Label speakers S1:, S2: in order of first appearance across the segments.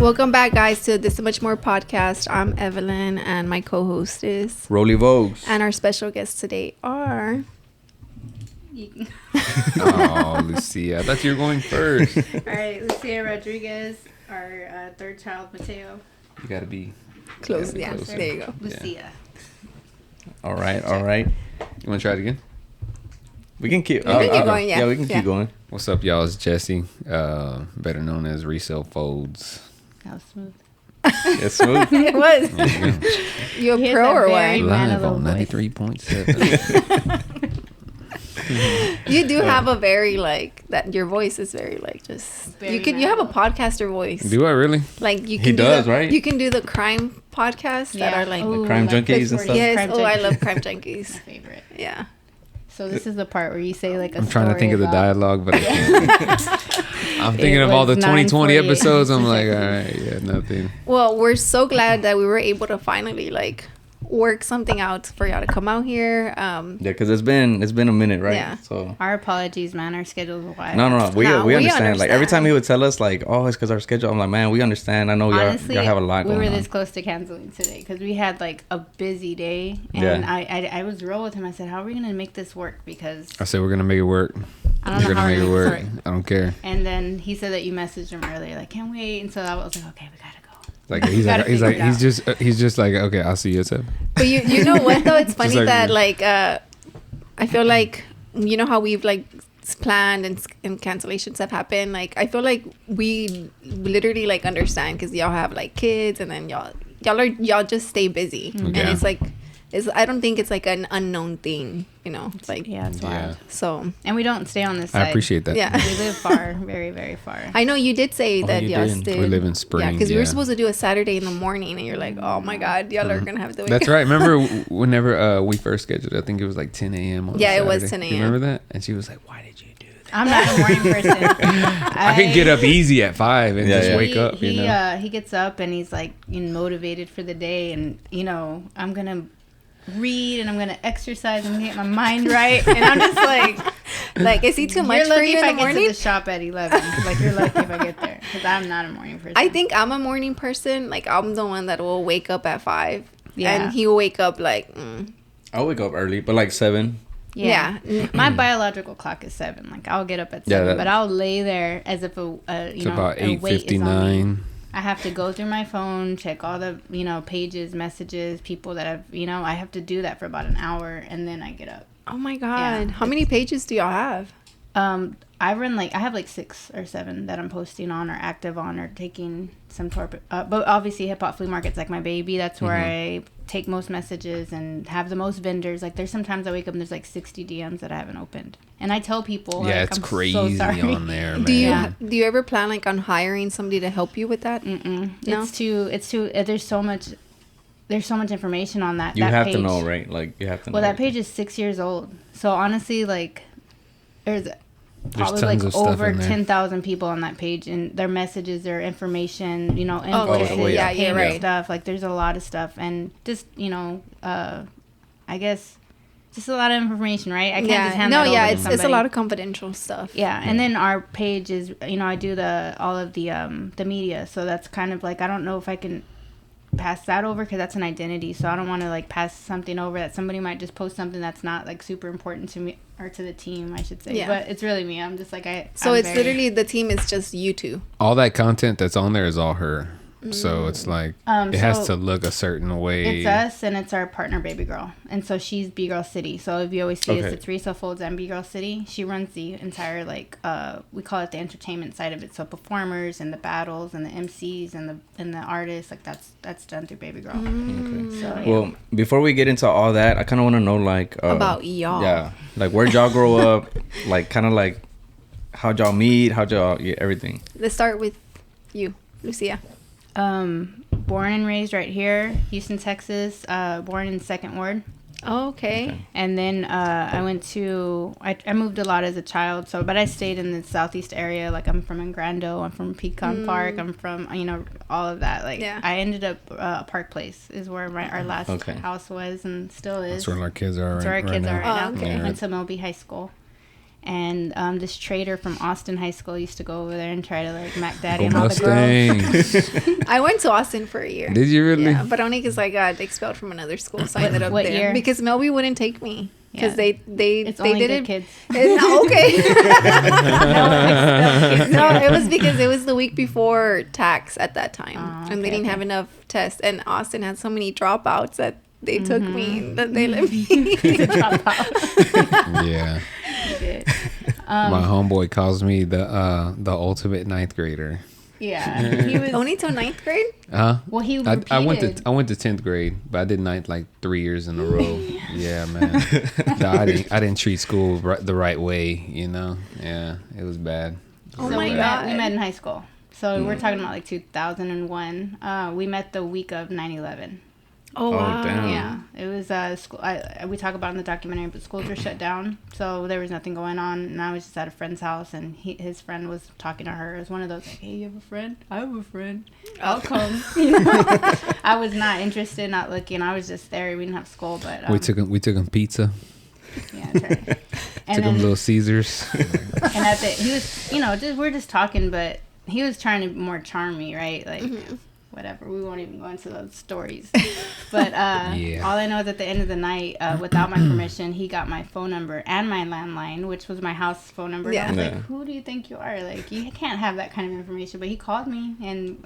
S1: Welcome back, guys, to This So Much More podcast. I'm Evelyn, and my co-host is
S2: Rollie Vogues.
S1: And our special guests today are...
S3: Oh, Lucia. I thought you were going first.
S4: All right, Lucia Rodriguez, our third child, Mateo.
S3: You gotta be
S1: close. Yeah,
S3: closer.
S1: there you go.
S4: Lucia.
S3: Yeah.
S2: All right.
S3: You want to try it again?
S2: We can keep.
S1: We can keep going, yeah.
S2: Yeah, we can keep going.
S3: What's up, y'all? It's Jesse, better known as Resale Folds.
S4: That was smooth.
S2: It's smooth.
S1: It was.
S3: There you go.
S1: You
S4: He
S1: a
S4: has
S1: pro
S4: a
S1: or
S4: very-
S1: what?
S3: Live
S4: little
S3: on
S4: voice.
S3: 93.7.
S1: You do have a very that. Your voice is very just.
S4: Very
S1: You have a
S4: mellow.
S1: podcaster voice.
S3: Do I really?
S1: Like you can.
S2: He
S1: do
S2: does,
S1: the,
S2: right?
S1: You can do the crime podcasts that are like.
S4: Ooh,
S2: Crime
S4: like
S2: junkies and
S4: Pittsburgh
S2: stuff?
S1: Yes.
S4: Crime
S1: Oh, I
S4: junkies.
S1: love crime junkies.
S4: My favorite.
S1: Yeah.
S4: So this is the part where you say like a
S3: I'm trying to think of the
S4: about-
S3: dialogue, but I can't. I'm thinking of all the
S4: was
S3: 2020
S4: 9:48.
S3: episodes. I'm like, all right, yeah, nothing.
S1: Well, we're so glad that we were able to finally work something out for y'all to come out here.
S2: Yeah, because it's been a minute, right?
S1: Yeah.
S2: So
S4: Our apologies, man. Our schedule's wild.
S2: no. We
S1: we
S2: understand. Like every
S1: understand.
S2: time he would tell us, oh, it's because our schedule. I'm like, man, we understand. I know
S4: Honestly,
S2: y'all have a lot
S4: we
S2: going
S4: were
S2: on.
S4: this close to canceling today because we had a busy day, and
S2: Yeah.
S4: I was real with him. I said, "How are we gonna make this work?" Because
S3: I said we're gonna make it work.
S4: I don't know
S3: We're
S4: how
S3: gonna make it
S4: we're
S3: work.
S4: gonna
S3: I don't care.
S4: And then he said that you messaged him earlier, can't wait. And so I was like, okay, we gotta go.
S3: Like he's
S4: Gotta
S3: like he's
S4: figure
S3: like
S4: it
S3: he's just like, okay, I'll see you at 7.
S1: But you know what though? It's funny
S3: like-
S1: that I feel like you know how we've planned and cancellations have happened. I feel like we literally understand because y'all have kids and then y'all just stay busy and
S3: Yeah.
S1: it's I don't think it's an unknown thing,
S4: Yeah, it's wild.
S3: Yeah.
S1: So
S4: And we don't stay on this side.
S3: I appreciate that.
S1: yeah.
S4: We live far, very, very far.
S1: I know you did say that
S2: you
S1: y'all
S2: did.
S1: did.
S3: We live in Springs,
S1: Yeah, because we were
S3: yeah.
S1: supposed to do a Saturday in the morning, and you're like, "Oh my God, y'all are gonna have to wait."
S3: That's right. Remember whenever we first scheduled, I think it was 10 a.m. on
S1: Yeah, it was
S3: Saturday.
S1: 10
S3: You
S1: a.m.
S3: remember that? And she was like, "Why did you do that?"
S4: I'm not a morning person.
S3: I can get up easy at 5 and
S2: Yeah,
S3: just
S2: yeah.
S3: wake up.
S4: He,
S3: You know.
S4: he gets up and he's motivated for the day, and I'm gonna read and I'm gonna exercise and get my mind right, and I'm just
S1: Is he too much
S4: you're
S1: for
S4: lucky
S1: you
S4: if
S1: in
S4: I
S1: the
S4: get to
S1: morning?
S4: the shop at 11. You're lucky if I get there because I'm not a morning person.
S1: I think I'm a morning person. I'm the one that will wake up at 5.
S4: Yeah.
S1: And he will wake up
S2: I'll wake up early, but 7.
S1: Yeah.
S4: My biological clock is 7. I'll get up at 7,
S2: Yeah, that-
S4: but I'll lay there as if
S3: It's about
S4: a weight is on me.
S3: 8:59.
S4: I have to go through my phone, check all the pages, messages, people that I've I have to do that for about an hour, and then I get up.
S1: Oh my God.
S4: Yeah,
S1: How many pages do y'all have?
S4: I run I have 6 or 7 that I'm posting on or active on or taking some but obviously Hip Hop Flea Market's my baby. That's where I take most messages and have the most vendors. There's sometimes I wake up and there's 60 DMs that I haven't opened, and I tell people
S3: Yeah, it's
S4: I'm
S3: crazy
S4: so sorry.
S3: on there, man.
S1: Do you
S4: Yeah.
S1: do you ever plan on hiring somebody to help you with that?
S4: Mm-mm.
S1: No?
S4: It's too there's so much information on that
S2: You
S4: that
S2: have
S4: page.
S2: to know, right? You have to know.
S4: Well, that page is 6 years old. So honestly, there's probably
S3: tons of stuff
S4: over
S3: in there.
S4: 10,000 people on that page, and their messages, their information,
S1: okay.
S4: invoices,
S2: well, yeah.
S1: Yeah, you're right.
S4: stuff. There's a lot of stuff, and just I guess just a lot of information, right? I can't just hand that over to
S1: it's a
S4: somebody.
S1: lot of confidential stuff.
S4: Yeah, and then our page is, I do all of the media, so that's kind of I don't know if I can pass that over because that's an identity, so I don't want to pass something over that somebody might just post something that's not super important to me or to the team, I should say.
S1: Yeah.
S4: But it's really me. I'm just
S1: So it's literally the team is just you two.
S3: All that content that's on there is all her. So it's it has
S4: so
S3: to look a certain way.
S4: It's us, and it's our partner, Baby Girl. And so she's B Girl City. So if you always see us,
S2: Okay.
S4: it's Resale Folds and B Girl City. She runs the entire, we call it the entertainment side of it. So performers and the battles and the MCs and the artists, that's done through Baby Girl.
S2: Okay.
S4: So, yeah.
S2: Well, before we get into all that, I kind of want to know
S1: About y'all.
S2: Yeah, where'd y'all grow up? How'd y'all meet? How'd y'all everything?
S1: Let's start with you, Lucia.
S4: Born and raised right here, Houston, Texas. Born in 2nd Ward.
S1: Oh, okay.
S4: And then I moved a lot as a child, but I stayed in the southeast area. I'm from Engrando, I'm from Pecan Park, I'm from, all of that.
S1: Yeah.
S4: I ended up Park Place is where our last house was and still is.
S3: That's where our kids are
S4: That's where our kids are
S1: now.
S4: right
S1: Oh,
S4: now.
S1: okay.
S4: I went to Moby High School. And this trader from Austin High School used to go over there and try to like Mac Daddy
S3: Go
S4: and all the girls.
S3: Mustangs.
S1: I went to Austin for a year.
S3: Did you really?
S1: Yeah, but only because I got expelled from another school, so I ended up
S4: What
S1: there.
S4: year?
S1: Because Melby wouldn't take me. Because
S4: Yeah.
S1: they
S4: It's
S1: they
S4: only good
S1: didn't.
S4: kids.
S1: Okay.
S4: No,
S1: No, it was because it was the week before tax at that time,
S4: Oh,
S1: and they
S4: okay,
S1: didn't
S4: okay.
S1: have enough tests. And Austin had so many dropouts that they took me that they let me.
S4: to drop out.
S3: Yeah.
S4: You did.
S3: My homeboy calls me the ultimate ninth grader.
S4: Yeah, he was.
S1: Only till 9th grade.
S4: Well, he
S3: I went
S4: repeated.
S3: to 10th grade, but I did ninth like 3 years in a row. Yeah, man. No, I didn't treat school the right way. You know. Yeah, it was bad.
S1: Oh
S4: So
S1: my
S4: we
S1: God.
S4: met in high school. So we're talking about like 2001. We met the week of 9/11.
S1: Oh
S2: Oh,
S1: wow.
S2: damn.
S4: Yeah, it was school. We talk about it in the documentary, but schools were shut down, so there was nothing going on. And I was just at a friend's house, and his friend was talking to her. It was one of those like, "Hey, you have a friend? I have a friend. I'll come." I was not interested, not looking. I was just there. We didn't have school, but
S3: We took him pizza.
S4: yeah, that's right. And
S3: Took him
S4: then,
S3: Little Caesars.
S4: and at the, he was, we're just talking, but he was trying to more charm me, right? Like. Whatever, we won't even go into those stories. But
S3: Yeah.
S4: all I know is at the end of the night, without my permission, he got my phone number and my landline, which was my house phone number.
S1: Yeah.
S4: And I was
S2: Yeah.
S4: like, who do you think you are? Like, you can't have that kind of information. But he called me, and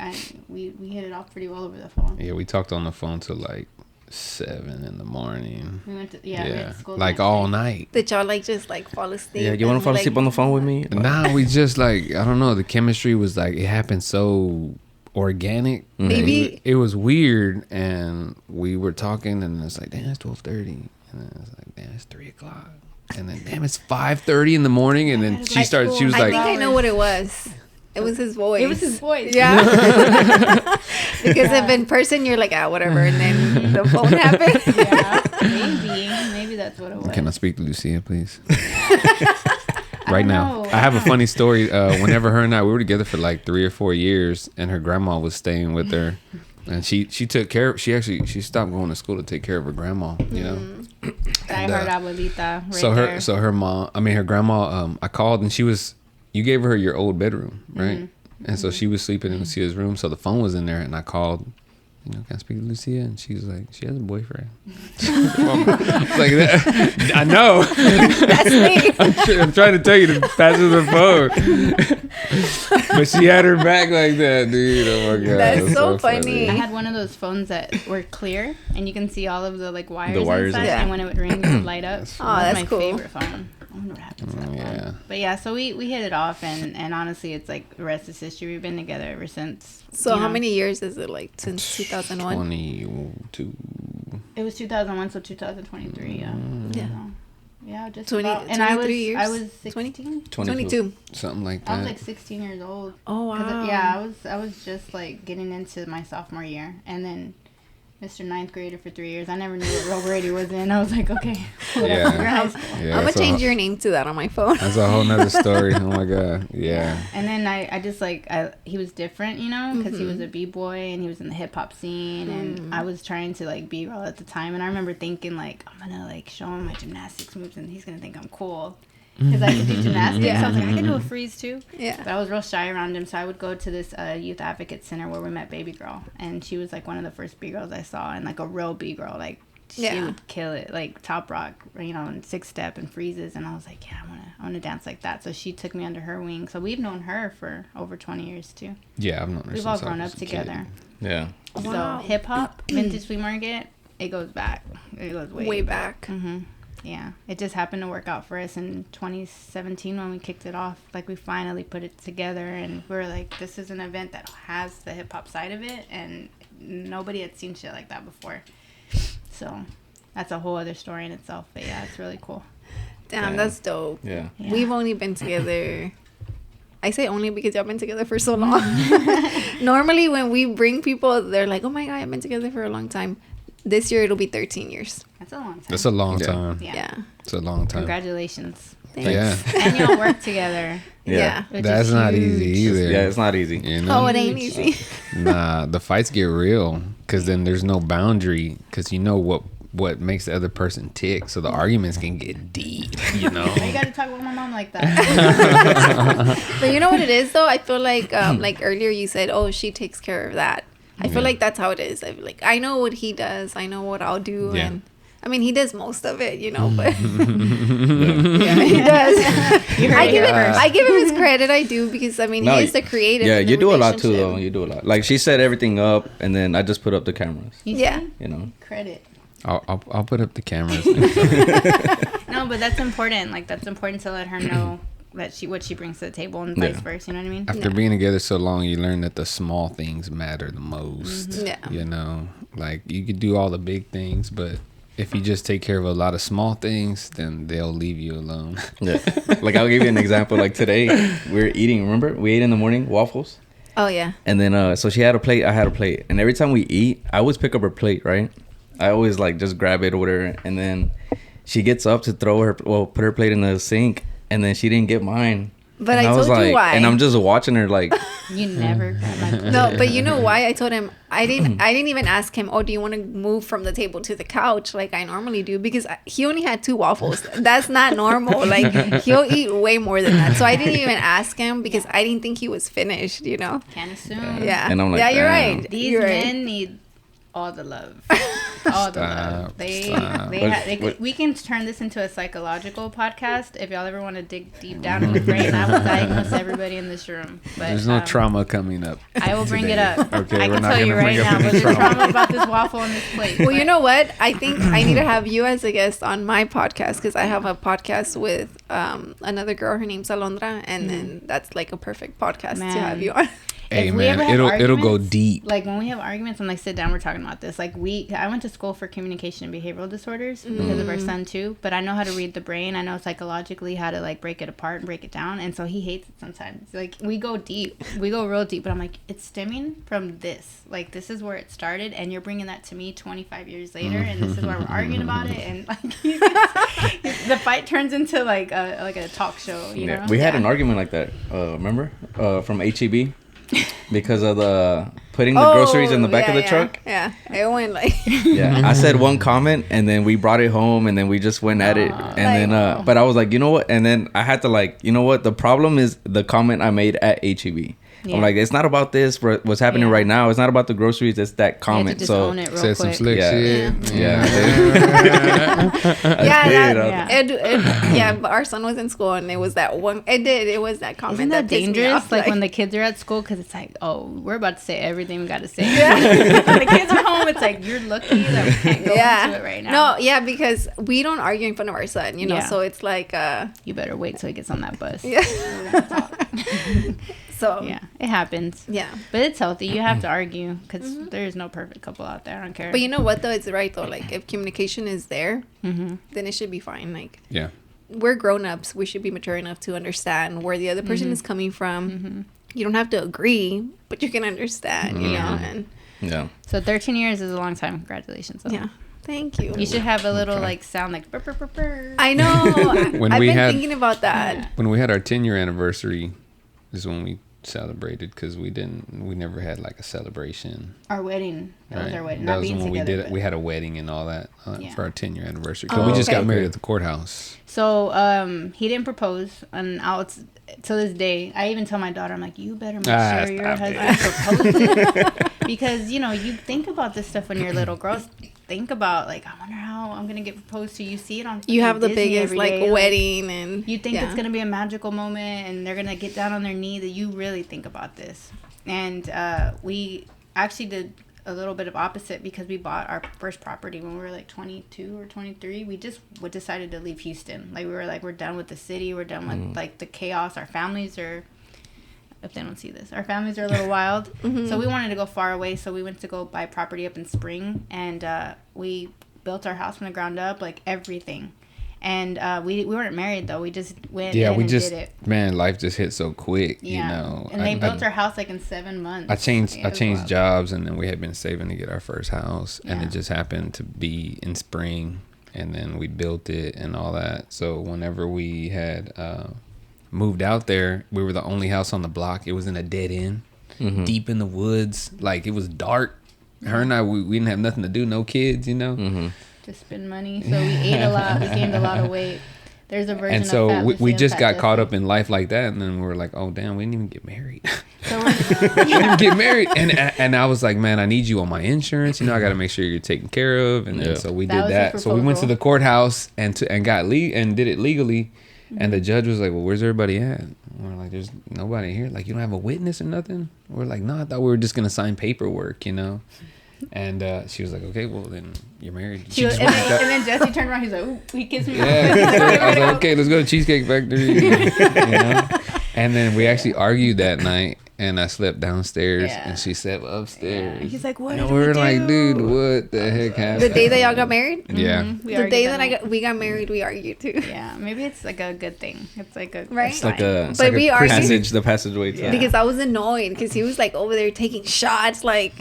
S4: we hit it off pretty well over the phone.
S3: Yeah, we talked on the phone till like 7 in the morning.
S4: We went to, we went to school the
S3: like
S4: next
S3: all
S4: day.
S3: night.
S1: Did y'all like just like fall asleep?
S2: Yeah, you want to
S1: and,
S2: fall
S1: like,
S2: asleep on the phone with me?
S3: Nah, we just like, I don't know, the chemistry was like, it happened so organic.
S1: Maybe-
S3: It was weird, and we were talking, and it's like, damn, it's 12:30, and then it's like, damn, it's 3:00, and then damn, it's 5:30 in the morning, and then she started, she was
S1: I
S3: like,
S1: think I know what it was. It was his voice.
S4: It was his voice.
S1: Yeah. Because if in person you're like, whatever, and then the phone happened.
S4: Yeah, maybe that's what it was.
S3: can I speak to Lucia, please?
S4: I
S3: Right
S4: don't
S3: now,
S4: know.
S3: I have a funny story. Whenever her and I, we were together for like 3 or 4 years, and her grandma was staying with her, and she took care. She stopped going to school to take care of her grandma. You know.
S4: I heard Abuelita right there.
S3: So her grandma. I called, and you gave her your old bedroom, right? And so she was sleeping in Lucia's room. So the phone was in there, and I called. Can I speak to Lucia? And she was like, she has a boyfriend. Like that. I know.
S1: That's me.
S3: I'm trying to tell you to pass her the phone. But she had her back like that, dude. Oh my God.
S1: That's so funny.
S4: I had one of those phones that were clear, and you can see all of the like wires,
S2: The wires
S4: inside,
S1: inside.
S4: and when it would ring, it would light up.
S1: Oh, that's
S4: my
S1: cool.
S4: favorite phone. I wonder what happened to that
S3: Yeah.
S4: phone. But yeah, so we hit it off, and honestly, it's like the rest is history. We've been together ever since.
S1: So
S4: you
S1: how
S4: know.
S1: many years is it like since 2001?
S3: 22.
S4: It was 2001, so 2023. Yeah.
S1: Yeah.
S4: So, yeah, just
S1: 20
S4: about. And I was
S1: 23 years?
S4: I was 16.
S1: 22.
S3: Something like
S4: I was
S3: that.
S4: like 16 years old.
S1: Oh
S4: 'Cause
S1: wow.
S4: yeah, I was just like getting into my sophomore year, and then Mr. Ninth grader for 3 years. I never knew what row grade he was in. I was like, okay, whatever.
S3: Yeah.
S4: We're in high school.
S3: Yeah,
S1: I'm gonna
S3: that's a
S1: change
S3: whole-
S1: your name to that on my phone.
S3: That's a whole nother story. Oh my God. Yeah.
S4: And then I just like he was different, you know, because he was a b-boy and he was in the hip hop scene, and I was trying to like be real at the time, and I remember thinking like I'm gonna like show him my gymnastics moves and he's gonna think I'm cool. Because I could do gymnastics.
S1: Yeah.
S4: So I was like, I can do a freeze too.
S1: Yeah.
S4: But I was real shy around him, so I would go to this youth advocate center where we met Baby Girl, and she was like one of the first B girls I saw, and like a real B girl, like she
S1: Yeah.
S4: would kill it, like top rock, you know, and 6-step and freezes, and I was like, yeah, I wanna dance like that. So she took me under her wing. So we've known her for over 20 years too.
S3: Yeah, I've known her
S4: We've
S3: since
S4: all
S3: I
S4: grown
S3: was
S4: up
S3: a kid.
S4: together.
S2: Yeah.
S1: Wow.
S4: So hip hop, vintage flea market, it goes back. It goes
S1: Way back.
S4: Mm-hmm. Yeah, it just happened to work out for us in 2017 when we kicked it off. Like, we finally put it together, and we were like, this is an event that has the hip-hop side of it, and nobody had seen shit like that before. So that's a whole other story in itself, but yeah, it's really cool.
S1: Damn,
S2: Yeah.
S1: that's dope.
S2: Yeah.
S4: Yeah.
S1: We've only been together. I say only because y'all been together for so long. Normally, when we bring people, they're like, "Oh my god, I've been together for a long time." This year, it'll be 13 years.
S4: That's a long time.
S3: That's a long
S2: Yeah.
S3: time.
S4: Yeah.
S1: Yeah.
S3: It's a long time.
S4: Congratulations.
S1: Thanks.
S3: Yeah.
S4: And y'all work together.
S1: Yeah.
S4: which
S3: That's
S4: is
S3: not
S4: huge.
S3: easy either.
S2: Yeah, it's not easy.
S3: You know?
S1: Oh, it ain't
S4: Huge.
S1: easy.
S3: Nah, the fights get real because then there's no boundary because you know what what makes the other person tick, so the arguments can get deep. You know.
S4: Why you gotta talk about my mom like that?
S1: But you know what it is though? I feel like earlier you said, oh, she takes care of that. I feel like that's how it is. I know what he does. I know what I'll do.
S3: Yeah.
S1: And I mean, he does most of it, you know, but yeah, he does. I give him his credit. I do, because I mean, he is the creative.
S2: Yeah,
S1: in the
S2: you do a lot too,
S1: relationship.
S2: though. You do a lot. Like, she set everything up, and then I just put up the cameras.
S1: Yeah.
S2: You know.
S4: Credit.
S3: I'll put up the cameras.
S4: No, but that's important. Like, that's important to let her know that what she brings to the table, and vice versa. You know what I mean?
S3: After being together so long, you learn that the small things matter the most.
S1: Mm-hmm. Yeah.
S3: You know, like, you could do all the big things, but if you just take care of a lot of small things, then they'll leave you alone.
S2: Yeah. Like, I'll give you an example. Like, today, we're eating, remember? We ate in the morning, waffles.
S1: Oh, yeah.
S2: And then, so she had a plate, I had a plate. And every time we eat, I always pick up her plate, right? I always, like, just grab it or whatever. And then she gets up to put her plate in the sink. And then she didn't get mine.
S1: But
S2: and
S1: I told
S2: like,
S1: you why.
S2: And I'm just watching her, like...
S4: You never grab my plate.
S1: No, but you know why? I told him I didn't even ask him, oh, do you want to move from the table to the couch like I normally do? Because he only had 2 waffles. That's not normal. Like, he'll eat way more than that. So I didn't even ask him because I didn't think he was finished, you know?
S4: Can't assume.
S1: Yeah.
S2: And I'm like,
S1: yeah, you're
S2: damn.
S1: right.
S4: These
S1: You're
S4: men
S1: right.
S4: need all the love. All the love. We can turn this into a psychological podcast if y'all ever want to dig deep down in the brain. I will diagnose everybody in this room. But
S3: There's no trauma coming up.
S4: I will bring it up.
S3: Okay,
S4: I
S3: we're
S4: can
S3: not
S4: tell you
S3: gonna
S4: right
S3: bring up
S4: now, but
S3: any
S4: there's
S3: trauma.
S4: trauma about this waffle on this plate.
S1: Well, you know what? I think I need to have you as a guest on my podcast, because I have a podcast with another girl. Her name's Alondra, and then that's like a perfect podcast to have you on.
S3: Hey,
S4: If we
S3: man,
S4: ever have
S3: it'll go
S4: arguments,
S3: deep.
S4: Like, when we have arguments and like sit down, we're talking about this. Like, I went to school for communication and behavioral disorders because of our son too. But I know how to read the brain. I know psychologically how to like break it apart and break it down. And so he hates it sometimes. Like, we go deep, we go real deep. But I'm like, it's stemming from this. Like, this is where it started, and you're bringing that to me 25 years later, and this is why we're arguing about it. And like, the fight turns into like a talk show. You know?
S2: We had an argument like that. Remember? From HEB. Because of the putting the groceries in the back of the truck.
S1: Yeah, it went like.
S2: Yeah, I said one comment, and then we brought it home, and then we just went at it, and then but I was like, you know what? And then I had to like, you know what? The problem is the comment I made at HEB.
S4: Yeah.
S2: I'm like, it's not about this. What's happening right now? It's not about the groceries. It's that comment.
S4: Just
S2: So
S4: own it real
S3: Said some
S4: quick.
S3: slick shit.
S1: Yeah, but our son was in school, and it was that one. It was that comment.
S4: Isn't that
S1: pissed me
S4: dangerous?
S1: off,
S4: Like when the kids are at school, because it's like, oh, we're about to say everything we got to say.
S1: Yeah.
S4: When the kids are home, it's like, you're lucky that we can't go into it right now.
S1: No, yeah, because we don't argue in front of our son, you know.
S4: Yeah.
S1: So it's like,
S4: You better wait till he gets on that bus.
S1: yeah.
S4: We're gonna talk.
S1: So
S4: Yeah, it happens.
S1: yeah.
S4: But it's healthy. You have to argue because there is no perfect couple out there. I don't care.
S1: But you know what though? It's right though. Like if communication is there,
S4: Mm-hmm.
S1: then it should be fine. Like
S3: Yeah.
S1: we're grown ups. We should be mature enough to understand where the other person is coming from. You don't have to agree, but you can understand, you know. And
S2: yeah.
S4: So 13 years is a long time. Congratulations. though.
S1: yeah, thank you.
S4: You should have a little like sound like burr, burr, burr, burr.
S1: I know.
S3: When
S1: I've
S3: we
S1: been
S3: had-
S1: thinking about that.
S3: When we had our 10-year anniversary is when we celebrated, because we never had like a celebration.
S4: Our wedding. That was
S3: right?
S4: our wedding.
S3: That
S4: Not
S3: was
S4: being
S3: when we
S4: together.
S3: did it.
S4: but-
S3: We had a wedding and all that
S4: Yeah.
S3: for our 10-year anniversary. 'Cause
S1: Oh,
S3: we just got
S1: okay.
S3: married at the courthouse.
S4: So he didn't propose, and to this day, I even tell my daughter, I'm like, you better make sure your
S3: stop
S4: husband proposes, because you know you think about this stuff when you're little. Girls think about like, I wonder how I'm gonna get proposed to. You see it on.
S1: You have the
S4: Disney
S1: biggest
S4: every
S1: like
S4: day,
S1: wedding, and
S4: You think
S1: yeah.
S4: it's gonna be a magical moment, and they're gonna get down on their knee. That you really think about this, and we actually did a little bit of opposite because we bought our first property when we were like 22 or 23. We just decided to leave Houston. Like we were like, we're done with the city. We're done with like the chaos. Our families are, if they don't see this, our families are a little wild. So we wanted to go far away. So we went to go buy property up in Spring, and we built our house from the ground up, like everything. And we weren't married though. We just went
S3: Yeah,
S4: in
S3: we
S4: and
S3: just
S4: did it.
S3: Man, life just hit so quick.
S4: Yeah.
S3: You know.
S4: And they built our house like in 7 months.
S3: I changed
S4: It was wild.
S3: jobs, and then we had been saving to get our first house, and
S4: Yeah.
S3: it just happened to be in spring, and then we built it and all that. So whenever we had moved out there, we were the only house on the block. It was in a dead end, deep in the woods. Like it was dark. Her and I, we didn't have nothing to do, no kids, you know.
S4: to spend money. So we ate a lot. We gained a lot of weight. There's a version
S3: And so
S4: of Fat Lucia
S3: we
S4: and
S3: just
S4: Fat
S3: got caught
S4: Jessie.
S3: up in life like that, and then we were like, oh damn, we didn't even get married.
S4: So
S3: We didn't get married, and I was like, man, I need you on my insurance. You know, I got to make sure you're taken care of. And then, so we
S4: That
S3: did
S4: was
S3: that.
S4: the
S3: So we went to
S4: proposal.
S3: the courthouse and did it legally. And the judge was like, well, where's everybody at? And we're like, there's nobody here. Like, you don't have a witness or nothing? We're like, no, I thought we were just gonna sign paperwork, you know. And she was like, okay, well then you're married. She just
S4: and
S3: went like that.
S4: then Jesse turned around. He's like, ooh, he kissed me.
S3: Yeah, I was like, okay, let's go to Cheesecake Factory. You know? And then we actually argued that night, and I slept downstairs,
S4: Yeah.
S3: and she slept upstairs.
S4: He's like, what?
S3: And
S4: did
S3: we're
S4: we
S3: like,
S4: do?
S3: dude, what the heck happened?
S1: The day that y'all got married?
S3: Yeah.
S4: We
S1: The
S4: argued
S1: day that
S4: night.
S1: we got married, we argued too.
S4: Yeah, maybe it's like a good thing. It's like a
S1: Right?
S2: It's like a
S1: But we argued
S2: the passageway. To
S4: Yeah.
S1: because I was annoyed because he was like over there taking shots like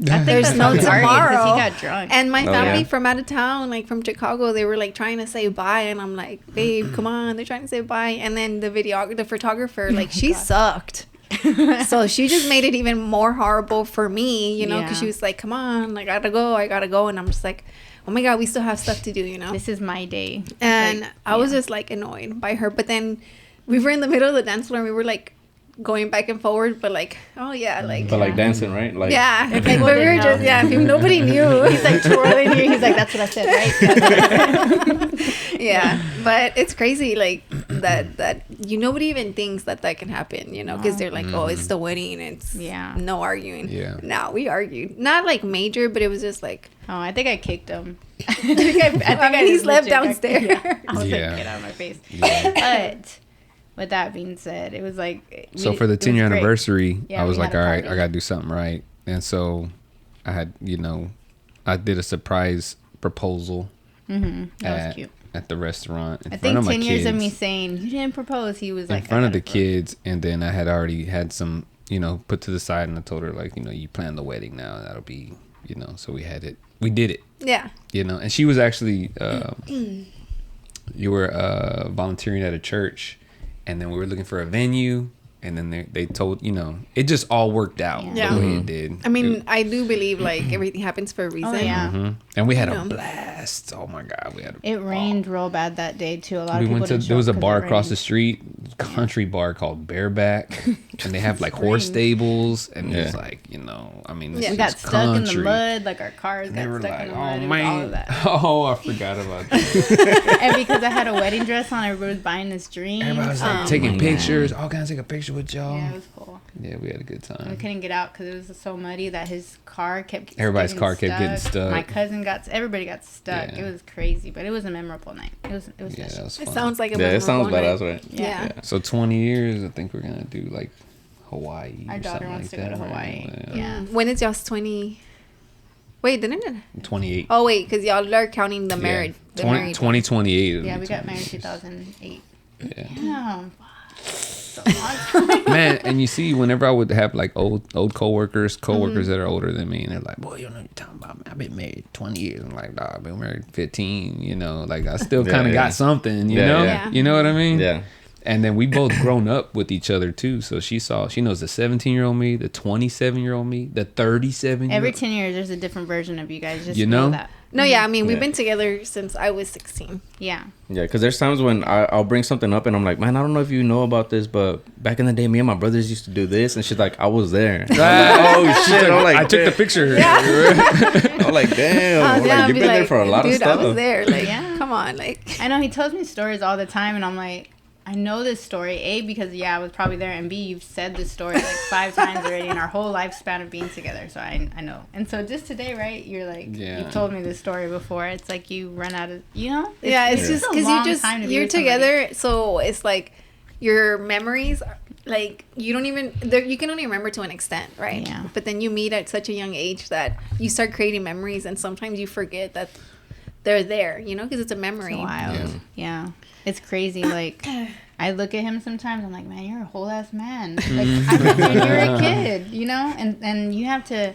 S4: I think
S1: there's
S4: that's
S1: no
S4: how we argued, 'cause
S1: tomorrow.
S4: He got drunk.
S1: And my
S2: Oh,
S1: family
S2: yeah.
S1: from out of town, like from Chicago, they were like trying to say bye, and I'm like, babe, come on, they're trying to say bye. And then the photographer, like she sucked. So she just made it even more horrible for me, you know, because
S4: Yeah.
S1: she was like, come on, I gotta go. And I'm just like, oh my God, we still have stuff to do, you know?
S4: This is my day.
S1: And
S4: Like,
S1: I was
S4: yeah.
S1: just like annoyed by her. But then we were in the middle of the dance floor and we were like going back and forward, but like, oh yeah, like,
S2: But like dancing, right? Like
S1: yeah. Like,
S4: people
S1: but we were
S4: didn't
S1: just,
S4: know.
S1: yeah, nobody knew.
S4: He's like twirling here. He's like, that's what I said, right?
S1: Yeah, but it's crazy, like that nobody even thinks that can happen, you know, because they're like, oh, it's the wedding, it's
S4: Yeah.
S1: no arguing.
S3: Yeah.
S1: No, we argued, not like major, but it was just like,
S4: Oh, I think I kicked him. I think
S1: he
S4: just
S1: slept
S4: legit
S1: downstairs.
S4: Yeah. I was
S3: Yeah.
S4: like, get out of my face.
S3: Yeah.
S4: But with that being said, it was like
S3: So for the 10-year anniversary,
S4: Yeah,
S3: I was
S4: we
S3: like,
S4: had a
S3: all right,
S4: party.
S3: I gotta do something right. And so I had, I did a surprise proposal
S4: That was
S3: at,
S4: cute.
S3: at the restaurant in
S4: I
S3: front
S4: think
S3: of my
S4: 10 years of
S3: kids.
S4: me saying you didn't propose. He was like
S3: In front
S4: I
S3: of the
S4: gotta propose.
S3: kids, and then I had already had some, put to the side, and I told her like, you plan the wedding now. That'll be, so we did it,
S1: yeah,
S3: and she was actually, you were volunteering at a church, and then we were looking for a venue, and then they told, it just all worked out
S1: Yeah.
S3: the way it did.
S1: I mean, I do believe like everything happens for a reason.
S4: Oh yeah.
S3: And we had
S1: You
S3: a
S1: know.
S3: blast. Oh my God, we had.
S4: It rained real bad that day too. A lot
S3: We
S4: of people
S3: went to
S4: didn't show
S3: there was a
S4: up 'cause
S3: bar
S4: it
S3: across the
S4: rained.
S3: street, country bar called Bareback, and they have like horse
S4: Spring.
S3: stables, and it's
S2: Yeah.
S3: like I mean, this
S1: Yeah.
S3: is
S4: We got stuck in the
S3: country.
S4: mud, like our cars
S3: And
S4: got
S3: they were
S4: stuck
S3: like,
S4: in the
S3: oh
S4: mud. It was all of
S3: man,
S4: that.
S3: oh I forgot about that.
S4: And because I had a wedding dress on, everybody was buying this drink.
S3: Everybody was like
S1: Oh
S3: taking
S1: my
S3: pictures. Oh, can I take a picture with y'all?
S4: Yeah, it was cool.
S3: Yeah, we had a good
S4: We
S3: time.
S4: couldn't get out because it was so muddy that his car kept.
S3: Everybody's car kept getting stuck.
S4: My cousin everybody got stuck.
S3: Yeah.
S4: It was crazy, but it was a memorable night. It was
S3: Yeah,
S4: special.
S3: that was
S1: It
S3: fun.
S1: sounds like a
S2: yeah, it sounds
S1: memorable
S2: badass,
S1: night.
S2: right?
S1: Yeah.
S3: Yeah. So 20 years, I think we're gonna do like Hawaii.
S4: Our
S3: or
S4: daughter
S3: something
S4: wants
S3: like
S4: to go
S3: that,
S4: to
S3: right?
S4: Hawaii. Yeah.
S1: When is y'all's 20? Wait, didn't it?
S3: 28.
S1: Oh wait, because y'all are counting the marriage. The
S3: 20,
S1: married
S3: 2028.
S4: Yeah, we got married 2008.
S3: Yeah.
S4: Damn. So long time.
S3: Man, and you see, whenever I would have like old coworkers
S1: Mm-hmm.
S3: that are older than me, and they're like, "Boy, you know what you're talking about? Man, I've been married 20 years." I'm like, "Dog, I've been married 15." Like I still
S2: Yeah,
S3: kind of
S2: yeah.
S3: got something, you
S2: Yeah,
S3: know?
S2: yeah.
S3: You know what I mean?
S2: Yeah.
S3: And then we both grown up with each other too. So she knows the 17-year-old me, the 27-year-old me, the 37-year-old.
S4: Every 10 years, there's a different version of you guys. Just
S3: You
S4: know
S3: know?
S4: that.
S1: No, yeah, I mean we've
S2: Yeah.
S1: been together since I was 16.
S4: Yeah.
S2: Yeah, because there's times when I'll bring something up and I'm like, man, I don't know if you know about this, but back in the day, me and my brothers used to do this, and she's like, I was there. I'm like, oh shit! I'm like,
S3: I took the
S2: damn.
S3: picture.
S2: I'm like, damn. I'm
S1: yeah,
S2: like,
S1: I'd
S2: you've
S1: be
S2: been there
S1: like,
S2: for a lot of
S1: dude,
S2: stuff.
S1: I was there. Like,
S4: Yeah.
S1: come on, like.
S4: I know he tells me stories all the time, and I'm like, I know this story. A, because I was probably there, and B, you've said this story like 5 times already in our whole lifespan of being together. So I know. And so just today, right? You're like,
S3: Yeah.
S4: you've told me this story before. It's like you run out of,
S1: Yeah, it's just
S4: a
S1: because
S4: long time to be
S1: you're
S4: with somebody.
S1: together, so it's like your memories are like you don't even you can only remember to an extent, right?
S4: Yeah.
S1: But then you meet at such a young age that you start creating memories, and sometimes you forget that they're there, you know, because it's a memory.
S4: It's wild. Yeah. It's crazy. Like, I look at him sometimes. I'm like, man, you're a whole ass man. Like, I thought you were a kid, you know? And you have to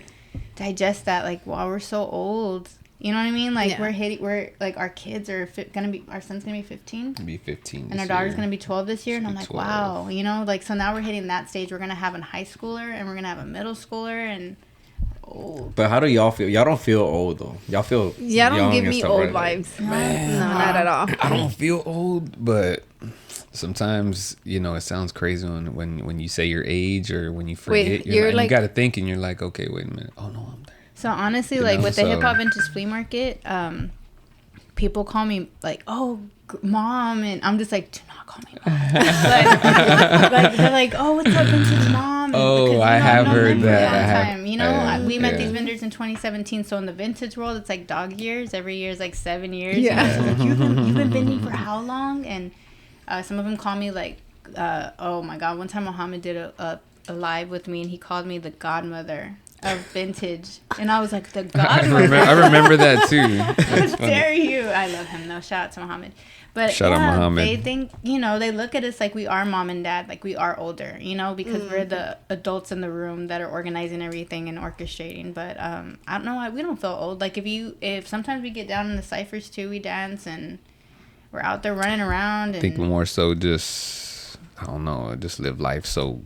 S4: digest that. Like, wow, we're so old. You know what I mean? Like,
S1: Yeah.
S4: we're like, our kids are our son's gonna be 15.
S3: Be 15.
S4: And our daughter's gonna be 12 this year, and I'm like,
S3: 12.
S4: wow, you know, like, so now we're hitting that stage. We're gonna have a high schooler, and we're gonna have a middle schooler, and old.
S2: But how do y'all feel? Y'all don't feel old though. Y'all feel
S1: Yeah, don't
S2: young
S1: give
S2: and
S1: me
S2: stuff,
S1: old
S2: right? Like,
S1: vibes. No, not at all.
S3: I don't feel old, but sometimes, you know, it sounds crazy when you say your age or when you forget.
S1: Wait,
S3: you're
S1: you're
S3: you got to think and you're like, okay, wait a minute. Oh, no, I'm there.
S4: So honestly,
S3: You
S4: like
S3: know,
S4: with the
S3: so-
S4: hip hop vintage flea market, people call me like, "Oh, mom," and I'm just like, "Do not call me mom." like they're like, "Oh, what's up, vintage mom?" And,
S3: Oh,
S4: because, you know,
S3: I have
S4: I've known
S3: heard
S4: them for a
S3: that.
S4: long
S3: I have-
S4: time. You know, we met
S3: yeah.
S4: these vendors in 2017. So in the vintage world, it's like dog years. Every year is like 7 years.
S1: Yeah.
S4: You know? So like, you've been vending for how long? And some of them call me like, oh my god. One time Mohammed did a live with me, and he called me the godmother of vintage, and I was like, the godmother.
S3: I remember that too.
S4: How dare you? I love him though. Shout out to Muhammad. But
S3: Shout out Muhammad.
S4: They think, you know, they look at us like we are mom and dad, like we are older, you know, because we're the adults in the room that are organizing everything and orchestrating. But I don't know why we don't feel old. Like if sometimes we get down in the ciphers too, we dance and we're out there running around. And
S3: I think more so just, I don't know, just live life so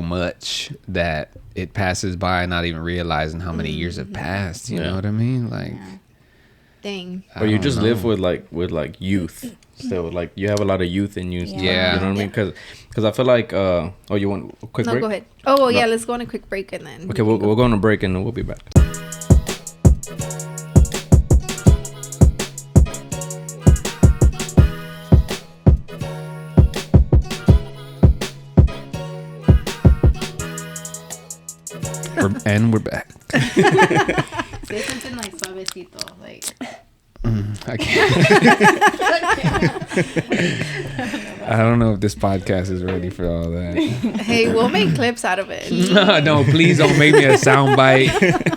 S3: much that it passes by not even realizing how many years have passed. You know what I mean? Like,
S1: Dang.
S3: I
S2: Or you
S3: don't
S2: just
S3: know.
S2: live with like youth. Still, like you have a lot of youth in you. Still,
S3: Yeah.
S2: you know what I mean? Because I feel like oh, you want a quick
S1: No,
S2: break?
S1: go ahead. Oh, well, yeah,
S2: No.
S1: let's go on a quick break and then.
S2: Okay, we'll go on a break and then we'll be back.
S3: And we're back.
S4: say something like suavecito, like.
S3: I can't. I don't know if this podcast is ready for all that.
S1: Hey, we'll make clips out of it.
S3: No, please don't make me a soundbite.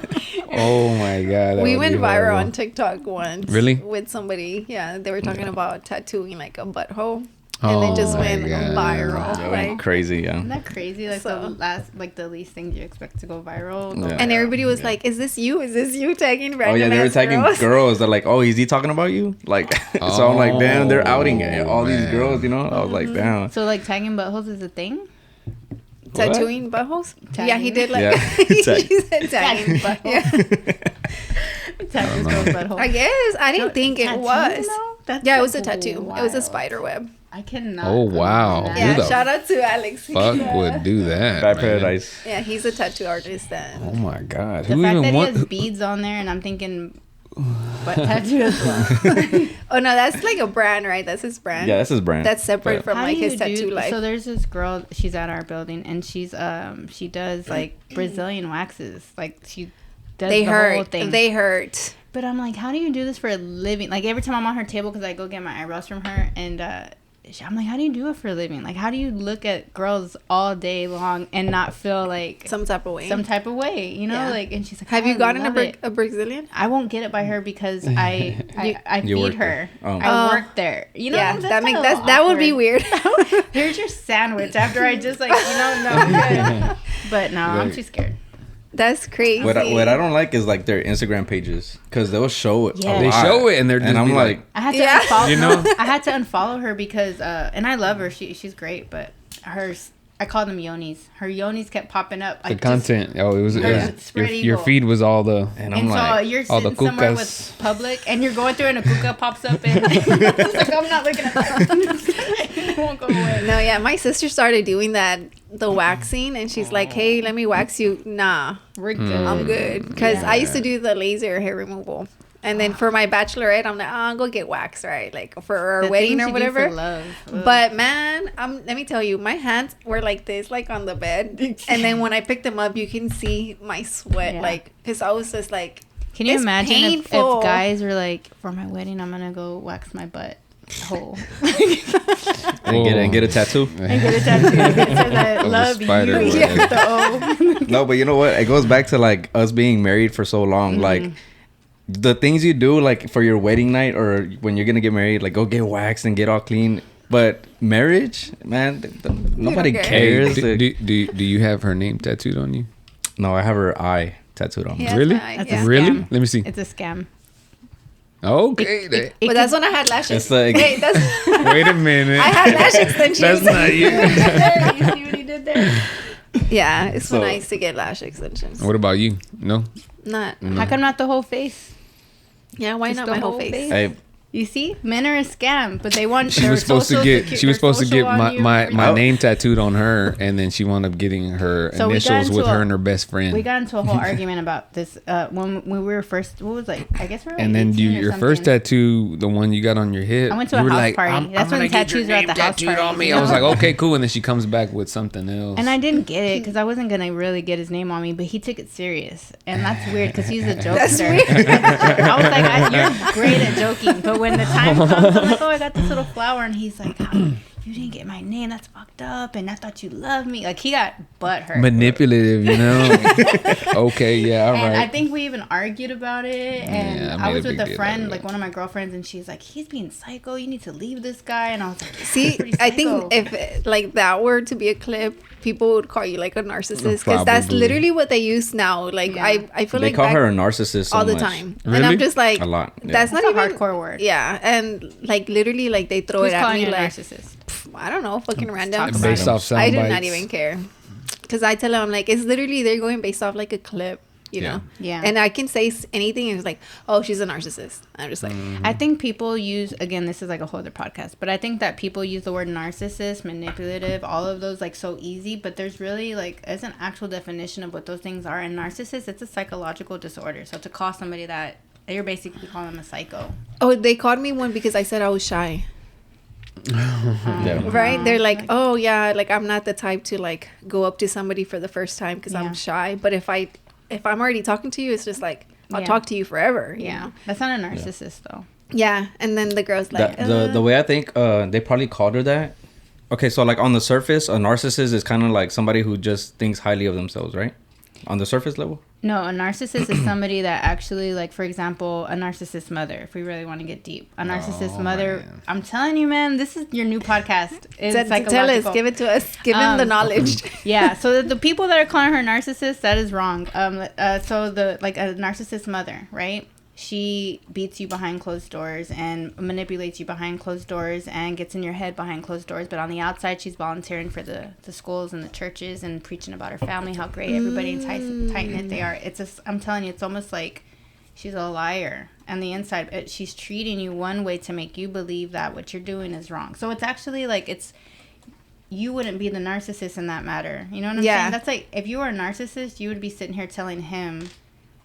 S3: Oh my god. that
S1: We
S3: would
S1: went
S3: be
S1: viral
S3: horrible.
S1: on TikTok once.
S3: Really?
S1: With somebody. Yeah, they were talking about tattooing like a butthole. And it just
S3: Oh
S1: went
S3: my God.
S1: viral.
S2: That
S1: Like,
S2: went crazy, yeah.
S4: Isn't that crazy? Like
S1: So-
S4: the least things you expect to go viral.
S2: Yeah.
S1: and everybody was like, "Is this you? Is this you?" Tagging random
S2: Oh yeah, they were
S1: ass
S2: tagging girls. They're like, "Oh, is he talking about you?" Like, so I'm like, "Damn, they're outing all these
S3: man.
S2: girls." You know, I was like, "Damn."
S4: So like tagging buttholes is a thing.
S1: Tattooing buttholes?
S4: Tagging?
S1: Yeah, he did like.
S2: Yeah.
S1: He said tagging.
S4: Buttholes.
S1: Yeah.
S4: Tagging girls' buttholes.
S1: I guess I didn't think it
S4: Tattoo,
S1: was.
S4: though? That's
S1: Yeah, it was a
S4: like
S1: tattoo. It was a
S4: wild.
S1: spider web.
S4: I cannot.
S3: Oh, wow.
S4: imagine
S3: Who
S1: Yeah,
S3: the
S1: shout out to Alex.
S3: Fuck
S1: Yeah.
S3: would do that.
S2: Bad
S3: man.
S2: Paradise.
S1: Yeah, he's a tattoo artist.
S3: Oh
S1: And
S3: my god.
S4: The
S3: Who
S4: fact
S3: even
S4: that he
S3: want?
S4: has beads on there, and I'm thinking, butt tattoo as well.
S1: oh no, that's like a brand, right? That's his brand.
S2: Yeah, that's his brand.
S1: That's separate
S2: But-
S1: from
S4: How
S1: like
S4: do
S1: his
S4: you
S1: tattoo
S4: do?
S1: life.
S4: So there's this girl. She's at our building, and she does like Brazilian waxes. Like she does
S1: They
S4: the whole
S1: hurt.
S4: thing.
S1: They hurt.
S4: But I'm like, how do you do this for a living? Like every time I'm on her table, because I go get my eyebrows from her, and I'm like, how do you do it for a living? Like, how do you look at girls all day long and not feel like
S1: Some type of way.
S4: some type of way? You know,
S1: Yeah.
S4: like, and she's like,
S1: Have
S4: "Oh,
S1: you
S4: I
S1: gotten
S4: love it."
S1: a Brazilian?
S4: I won't get it by her because I
S2: You
S4: feed
S2: work
S4: her.
S2: there. Oh.
S4: I
S1: Oh.
S4: work there. You know,
S1: Yeah,
S4: that's
S1: that
S4: kinda
S1: that would be
S4: awkward.
S1: weird.
S4: Here's your sandwich. After I just like, no, I'm good. But no, I'm
S3: Right.
S4: too scared.
S1: That's crazy.
S2: What I don't like is like their Instagram pages because they'll show it.
S4: Yeah.
S2: a
S3: They
S2: lot.
S3: show it and they're just
S2: and I'm
S3: be
S2: like,
S4: I had to
S1: Yeah.
S4: unfollow.
S3: You know?
S4: I had to unfollow her because, and I love her. She's great, but hers. I call them yonis. Her yonis kept popping up.
S3: the
S4: Like
S3: content. Oh, it was
S4: Yeah.
S3: your,
S4: Spread
S3: your
S4: eagle.
S3: feed was all the.
S2: and
S4: And
S2: I'm
S4: so
S2: like,
S4: you're
S3: all the
S4: sitting somewhere
S3: cucas.
S4: with public, and you're going through, and a kuka pops up, and it's like I'm not looking at that. It won't go away.
S1: No, yeah, my sister started doing that, the waxing, and she's like, "Hey, let me wax you." Nah,
S4: We're
S3: Hmm.
S4: good.
S1: I'm good because I used to do the laser hair removal, and then for my bachelorette, I'm like, "Oh, I'll go get waxed, right? Like for our
S4: The
S1: wedding
S4: things
S1: or
S4: you do for
S1: whatever."
S4: love. Ugh.
S1: But man, let me tell you, my hands were like this, like on the bed, and then when I picked them up, you can see my sweat,
S4: Yeah.
S1: like because I was just like,
S4: Can you
S1: it's
S4: imagine if
S1: painful.
S4: guys were like, for my wedding, I'm gonna go wax my butt hole
S2: and get a tattoo.
S4: and get a tattoo that says I
S3: Of a
S4: love
S3: spider
S4: you.
S3: web.
S4: Yeah, with the O.
S2: No, but you know what? It goes back to like us being married for so long. Like the things you do, like for your wedding night or when you're gonna get married, like go get waxed and get all clean. But marriage, man, nobody
S1: don't care.
S2: cares.
S3: Do you have her name tattooed on you?
S2: No, I have her eye tattooed on me.
S1: Yeah.
S3: Really?
S1: That's
S4: a
S3: Really?
S4: scam.
S3: Let me see.
S4: It's a scam.
S3: Okay.
S4: It
S1: but
S4: could-
S1: that's when I had lashes.
S2: It's like-
S1: Wait, that's
S3: Wait a minute.
S1: I had lash extensions.
S3: That's not you.
S4: You see what he did there?
S1: Yeah, it's
S2: So-
S1: nice to get lash extensions.
S3: What about you? No.
S1: Not.
S4: How come not the whole face?
S1: Yeah, why
S4: Just
S1: not
S4: the
S1: my whole
S4: whole
S1: face?
S4: face?
S2: Hey,
S4: You see, men are a scam, but they want.
S3: She
S4: their
S3: was supposed to
S4: social
S3: get.
S4: secu-
S3: She was
S4: their
S3: supposed to
S4: social
S3: get
S4: on
S3: my
S4: you,
S3: my,
S4: everything.
S3: my name tattooed on her, and then she wound up getting her
S4: So we got
S3: initials
S4: into
S3: with
S4: a-
S3: her and her best friend.
S4: We got into a whole argument about this when we were first. What was like? I guess we were. Like
S3: and then
S4: 18 or
S3: your first
S4: something.
S3: tattoo, the one you got on your hip.
S4: I went to
S3: you
S4: a
S3: were
S4: house
S3: like,
S4: party.
S3: I'm
S4: That's when
S3: gonna get your
S4: tattoos are at
S3: name
S4: the house
S3: tattooed
S4: parties,
S3: on me.
S4: you
S3: I was
S4: know?
S3: like, okay, cool. And then she comes back with something else.
S4: And I didn't get it because I wasn't gonna really get his name on me, but he took it serious, and that's weird because he's a jokester. I was like, you're great at joking, but when the time comes, I'm like, oh, I got this little flower, and he's like, you didn't get my name, that's fucked up, and I thought you loved me. Like, he got butthurt.
S3: Manipulative, you know. Okay, yeah, all
S4: And
S3: right.
S4: I think we even argued about it. And
S3: Yeah, I
S4: I
S3: made
S4: was
S3: a
S4: with
S3: big
S4: a
S3: deal
S4: friend,
S3: out of
S4: like
S3: it.
S4: one of my girlfriends, and she's like, he's being psycho. You need to leave this guy. And I was like, yeah,
S1: See,
S4: he's pretty
S1: I think
S4: psycho.
S1: if like that were to be a clip, people would call you like a narcissist because that's
S3: Probably.
S1: literally what they use now. Like
S4: Yeah.
S1: I feel
S2: they
S1: like
S2: call
S1: back
S2: her a narcissist so
S1: all the
S2: much.
S1: time, and
S3: Really?
S1: I'm just like,
S2: A lot, yeah.
S1: That's
S4: That's
S1: not
S4: a
S1: even
S4: hardcore word.
S1: Yeah, and like literally, like they throw
S4: Who's
S1: it at
S4: calling
S1: me
S4: you a
S1: like
S4: narcissist?
S1: I don't know, fucking random.
S4: talk about
S3: Based
S4: it.
S3: off sound
S1: I do not
S3: bites.
S1: even care because I tell them like it's literally they're going based off like a clip, you
S3: Yeah.
S1: know.
S4: Yeah.
S1: And I can say anything and it's like, oh, she's a narcissist. I'm just like,
S4: I think people use, again, this is like a whole other podcast, but I think that people use the word narcissist, manipulative, all of those like so easy, but there's really like, there's an actual definition of what those things are. And narcissist, it's a psychological disorder. So to call somebody that, you're basically calling them a psycho.
S1: oh, they called me one because I said I was shy.
S2: Yeah.
S1: Right? They're like, oh yeah, like I'm not the type to like go up to somebody for the first time because
S4: Yeah.
S1: I'm shy. But if I'm already talking to you, it's just like I'll
S4: Yeah.
S1: talk to you forever. You
S4: Yeah.
S1: know?
S4: That's not a narcissist though.
S1: Yeah. And then the girl's like,
S2: The way I think they probably called her that. Okay, so like on the surface, a narcissist is kind of like somebody who just thinks highly of themselves, right? On the surface level.
S4: No, a narcissist is somebody that actually, like, for example, a narcissist mother, if we really want to get deep. A narcissist mother,
S3: man.
S4: I'm telling you, man, this is your new podcast. It's
S1: tell us,
S4: psychological.
S1: give it to us, give them the knowledge.
S4: Yeah, so the people that are calling her narcissist, that is wrong. So like a narcissist mother, right? She beats you behind closed doors and manipulates you behind closed doors and gets in your head behind closed doors. But on the outside, she's volunteering for the schools and the churches and preaching about her family, how great everybody and tight-knit they are. It's just, I'm telling you, it's almost like she's a liar. On the inside, she's treating you one way to make you believe that what you're doing is wrong. So it's actually like you wouldn't be the narcissist in that matter. You know what I'm
S1: Yeah.
S4: saying? That's like, if you were a narcissist, you would be sitting here telling him,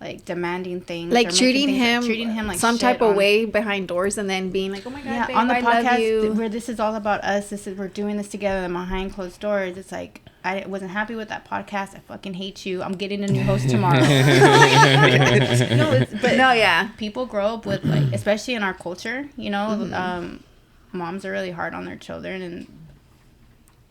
S4: like, demanding things.
S1: Like
S4: or
S1: treating
S4: treating him like
S1: some
S4: shit
S1: type of
S4: on-
S1: way behind doors and then being like, oh my God,
S4: Yeah,
S1: babe,
S4: on the
S1: I love
S4: podcast
S1: you.
S4: where this is all about us. We're doing this together and behind closed doors. It's like, I wasn't happy with that podcast. I fucking hate you. I'm getting a new host tomorrow. But
S1: No, yeah.
S4: people grow up with, like, especially in our culture, you know, moms are really hard on their children, and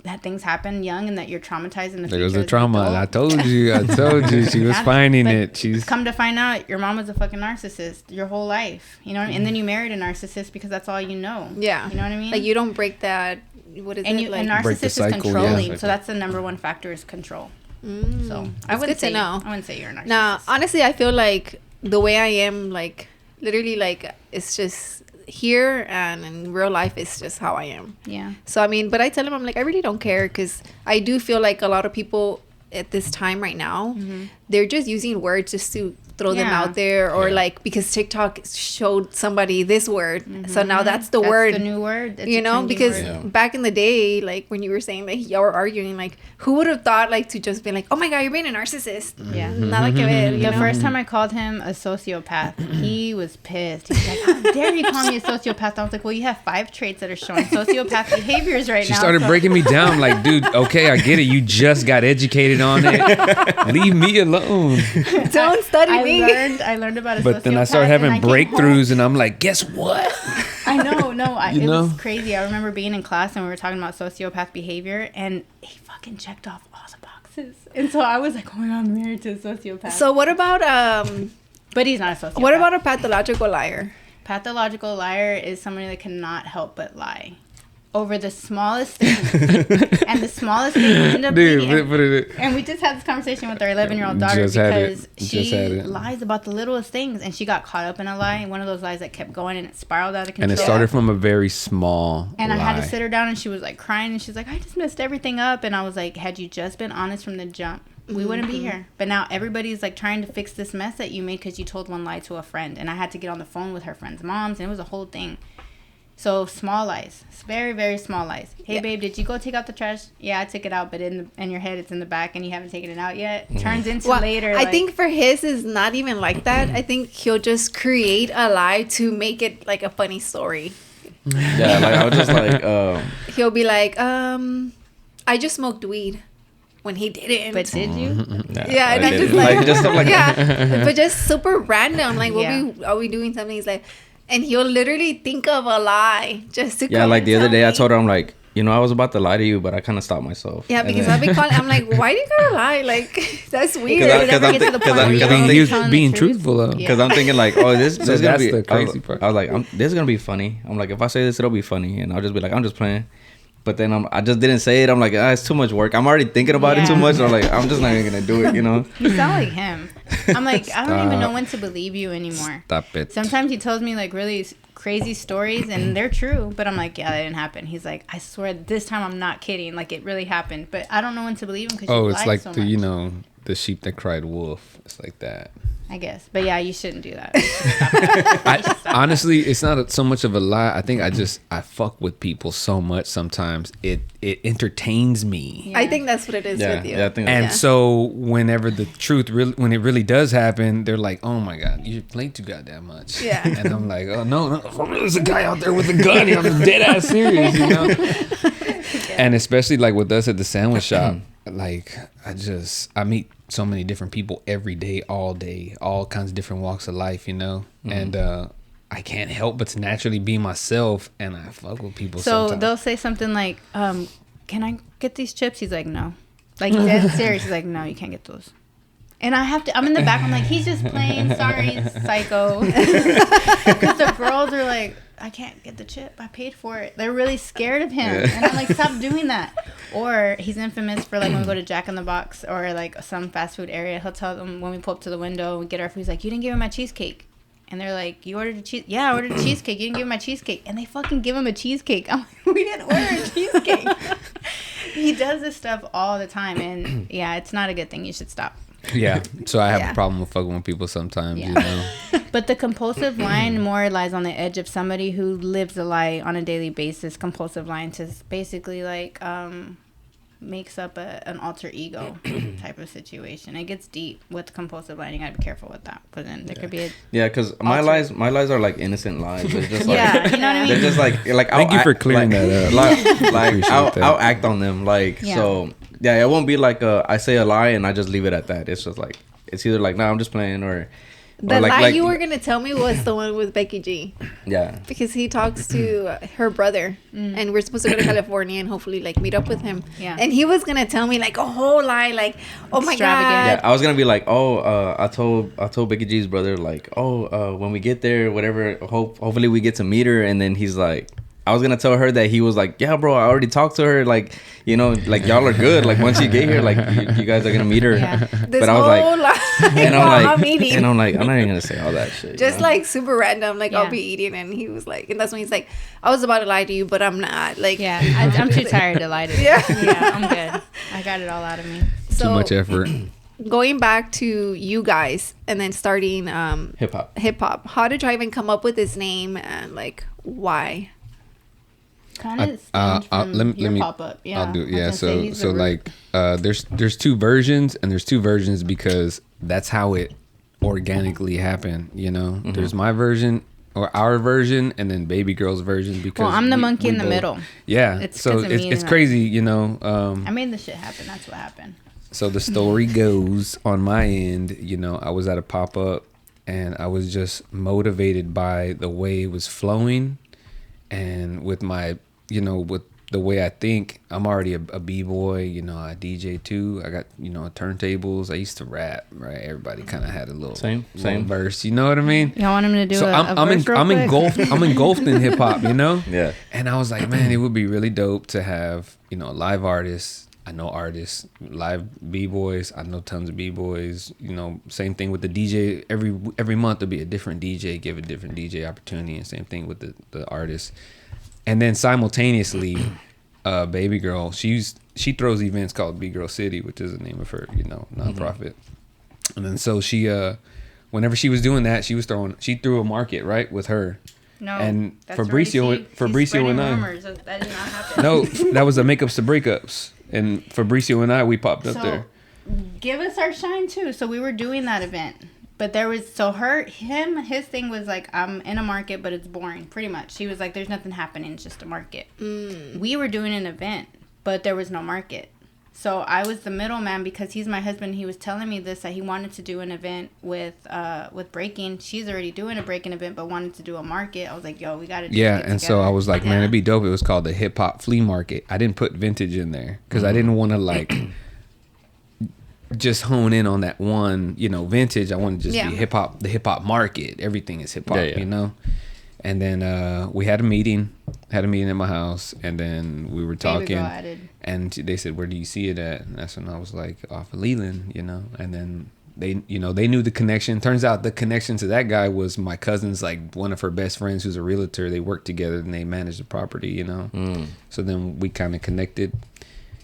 S4: that things happen young and that you're traumatized in the
S3: There
S4: future.
S3: goes the
S4: as an
S3: trauma.
S4: adult.
S3: I told you. She was
S4: Yeah,
S3: finding
S4: but
S3: it. She's
S4: come to find out your mom was a fucking narcissist your whole life, you know what I mean? And then you married a narcissist because that's all you know.
S1: Yeah.
S4: You know what I mean?
S1: Like you don't break that. What is
S4: and
S1: it?
S4: you,
S1: Like,
S4: a
S3: Break the
S4: narcissist is
S3: cycle, yeah.
S4: controlling. So that's the number one factor is control. So I
S1: It's
S4: wouldn't
S1: good to
S4: say
S1: know.
S4: I wouldn't say you're a narcissist.
S1: Nah, honestly, I feel like the way I am, like, literally, like, it's just here and in real life, it's just how I am.
S4: Yeah.
S1: So, I mean, but I tell him, I'm like, I really don't care because I do feel like a lot of people at this time right now, they're just using words just to throw them
S4: Yeah.
S1: out there or
S3: Yeah.
S1: like because TikTok showed somebody this word. So now that's the word.
S4: the new word. It's
S1: You
S4: a
S1: know,
S4: trendy
S1: because
S4: word.
S3: Yeah.
S1: back in the day, like when you were saying like y'all were arguing, like who would have thought like to just be like, oh my God, you're being a narcissist.
S4: Yeah.
S1: Nada que ver, you
S4: The
S1: know?
S4: first time I called him a sociopath, he was pissed. He's like, how dare you call me a sociopath? I was like, well, you have 5 traits that are showing sociopath behaviors right
S3: She
S4: now.
S3: started
S4: so-
S3: breaking me down. Like, dude, okay, I get it. You just got educated on it. Leave me alone.
S1: Don't study me.
S4: I learned about a
S3: But then I
S4: sociopath,
S3: started having
S4: and I came
S3: breakthroughs, and I'm like, guess what?
S4: I know, no,
S3: You
S4: it
S3: know?
S4: was crazy. I remember being in class and we were talking about sociopath behavior, and he fucking checked off all the boxes. And so I was like, oh my God, I'm married to a sociopath.
S1: So what about
S4: but he's not a sociopath.
S1: what about a pathological liar?
S4: Pathological liar is somebody that cannot help but lie. over the smallest thing. And the smallest thing ended up being... And we just had this conversation with our 11-year-old daughter because she lies about the littlest things. And she got caught up in a lie. One of those lies that kept going and it spiraled out of control.
S3: And it started from a very small
S4: And
S3: lie.
S4: I had to sit her down and she was like crying. And she's like, I just messed everything up. And I was like, had you just been honest from the jump, we wouldn't be here. But now everybody's like trying to fix this mess that you made because you told one lie to a friend. And I had to get on the phone with her friends' moms. And it was a whole thing. So small lies, very, very small lies. Hey, babe, did you go take out the trash? Yeah, I took it out, but in your head, it's in the back and you haven't taken it out yet. Turns into later.
S1: I think for his is not even like that. I think he'll just create a lie to make it like a funny story.
S2: Yeah, like I was just like,
S1: he'll be like, I just smoked weed. When he didn't.
S4: But did you?
S1: Yeah, and I'm just like just stuff like that. But just super random. Like, are we doing something? He's like, and he'll literally think of a lie just to
S2: like the other day I told her, I'm like, I was about to lie to you, but I kind of stopped myself.
S1: Yeah, because I've been calling. I'm like, why do you gotta lie? Like, that's weird.
S3: Because I'm being truthful though.
S2: Because I'm thinking like, oh, this is gonna be
S3: the crazy part.
S2: I was like, this is gonna be funny. I'm like, if I say this, it'll be funny, and I'll just be like, I'm just playing. But then I just didn't say it. I'm like, it's too much work. I'm already thinking about it too much. I'm like, I'm just not even gonna do it.
S4: You sound like him. I'm like, I don't even know when to believe you anymore.
S3: Stop it.
S4: Sometimes he tells me like really crazy stories and they're true, but I'm like, yeah, that didn't happen. He's like, I swear this time I'm not kidding. Like it really happened. But I don't know when to believe him because
S3: it's like so much. The sheep that cried wolf. It's like that.
S4: I guess. But yeah, you shouldn't do that.
S3: Honestly, it's not so much of a lie. I think I fuck with people so much sometimes. It entertains me.
S1: Yeah. I think that's what it is with you.
S2: Yeah, I think
S3: and so whenever the truth when it really does happen, they're like, oh my God, you played too goddamn much.
S1: Yeah.
S3: And I'm like, oh no, there's a guy out there with a gun. I'm dead ass serious, And especially like with us at the sandwich shop, like I meet so many different people every day, all kinds of different walks of life, and I can't help but to naturally be myself, and I fuck with people.
S4: So
S3: sometimes.
S4: They'll say something like, can I get these chips? He's like, no. Like dead serious. He's like, no, you can't get those. And I'm in the back, I'm like, he's just playing, sorry, psycho. Because the girls are like, I can't get the chip, I paid for it. They're really scared of him. And I'm like, stop doing that. Or he's infamous for like when we go to Jack in the Box or like some fast food area, he'll tell them when we pull up to the window, we get our food, he's like, you didn't give him my cheesecake. And they're like, you ordered a cheese? Yeah, I ordered a cheesecake. You didn't give him my cheesecake. And they fucking give him a cheesecake. I'm like, we didn't order a cheesecake. He does this stuff all the time. And yeah, it's not a good thing. You should stop.
S3: Yeah. So I have a problem with fucking with people sometimes,
S4: But the compulsive lying more lies on the edge of somebody who lives a lie on a daily basis. Compulsive lying to basically like makes up an alter ego type of situation. It gets deep with compulsive lying. You gotta be careful with that. But then there could be
S2: because my lies are like innocent lies. They're just like
S4: you know what I mean?
S2: They're just like
S3: thank you for clearing that up.
S2: I'll act on them so. Yeah, it won't be like I say a lie and I just leave it at that. It's just like it's either like I'm just playing or
S1: the lie you were gonna tell me was the one with Becky G.
S2: Yeah,
S1: because he talks to her brother and we're supposed to go to California and hopefully like meet up with him.
S4: Yeah,
S1: and he was gonna tell me like a whole lie, like oh my god.
S2: Yeah, I was gonna be like, I told Becky G's brother like, when we get there, whatever, hopefully we get to meet her, and then he's like. I was gonna tell her that he was like, yeah, bro, I already talked to her. Like, like y'all are good. Like once you get here, like you guys are gonna meet her.
S1: Yeah. But I was like,
S2: and I'm like, I'm not even gonna say all that shit.
S1: Just like super random. Like I'll be eating, and he was like, and that's when he's like, I was about to lie to you, but I'm not. Like,
S4: I'm too tired to lie to you. Yeah, I'm good. I got it all out of me.
S3: So, too much effort.
S1: Going back to you guys and then starting
S2: hip hop.
S1: How did you even come up with this name and like why?
S4: Kind of let me pop up. Yeah,
S3: I'll do it. Yeah, so like there's two versions, and there's two versions because that's how it organically happened. There's my version or our version, and then baby girl's version. Because
S4: I'm the monkey in the middle.
S3: Yeah, it's crazy.
S4: I made the shit happen. That's what happened.
S3: So the story goes on my end. I was at a pop up, and I was just motivated by the way it was flowing, and with my with the way I think. I'm already a b-boy, you know. I DJ too. I got, you know, turntables. I used to rap, right? Everybody kind of had a little
S2: Same
S3: verse, you know what I mean?
S4: Y'all want him to do
S3: So I'm engulfed in hip hop, you know.
S2: Yeah.
S3: And I was like, man, it would be really dope to have, you know, live artists. I know artists, live b-boys. I know tons of b-boys. You know, same thing with the DJ. Every month there'll be a different DJ, give a different DJ opportunity, and same thing with the artists. And then simultaneously, Baby Girl, she throws events called B Girl City, which is the name of her, you know, nonprofit. And then so she, whenever she was doing that, she threw a market, right, with her.
S4: No,
S3: and
S4: that's
S3: Fabricio and I.
S4: Rumors. That did not happen.
S3: No, that was a makeups to breakups. And Fabricio and I, we popped up there.
S4: Give us our shine too. So we were doing that event, but there was his thing was like, I'm in a market, but it's boring. Pretty much, he was like, there's nothing happening. It's just a market. We were doing an event, but there was no market. So I was the middleman because he's my husband. He was telling me this, that he wanted to do an event with breaking. She's already doing a breaking event, but wanted to do a market. I was like, yo, we got to do
S3: it and so I was like, man, it'd be dope. It was called the Hip Hop Flea Market. I didn't put vintage in there because I didn't want to like just hone in on that one, you know, vintage. I wanted to just be hip hop, the hip hop market. Everything is hip hop, you know. And then we had a meeting in my house, and then we were talking, and they said, where do you see it at? And that's when I was like, off of Leland, you know. And then they knew the connection. Turns out the connection to that guy was my cousin's, like, one of her best friends who's a realtor. They worked together and they managed the property, you know. So then we kind of connected.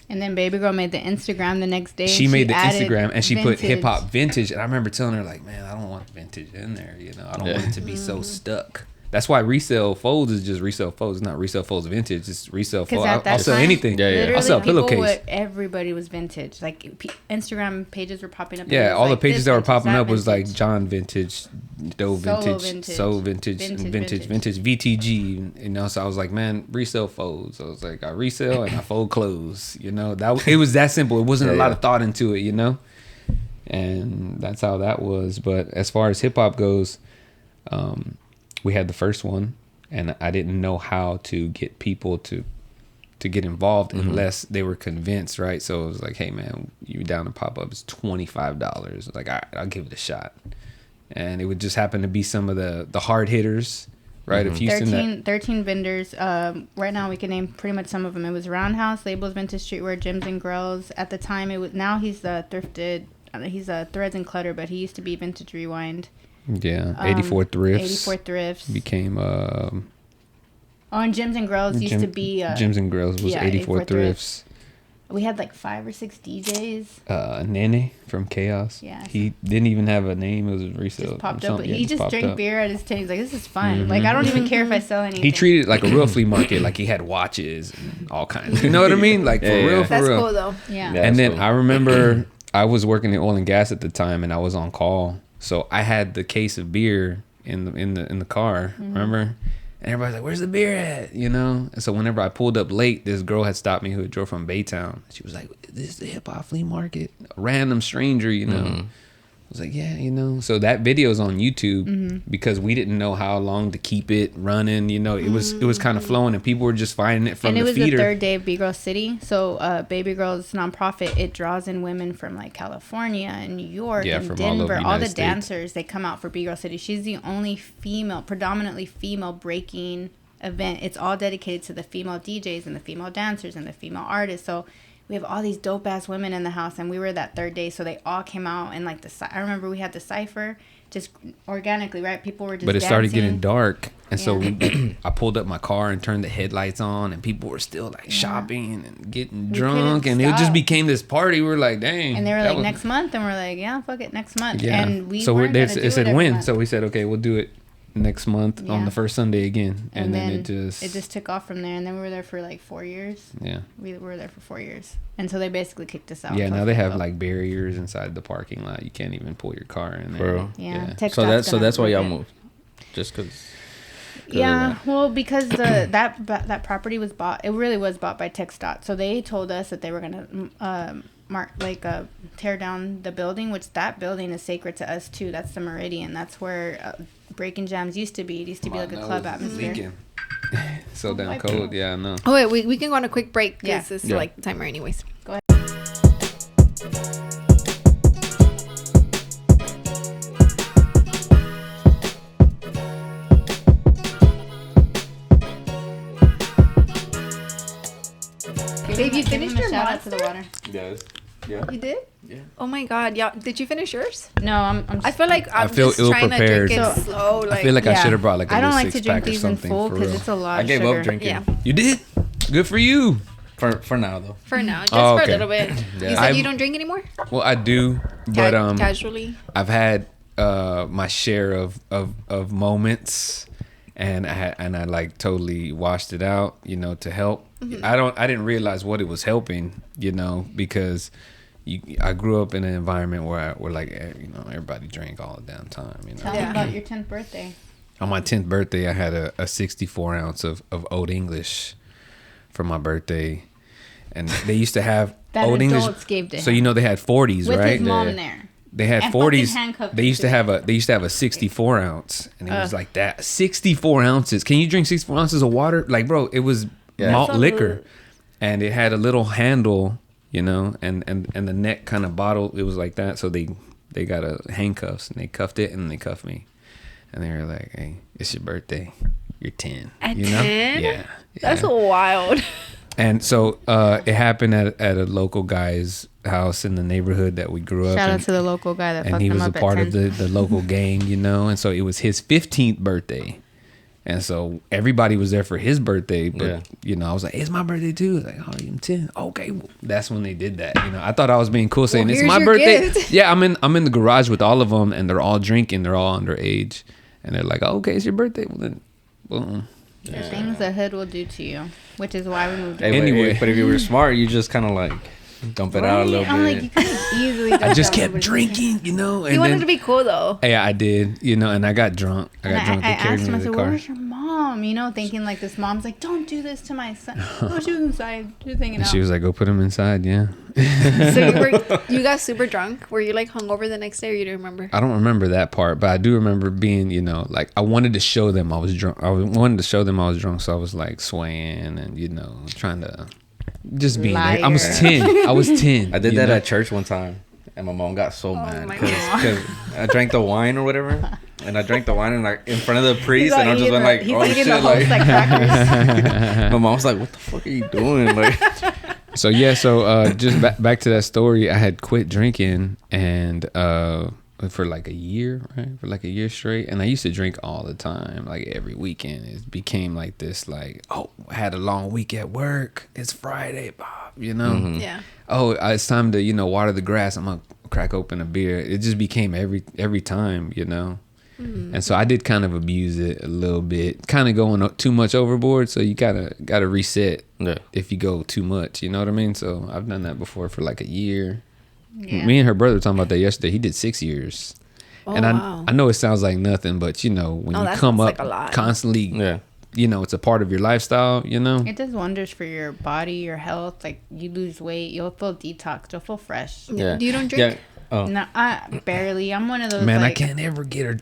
S4: And then Baby Girl made the Instagram the next day.
S3: She made the Instagram and she put hip hop vintage. And I remember telling her, like, man, I don't want vintage in there, you know. I don't want it to be so stuck. That's why resale folds is just resale folds. It's not resale folds vintage. It's resale folds. I'll sell anything. I'll sell a pillowcase.
S4: Everybody was vintage. Like Instagram pages were popping up.
S3: Yeah, all the
S4: like,
S3: pages that were popping up was
S4: vintage.
S3: like John Vintage, Doe Vintage, Soul Vintage, Vintage, VTG. You know, so I was like, man, resale folds. I was like, I resell and I fold clothes. You know, it was that simple. It wasn't a lot of thought into it. You know, and that's how that was. But as far as hip hop goes, we had the first one, and I didn't know how to get people to get involved unless they were convinced, right? So it was like, hey man, you down to pop up? It's $25. Like, all right, I'll give it a shot. And it would just happen to be some of the hard hitters, right? Of Houston. 13
S4: vendors. Right now we can name pretty much some of them. It was Roundhouse, Labels, Vintage Streetwear, Gyms and Grills. At the time, now he's thrifted. He's Threads and Clutter, but he used to be Vintage Rewind.
S3: Yeah, 84 Thrifts.
S4: 84 Thrifts.
S3: Became... and
S4: Gyms and Grills used to be...
S3: Gyms and Grills was 84 Thrifts.
S4: We had like 5 or 6 DJs.
S3: Nene from Chaos.
S4: Yeah.
S3: He didn't even have a name. It was a resale.
S4: Just popped up. He just drank beer at his tent. He's like, this is fun. Like, I don't even care if I sell anything.
S3: He treated it like a real flea market. Like, he had watches and all kinds. You know what I mean? Like, for real.
S1: That's cool, though.
S4: Yeah.
S3: And then I remember I was working in oil and gas at the time, and I was on call. So I had the case of beer in the car, remember? And everybody's like, "Where's the beer at?" You know. And so whenever I pulled up late, this girl had stopped me who had drove from Baytown. She was like, "Is this the hip hop flea market?" A random stranger, you know. I was like, "Yeah, you know." So that video's on YouTube because we didn't know how long to keep it running. You know, it was kind of flowing, and people were just finding it from the feeder.
S4: And it was the third day of B Girl City. So Baby Girl's nonprofit, it draws in women from like California and New York and Denver. All the dancers, they come out for B Girl City. She's the only predominantly female breaking event. It's all dedicated to the female DJs and the female dancers and the female artists. So we have all these dope ass women in the house, and we were that third day, so they all came out, and like I remember we had the cypher just organically, right? People were just
S3: but it
S4: dancing.
S3: Started getting dark, and so I pulled up my car and turned the headlights on, and people were still like shopping and getting drunk, and it just became this party. We were like, dang.
S4: And they were like, next month, and we're like, yeah, fuck it, next month.
S3: Yeah.
S4: And we
S3: it said when, so we said, okay, we'll do it next month on the first Sunday again, and then it just
S4: took off from there, and then we were there for like 4 years.
S3: Yeah,
S4: we were there for 4 years, and so they basically kicked us out.
S3: Yeah, now they have like barriers inside the parking lot. You can't even pull your car in there.
S2: Bro.
S4: Yeah.
S2: So that's why y'all moved, just because.
S4: Yeah, well, because that property was bought. It really was bought by TxDOT. So they told us that they were gonna tear down the building, which that building is sacred to us too. That's the Meridian. That's where Breaking Jams used to be. It used to be like a club atmosphere.
S3: So damn cold. Yeah, I know.
S1: Oh wait, we can go on a quick break because
S4: Yeah.
S1: it's like the timer anyways.
S4: Go ahead.
S1: Babe, you finished your
S4: shout out to
S1: monster?
S4: the water.
S2: Yes. Yeah.
S1: You did?
S2: Yeah.
S1: Oh my god, yeah. Did you finish yours?
S4: No, I'm
S1: I feel like I'm
S3: feel
S1: just trying to
S3: ill-prepared.
S1: drink it
S4: So,
S1: slow. Like,
S3: I feel like I should have brought like a
S4: I don't
S3: little
S4: like to
S3: six
S4: drink
S3: pack or
S4: these in
S3: something.
S4: full
S3: For
S4: because
S3: real.
S4: it's a lot
S2: I
S4: of
S2: gave
S4: sugar.
S2: up drinking.
S1: yeah,
S3: You did? Good for you.
S2: For now though.
S1: for now, just
S3: Oh,
S1: for
S3: okay.
S1: a little bit.
S2: Yeah.
S1: You said
S3: I've-
S1: you don't drink anymore?
S3: Well, I do, but
S1: Casually.
S3: I've had my share of moments, and I like totally washed it out, you know, to help.
S1: Mm-hmm.
S3: I didn't realize what it was helping, you know, because I grew up in an environment where like you know, everybody drank all the damn time, you know.
S4: Tell
S1: Yeah.
S4: me about your 10th birthday.
S3: On my 10th birthday, I had a 64 ounce of Old English for my birthday, and they used to have
S4: That
S3: Old
S4: adults
S3: English.
S4: gave to
S3: So
S4: him.
S3: you know they had 40s,
S4: With
S3: right?
S4: his mom
S2: Yeah.
S4: there.
S3: They had
S4: And
S3: 40s.
S4: fucking handcuffed
S3: They used to
S4: to
S3: have a 64 ounce, and it was
S4: Ugh.
S3: like that. 64 ounces. Can you drink 64 ounces of water? Like, bro, it was malt
S1: That's a
S3: liquor,
S1: lot.
S3: and it had a little handle, you know, and the neck kind of bottle. It was like that. So they got a handcuffs, and they cuffed it, and they cuffed me, and they were like, "Hey, it's your birthday. You're 10."
S1: At
S3: you know?
S1: 10?
S3: Yeah.
S1: That's
S3: yeah.
S1: wild.
S3: And so it happened at a local guy's house in the neighborhood that we grew up
S4: Shout
S3: in.
S4: out to the local guy that
S3: And
S4: fucked
S3: he
S4: him
S3: was a
S4: up
S3: part
S4: at
S3: of
S4: 10.
S3: the local gang, you know. And so it was his 15th birthday. And so everybody was there for his birthday. But,
S2: Yeah.
S3: you know, I was like, it's my birthday too. Like, oh, I'm 10. Okay. Well, that's when they did that. You know, I thought I was being cool saying,
S1: Well,
S3: it's
S1: here's
S3: my
S1: your
S3: birthday.
S1: gift.
S3: Yeah, I'm in the garage with all of them, and they're all drinking. They're all underage. And they're like, oh, okay, it's your birthday. Well, then, boom.
S4: The things the hood will do to you, which is why we moved
S2: Hey,
S4: away.
S3: Anyway.
S2: but if you were smart, you just kind of like dump it out a little
S4: I'm
S2: bit.
S4: like, you could have easily
S3: I just
S4: done
S3: kept
S4: that.
S3: drinking, you know. And
S1: You wanted
S3: then,
S1: to be cool though.
S3: yeah, I did, you know, and I got drunk. I
S4: And
S3: got drunk. They
S4: I
S3: carried
S4: asked him,
S3: me
S4: I
S3: to
S4: said,
S3: the car.
S4: where's your mom? You know, thinking like this mom's like, don't do this to my son. Oh, she was inside. She was hanging
S3: And
S4: out.
S3: she was like, go put him inside, yeah.
S1: So you got super drunk? Were you like hungover the next day, or you don't remember?
S3: I don't remember that part, but I do remember being, you know, like I wanted to show them I was drunk. Wanted to show them I was drunk, so I was like swaying and, you know, trying to just being there. I was
S4: Liar.
S3: 10. I was 10.
S2: I did
S3: you
S2: that
S3: know?
S2: at church one time, and my mom got so mad
S1: my
S2: because I drank the wine or whatever, and I drank the wine and like in front of the priest, and I just went like,
S4: he's
S2: oh
S4: eating
S2: shit,
S4: the host
S2: like
S4: like crackers.
S2: my mom's like, what the fuck are you doing? Like,
S3: So yeah, so just back to that story. I had quit drinking and for like a year, right? For like a year straight, and I used to drink all the time, like every weekend. It became like this, like, oh, I had a long week at work. It's Friday, Bob. You know.
S2: Mm-hmm.
S1: Yeah.
S3: Oh, it's time to, you know, water the grass. I'm gonna crack open a beer. It just became every time, you know. And so I did kind of abuse it a little bit, kind of going too much overboard. So you gotta reset
S2: yeah.
S3: if you go too much. You know what I mean? So I've done that before for like a year.
S4: Yeah.
S3: Me and her brother were talking about that yesterday. He did 6 years.
S1: Oh,
S3: And
S1: wow.
S3: I know it sounds like nothing, but you know, when
S1: Oh,
S3: you
S1: that
S3: come
S1: sounds
S3: up
S1: like a lot.
S3: constantly,
S2: Yeah.
S3: you know, it's a part of your lifestyle, you know?
S4: It does wonders for your body, your health. Like, you lose weight, you'll feel detoxed, you'll feel fresh.
S2: Yeah.
S1: You don't drink?
S2: Yeah. Oh.
S4: No, I barely. I'm one of those.
S3: Man,
S4: like,
S3: I can't ever get her.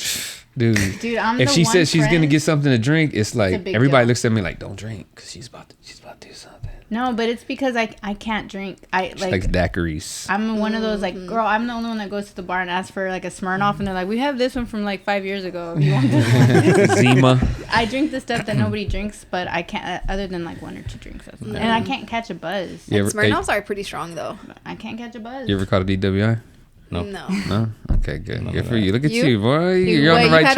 S3: Dude,
S4: Dude, I'm
S3: if
S4: the
S3: she
S4: one
S3: says she's gonna
S4: friend-
S3: get something to drink, it's like
S4: a big
S3: everybody
S4: deal.
S3: looks at me like, "Don't drink," because she's about to do something.
S4: No, but it's because I can't drink. I
S3: Like daiquiris.
S4: I'm one of those like, girl, I'm the only one that goes to the bar and asks for like a Smirnoff, and they're like, we have this one from like 5 years ago. You want this one?
S3: Zima.
S4: I drink the stuff that nobody drinks, but I can't, other than like 1 or 2 drinks. And I can't catch a buzz.
S3: You ever,
S1: Smirnoffs are pretty strong though.
S4: I can't catch a buzz.
S3: you ever caught a DWI?
S2: No.
S3: No. Okay, good.
S2: None
S3: Good
S2: of
S3: for
S2: that.
S3: you. Look at
S1: You-
S3: you, boy.
S1: You-
S3: You're on
S1: wait,
S3: the right
S1: you had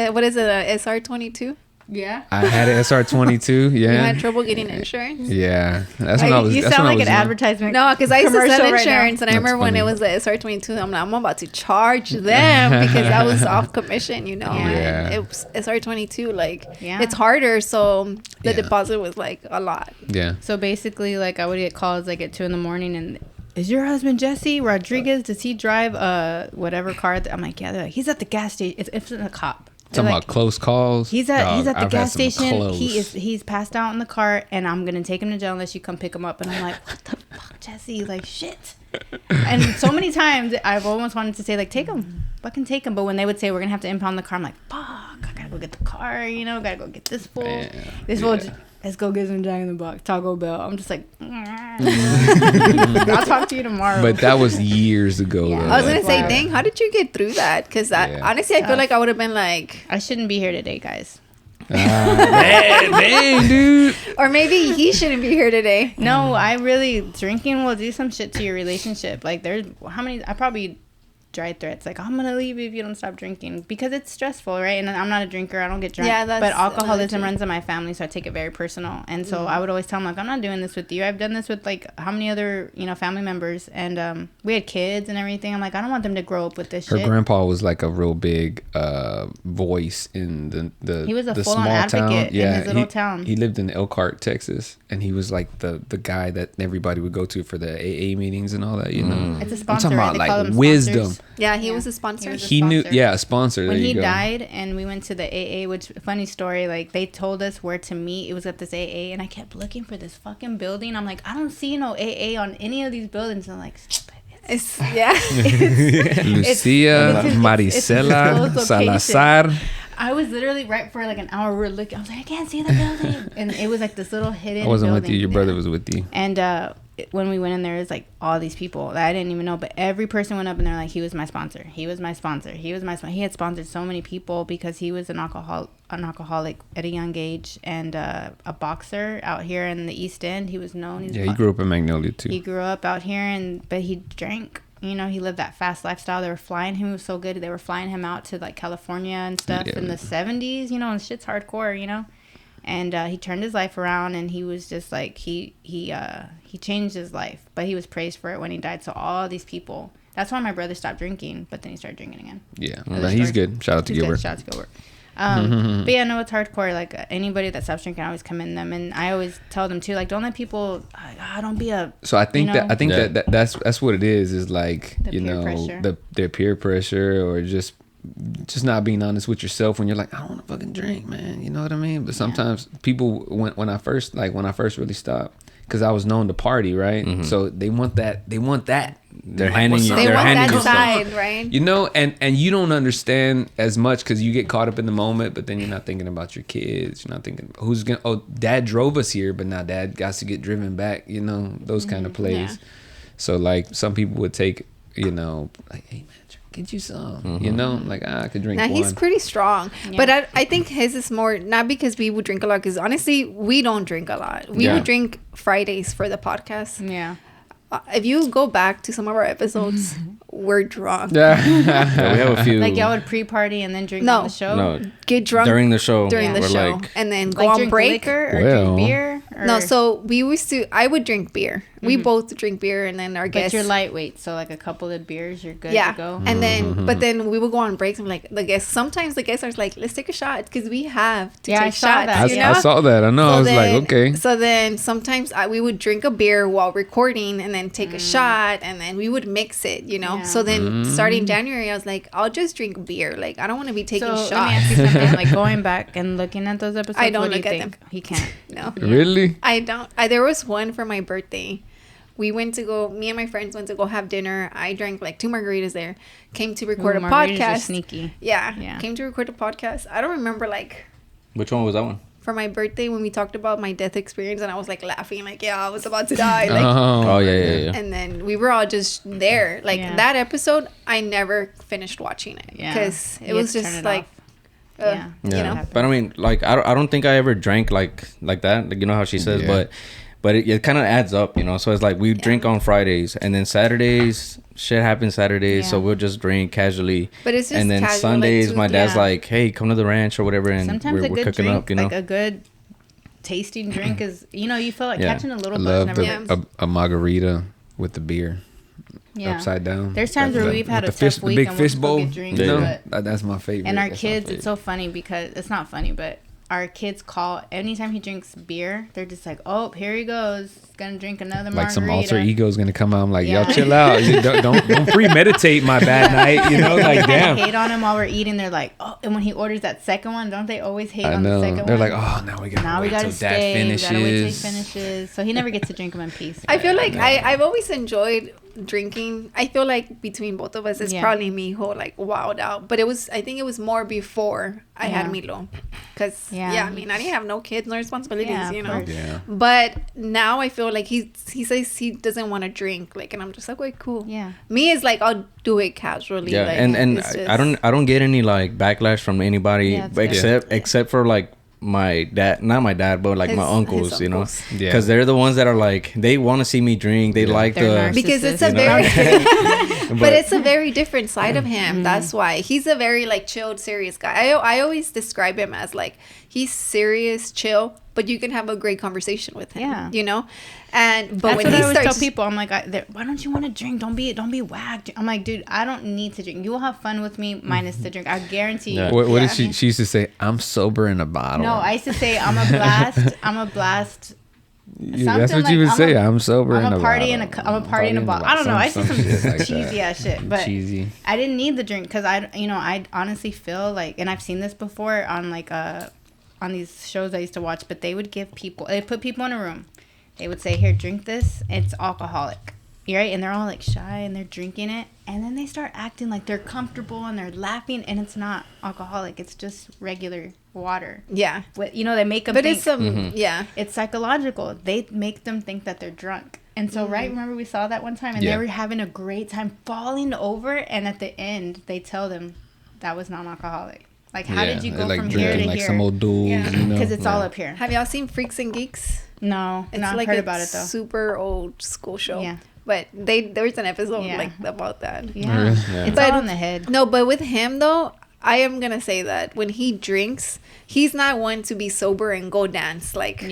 S3: track.
S1: what is it? A SR22?
S4: Yeah.
S3: I had an SR22.
S1: You
S3: Yeah.
S1: had trouble getting insurance?
S3: Yeah. That's when I was.
S4: You
S3: That's
S4: sound
S3: when
S4: like
S3: I was
S4: an
S3: young.
S4: advertisement.
S1: No, because I used to
S4: Commercial
S1: sell
S4: right now.
S1: insurance, and I
S3: That's
S1: remember when it
S3: funny.
S1: was the SR22. I'm like, I'm about to charge them because I was off commission, you know.
S3: Yeah.
S1: And it was SR22, like
S4: Yeah.
S1: it's harder, so the
S3: Yeah.
S1: deposit was like a lot.
S3: Yeah.
S4: So basically, like, I would get calls like at 2 a.m, and is your husband Jesse Rodriguez? Does he drive whatever car? I'm like, yeah. They're like, he's at the gas station. It's a cop. They're
S3: Talking
S4: like,
S3: about close calls.
S4: He's at
S3: Dog,
S4: the
S3: I've had
S4: gas
S3: some
S4: station.
S3: close.
S4: He's passed out in the car, and I'm gonna take him to jail unless you come pick him up. And I'm like, what the fuck, Jesse? Like, shit. And so many times I've almost wanted to say like, take him, fucking take him. But when they would say we're gonna have to impound the car, I'm like, fuck, I gotta go get the car, you know, gotta go get this fool.
S3: Yeah.
S4: This fool, let's go get some Jack in the Box, Taco Bell. I'm just like, I'll talk to you tomorrow.
S3: But that was years ago.
S4: Yeah.
S3: Though.
S1: I was gonna
S3: Like,
S1: say, dang, how did you get through that? Because honestly, I feel like I would have been like,
S4: I shouldn't be here today, guys.
S3: dang, dude.
S1: or maybe he shouldn't be here today.
S4: No, I really, drinking will do some shit to your relationship. Like, there's how many, I probably dry threats like, I'm gonna leave if you don't stop drinking, because it's stressful, right? And I'm not a drinker, I don't get drunk.
S1: Yeah,
S4: but alcoholism runs in my family, so I take it very personal. And so I would always tell him, like, I'm not doing this with you. I've done this with like how many other, you know, family members, and we had kids and everything. I'm like, I don't want them to grow up with this
S3: Her
S4: shit.
S3: grandpa was like a real big voice in the
S4: He was a
S3: the
S4: full-on
S3: small
S4: advocate
S3: town.
S4: in his little town.
S3: He lived in Elkhart, Texas, and he was like the guy that everybody would go to for the AA meetings and all that. You know,
S4: It's a
S3: I'm
S4: sponsor,
S3: talking
S4: right?
S3: about
S4: They call
S3: like
S4: them
S3: wisdom.
S4: sponsors.
S1: Yeah, he
S4: Yeah.
S1: was a sponsor.
S4: He was a
S3: He knew,
S4: sponsor.
S3: yeah, a sponsor.
S4: When
S3: there
S4: he
S3: you go.
S4: died and we went to the AA, which, funny story, like, they told us where to meet. It was at this AA, and I kept looking for this fucking building. I'm like, I don't see no AA on any of these buildings. I'm like, stop it.
S1: It's, yeah.
S3: Lucia,
S4: it's
S3: Maricela,
S4: close
S3: Salazar.
S4: I was literally right for like an hour. We were looking. I was like, I can't see the building, and it was like this little hidden.
S3: I wasn't with
S4: building.
S3: you. Your brother was with you.
S4: And when we went in there, it was like all these people that I didn't even know. But every person went up and they're like, he was my sponsor. He was my sponsor. He was my sponsor. He had sponsored so many people because he was an alcoholic at a young age, and a boxer out here in the East End. He was known.
S3: Yeah, he grew up in Magnolia too.
S4: He grew up out here, but he drank. You know, he lived that fast lifestyle. They were flying him. He was so good. They were flying him out to like California and stuff in the 70s. You know, and shit's hardcore. You know, and he turned his life around, and he was just like he changed his life. But he was praised for it when he died. So all these people. That's why my brother stopped drinking, but then he started drinking again.
S3: Yeah, but he's good. Shout out to
S4: He's
S3: Gilbert.
S4: good. Shout out to Gilbert. But yeah, no, it's hardcore. Like, anybody that stops drinking, I always commend them, and I always tell them too, like, don't let people, don't be a.
S3: So I think
S4: you know,
S3: that's what it is like,
S4: The
S3: you
S4: peer
S3: know,
S4: pressure.
S3: their peer pressure, or just not being honest with yourself when you're like, I don't want to fucking drink, man. You know what I mean? But sometimes people, when I first really stopped, because I was known to party, right?
S2: Mm-hmm.
S3: So they want that.
S2: They're handing you.
S1: They
S2: They're
S1: want
S2: handing
S1: that
S2: you stuff.
S1: side, right?
S3: You know, and you don't understand as much because you get caught up in the moment, but then you're not thinking about your kids. You're not thinking who's gonna. Oh, dad drove us here, but now dad got to get driven back. You know, those kind of plays.
S1: Yeah.
S3: So like some people would take, you know, like, hey man, get you some. You know, like I could drink
S1: Now
S3: one.
S1: he's pretty strong,
S4: Yeah.
S1: but I think his is more not because we would drink a lot. Because honestly, we don't drink a lot. We
S3: Yeah.
S1: would drink Fridays for the podcast.
S4: Yeah.
S1: If you go back to some of our episodes, we're drunk.
S3: Yeah.
S2: Yeah, we have a few.
S4: Like, y'all would pre-party and then drink
S1: No.
S4: on the show?
S2: No,
S1: Get drunk
S2: during the show.
S1: during the
S2: we're
S1: show,
S2: like,
S1: and then go
S4: Like,
S1: on
S4: drink
S1: break.
S4: liquor or
S3: Well.
S4: drink beer? Or,
S1: No, so we used to. I would drink beer. We both drink beer, and then our
S4: but
S1: guests.
S4: you're lightweight, so like a couple of beers, you're good
S1: Yeah,
S4: to go.
S1: and then but then we would go on breaks. And like the guests, sometimes the guests are like, "Let's take a shot," because we have to
S4: Yeah, I
S1: take
S4: saw
S1: shots.
S4: that.
S1: You
S3: I
S1: know?
S3: saw that. I know. I was
S1: then,
S3: like, okay.
S1: So then sometimes we would drink a beer while recording and then take a shot and then we would mix it, you know?
S4: Yeah.
S1: So then starting January, I was like, I'll just drink beer. Like, I don't want to be taking
S4: So
S1: shots.
S4: let me ask you something. Like, going back and looking at those episodes,
S1: I don't
S4: what do you
S1: look at
S4: think?
S1: them.
S4: He can't.
S1: No,
S3: Really?
S1: I don't. There was one for my birthday. Me and my friends went to go have dinner. I drank like 2 margaritas there. Came to record
S4: Ooh,
S1: a
S4: margaritas are
S1: podcast.
S4: sneaky.
S1: Yeah. Came to record a podcast. I don't remember like
S2: which one was that one?
S1: for my birthday when we talked about my death experience and I was like laughing like, yeah, I was about to die. Like,
S2: Oh yeah.
S1: and then we were all just there. Like
S4: Yeah.
S1: that episode, I never finished watching it
S4: Yeah.
S1: because it
S4: You
S1: was
S4: had to turn
S1: just
S4: it
S1: like,
S4: off. Yeah.
S1: you
S2: Yeah,
S1: know.
S2: but I mean, like, I don't think I ever drank like that. Like, you know how she says,
S3: Yeah.
S2: but it kind of adds up, you know. So it's like we drink on Fridays, and then Saturdays, shit happens Saturdays, so
S4: Yeah.
S2: we'll just drink casually.
S1: But it's just
S2: and then
S1: casual, like,
S2: Sundays,
S1: two-
S2: my dad's
S1: yeah.
S2: like, hey, come to the ranch or whatever, and
S4: Sometimes
S2: we're
S4: a good
S2: cooking
S4: drink,
S2: up, you know.
S4: like a good tasting drink is, you know, you feel like
S2: Yeah.
S4: catching a
S3: I
S4: little buzz
S3: love
S4: never
S1: Yeah.
S4: hurts.
S3: a margarita with the beer
S4: Yeah.
S3: upside down.
S4: There's times where we've had a
S3: with the
S4: tough week
S3: big
S4: and we'll
S3: fish
S4: go
S3: bowl.
S4: get drinks,
S3: You know,
S4: but-
S3: that's my favorite.
S4: And our
S3: That's my
S4: kids,
S3: favorite.
S4: it's so funny because it's not funny, but our kids call anytime he drinks beer, they're just like, oh, here he goes, gonna drink another margarita.
S3: Like some alter ego's gonna come out. I'm like,
S4: Yeah.
S3: y'all chill out. You don't premeditate my bad night. You know, like
S4: They
S3: damn.
S4: hate on him while we're eating. They're like, oh, and when he orders that second one, don't they always hate
S3: I
S4: on the
S3: know.
S4: second
S3: They're
S4: one?
S3: like, oh, now we gotta wait
S4: gotta
S3: till dad
S4: stay. We
S3: finishes.
S4: gotta wait till he finishes. So he never gets to drink them in peace.
S1: I feel like I've always enjoyed drinking, I feel like between both of us, it's probably me who like wowed out. But I think it was more before I had Milo. Because, I mean, I didn't have no kids, no responsibilities, you know.
S3: Yeah.
S1: But now I feel like he says he doesn't want to drink. Like, and I'm just like, wait, cool.
S4: Yeah.
S1: Me is like, I'll do it casually.
S2: Yeah,
S1: like,
S2: and
S1: it's just-
S2: I don't get any like backlash from anybody except for like my dad, not my dad, but like my uncles, you know, because they're the ones that are like, they want to see me drink, they like
S4: They're
S1: because it's a very but it's a very different side of him. That's why he's a very like chilled, serious guy. I always describe him as like, he's serious, chill, but you can have a great conversation with him, you know. And but
S4: that's
S1: when
S4: what
S1: he
S4: I always
S1: starts,
S4: tell people, I'm like, why don't you want to drink? Don't be whacked. I'm like, dude, I don't need to drink. You will have fun with me minus the drink. I guarantee you.
S3: What did she used to say? I'm sober in a bottle.
S4: No, I used to say I'm a blast. I'm a blast.
S3: That's what you would say. I'm sober in a bottle.
S4: I'm a party in a bottle. I don't know. I said some
S3: like
S4: cheesy ass shit, but
S3: cheesy.
S4: I didn't need the drink because I honestly feel like, and I've seen this before on like on these shows I used to watch, but they would put people in a room. They would say, here, drink this. It's alcoholic. Right? And they're all like shy and they're drinking it. And then they start acting like they're comfortable and they're laughing. And it's not alcoholic. It's just regular water.
S1: Yeah.
S4: They make them
S1: but
S4: think.
S1: it's some,
S4: It's psychological. They make them think that they're drunk. And so, remember we saw that one time? And they were having a great time falling over. And at the end, they tell them that was non-alcoholic. Like, how did you go
S3: like
S4: from here to
S3: like
S4: here?
S3: some old duels, you know?
S4: Because it's all up here.
S1: Have y'all seen Freaks and Geeks?
S4: No,
S1: It's
S4: not
S1: like
S4: heard
S1: a
S4: about it though.
S1: super old school show.
S4: Yeah.
S1: But there was an episode like about that.
S4: Yeah.
S3: Yeah.
S4: It's
S1: But-
S4: all in the head.
S1: No, but with him though, I am gonna say that when he drinks, he's not one to be sober and go dance like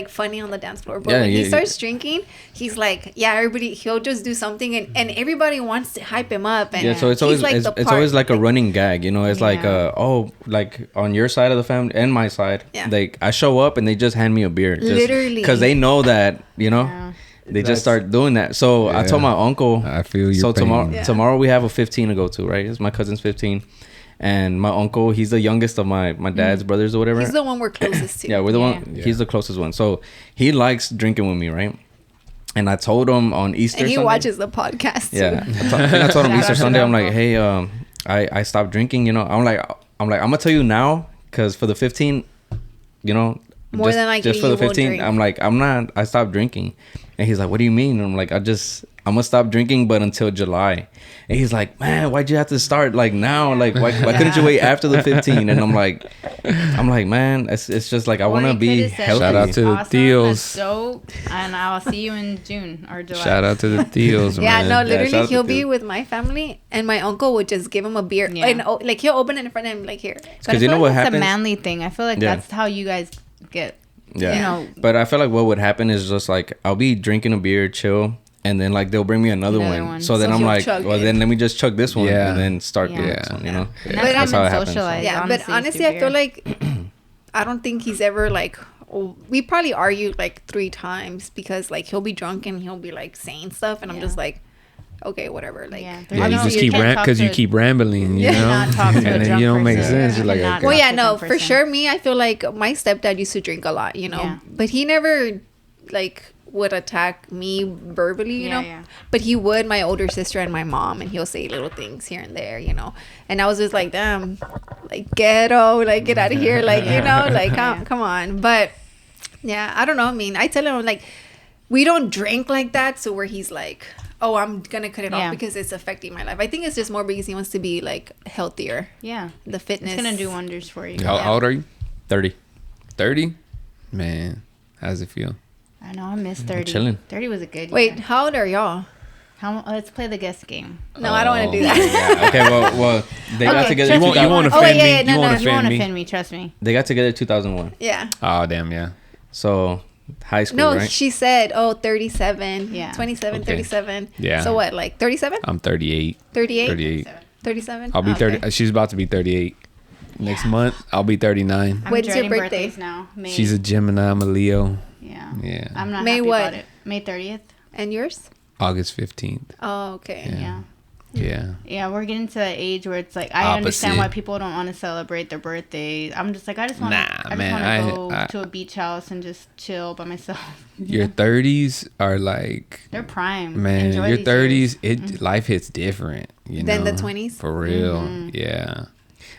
S1: funny on the dance floor. But when he starts drinking, he's like, he'll just do something and everybody wants to hype him up. And
S2: so it's
S1: he's
S2: always
S1: like
S2: it's always like a running gag, you know. It's like like on your side of the family and my side, like I show up and they just hand me a beer, literally, because they know that, you know. They just start doing that. So I told my uncle,
S3: I feel you.
S2: So tomorrow we have a 15 to go to, right? It's my cousin's 15. And my uncle, he's the youngest of my dad's brothers or whatever.
S1: He's the one we're closest to.
S2: Yeah, we're the one. He's the closest one. So he likes drinking with me, right? And I told him on Easter
S1: and he
S2: Sunday.
S1: watches the podcast too.
S2: Yeah. I think I told him Easter Sunday, I'm like, hey, I stopped drinking, you know. I'm like, I'm gonna tell you now, because for the 15, you know,
S1: more than likely
S2: just for the 15,
S1: drink.
S2: I'm like, I stopped drinking. And he's like, what do you mean? And I'm like, I'm gonna stop drinking, but until July. And he's like, man, why'd you have to start like now? Like, why couldn't you wait after the 15? And I'm like, man, it's just like I want to be healthy.
S3: Shout out to the Theos.
S4: Dope. And I'll see you in June or July.
S3: Shout out to the Theos, man.
S1: Yeah, no, literally,
S2: shout out
S1: he'll
S2: to
S1: be
S2: Theo.
S1: with my family, and my uncle would just give him a beer, and like he'll open it in front of him, like here.
S2: Because you know what
S4: It's
S2: happens?
S4: a manly thing. I feel like that's how you guys get.
S2: Yeah.
S4: You know,
S2: But I feel like what would happen is just like I'll be drinking a beer, chill, and then like they'll bring me another one. So then I'm
S1: he'll
S2: like,
S1: chug
S2: well,
S1: it.
S2: then let me just chug this one
S3: Yeah.
S2: and then start the
S4: Yeah.
S2: next one, you know?
S4: And
S1: But
S4: that's
S2: how
S4: how
S2: it
S4: I'm
S2: happens.
S4: socialized.
S1: Yeah, but honestly, I feel like I don't think he's ever like. We probably argued like 3 times because like he'll be drunk and he'll be like saying stuff, and I'm just like, okay, whatever. Like,
S3: Yeah, you just keep
S4: because
S3: you keep rambling, you know,
S4: not talk to a
S3: and then
S4: drunk
S3: you don't make
S4: person.
S3: sense. You're like,
S4: Cannot
S3: okay.
S1: well, yeah,
S4: Talk to
S1: no,
S4: a
S1: for
S4: person.
S1: sure. Me, I feel like my stepdad used to drink a lot, you know,
S4: Yeah.
S1: but he never like would attack me verbally, you know.
S4: Yeah.
S1: But he would my older sister and my mom, and he'll say little things here and there, you know. And I was just like, damn, like ghetto, like get out of here, like you know, like come on. But yeah, I don't know. I mean, I tell him like we don't drink like that, so where he's like, oh, I'm gonna cut it off because it's affecting my life. I think it's just more because he wants to be like healthier.
S4: Yeah,
S1: the fitness.
S4: it's gonna do wonders for you.
S3: How old are you?
S2: 30.
S3: 30? Man, how does it feel?
S4: I know, I miss 30.
S2: chilling.
S4: 30 was a good year.
S1: Wait, how old are y'all?
S4: Let's play the guess game.
S1: No, I don't want to do that.
S2: Yeah, okay, well, they got together.
S3: You won't
S1: Oh,
S3: offend
S1: yeah,
S3: me.
S1: no,
S3: You
S1: no,
S3: won't
S4: You won't
S3: offend me.
S4: offend me, trust me.
S2: They got together 2001.
S1: Yeah.
S3: Oh, damn, yeah.
S2: So high school,
S1: No,
S2: right?
S1: she said, 37.
S4: Yeah.
S1: 27,
S3: Okay.
S1: 37.
S3: Yeah.
S1: So what, like 37?
S3: I'm 38.
S1: 38?
S3: 38.
S1: 37?
S3: I'll be
S1: Oh,
S3: 30.
S1: okay.
S3: She's about to be 38. Next month, I'll be 39.
S4: I'm
S1: When's your
S4: dreading
S1: birthday?
S4: birthdays now. May.
S3: She's a Gemini. I'm a Leo.
S4: Yeah.
S3: Yeah.
S4: I'm not
S1: May
S4: happy
S1: what?
S4: about it. May 30th.
S1: And yours?
S3: August 15th.
S1: Oh, okay.
S3: Yeah.
S4: Yeah.
S3: Yeah.
S4: Yeah, we're getting to that age where it's like I understand
S3: Opposite.
S4: why people don't want to celebrate their birthdays. I'm just like I just want
S3: Nah,
S4: to
S3: man,
S4: go
S3: I-
S4: to a beach house and just chill by myself.
S3: Your 30s are like,
S4: They're prime.
S3: man,
S4: Enjoy
S3: your
S4: these
S3: 30s,
S4: years.
S3: life hits different. You
S1: Than
S3: know?
S1: the 20s?
S3: For real. Yeah.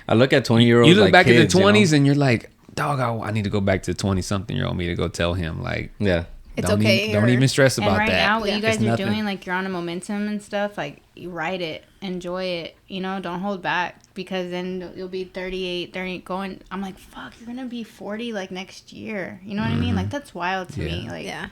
S2: I look at 20-year-olds.
S3: You look
S2: like
S3: back
S2: kids,
S3: at the 20s
S2: you know?
S3: and you're like, dog, I need to go back to 20-something-year-old me to go tell him, like,
S2: Yeah.
S1: It's
S3: don't
S1: okay.
S3: don't even stress
S4: And
S3: about
S4: right
S3: that.
S4: now, what
S1: Yeah.
S4: you guys
S3: It's
S4: are
S3: nothing.
S4: doing, like you're on a momentum and stuff, like you ride it, enjoy it, you know, don't hold back because then you'll be 38, 30 going. I'm like, fuck, you're gonna be 40 like next year. You know what I mean? Like that's wild to me.
S3: Yeah.
S4: Like,
S1: Yeah.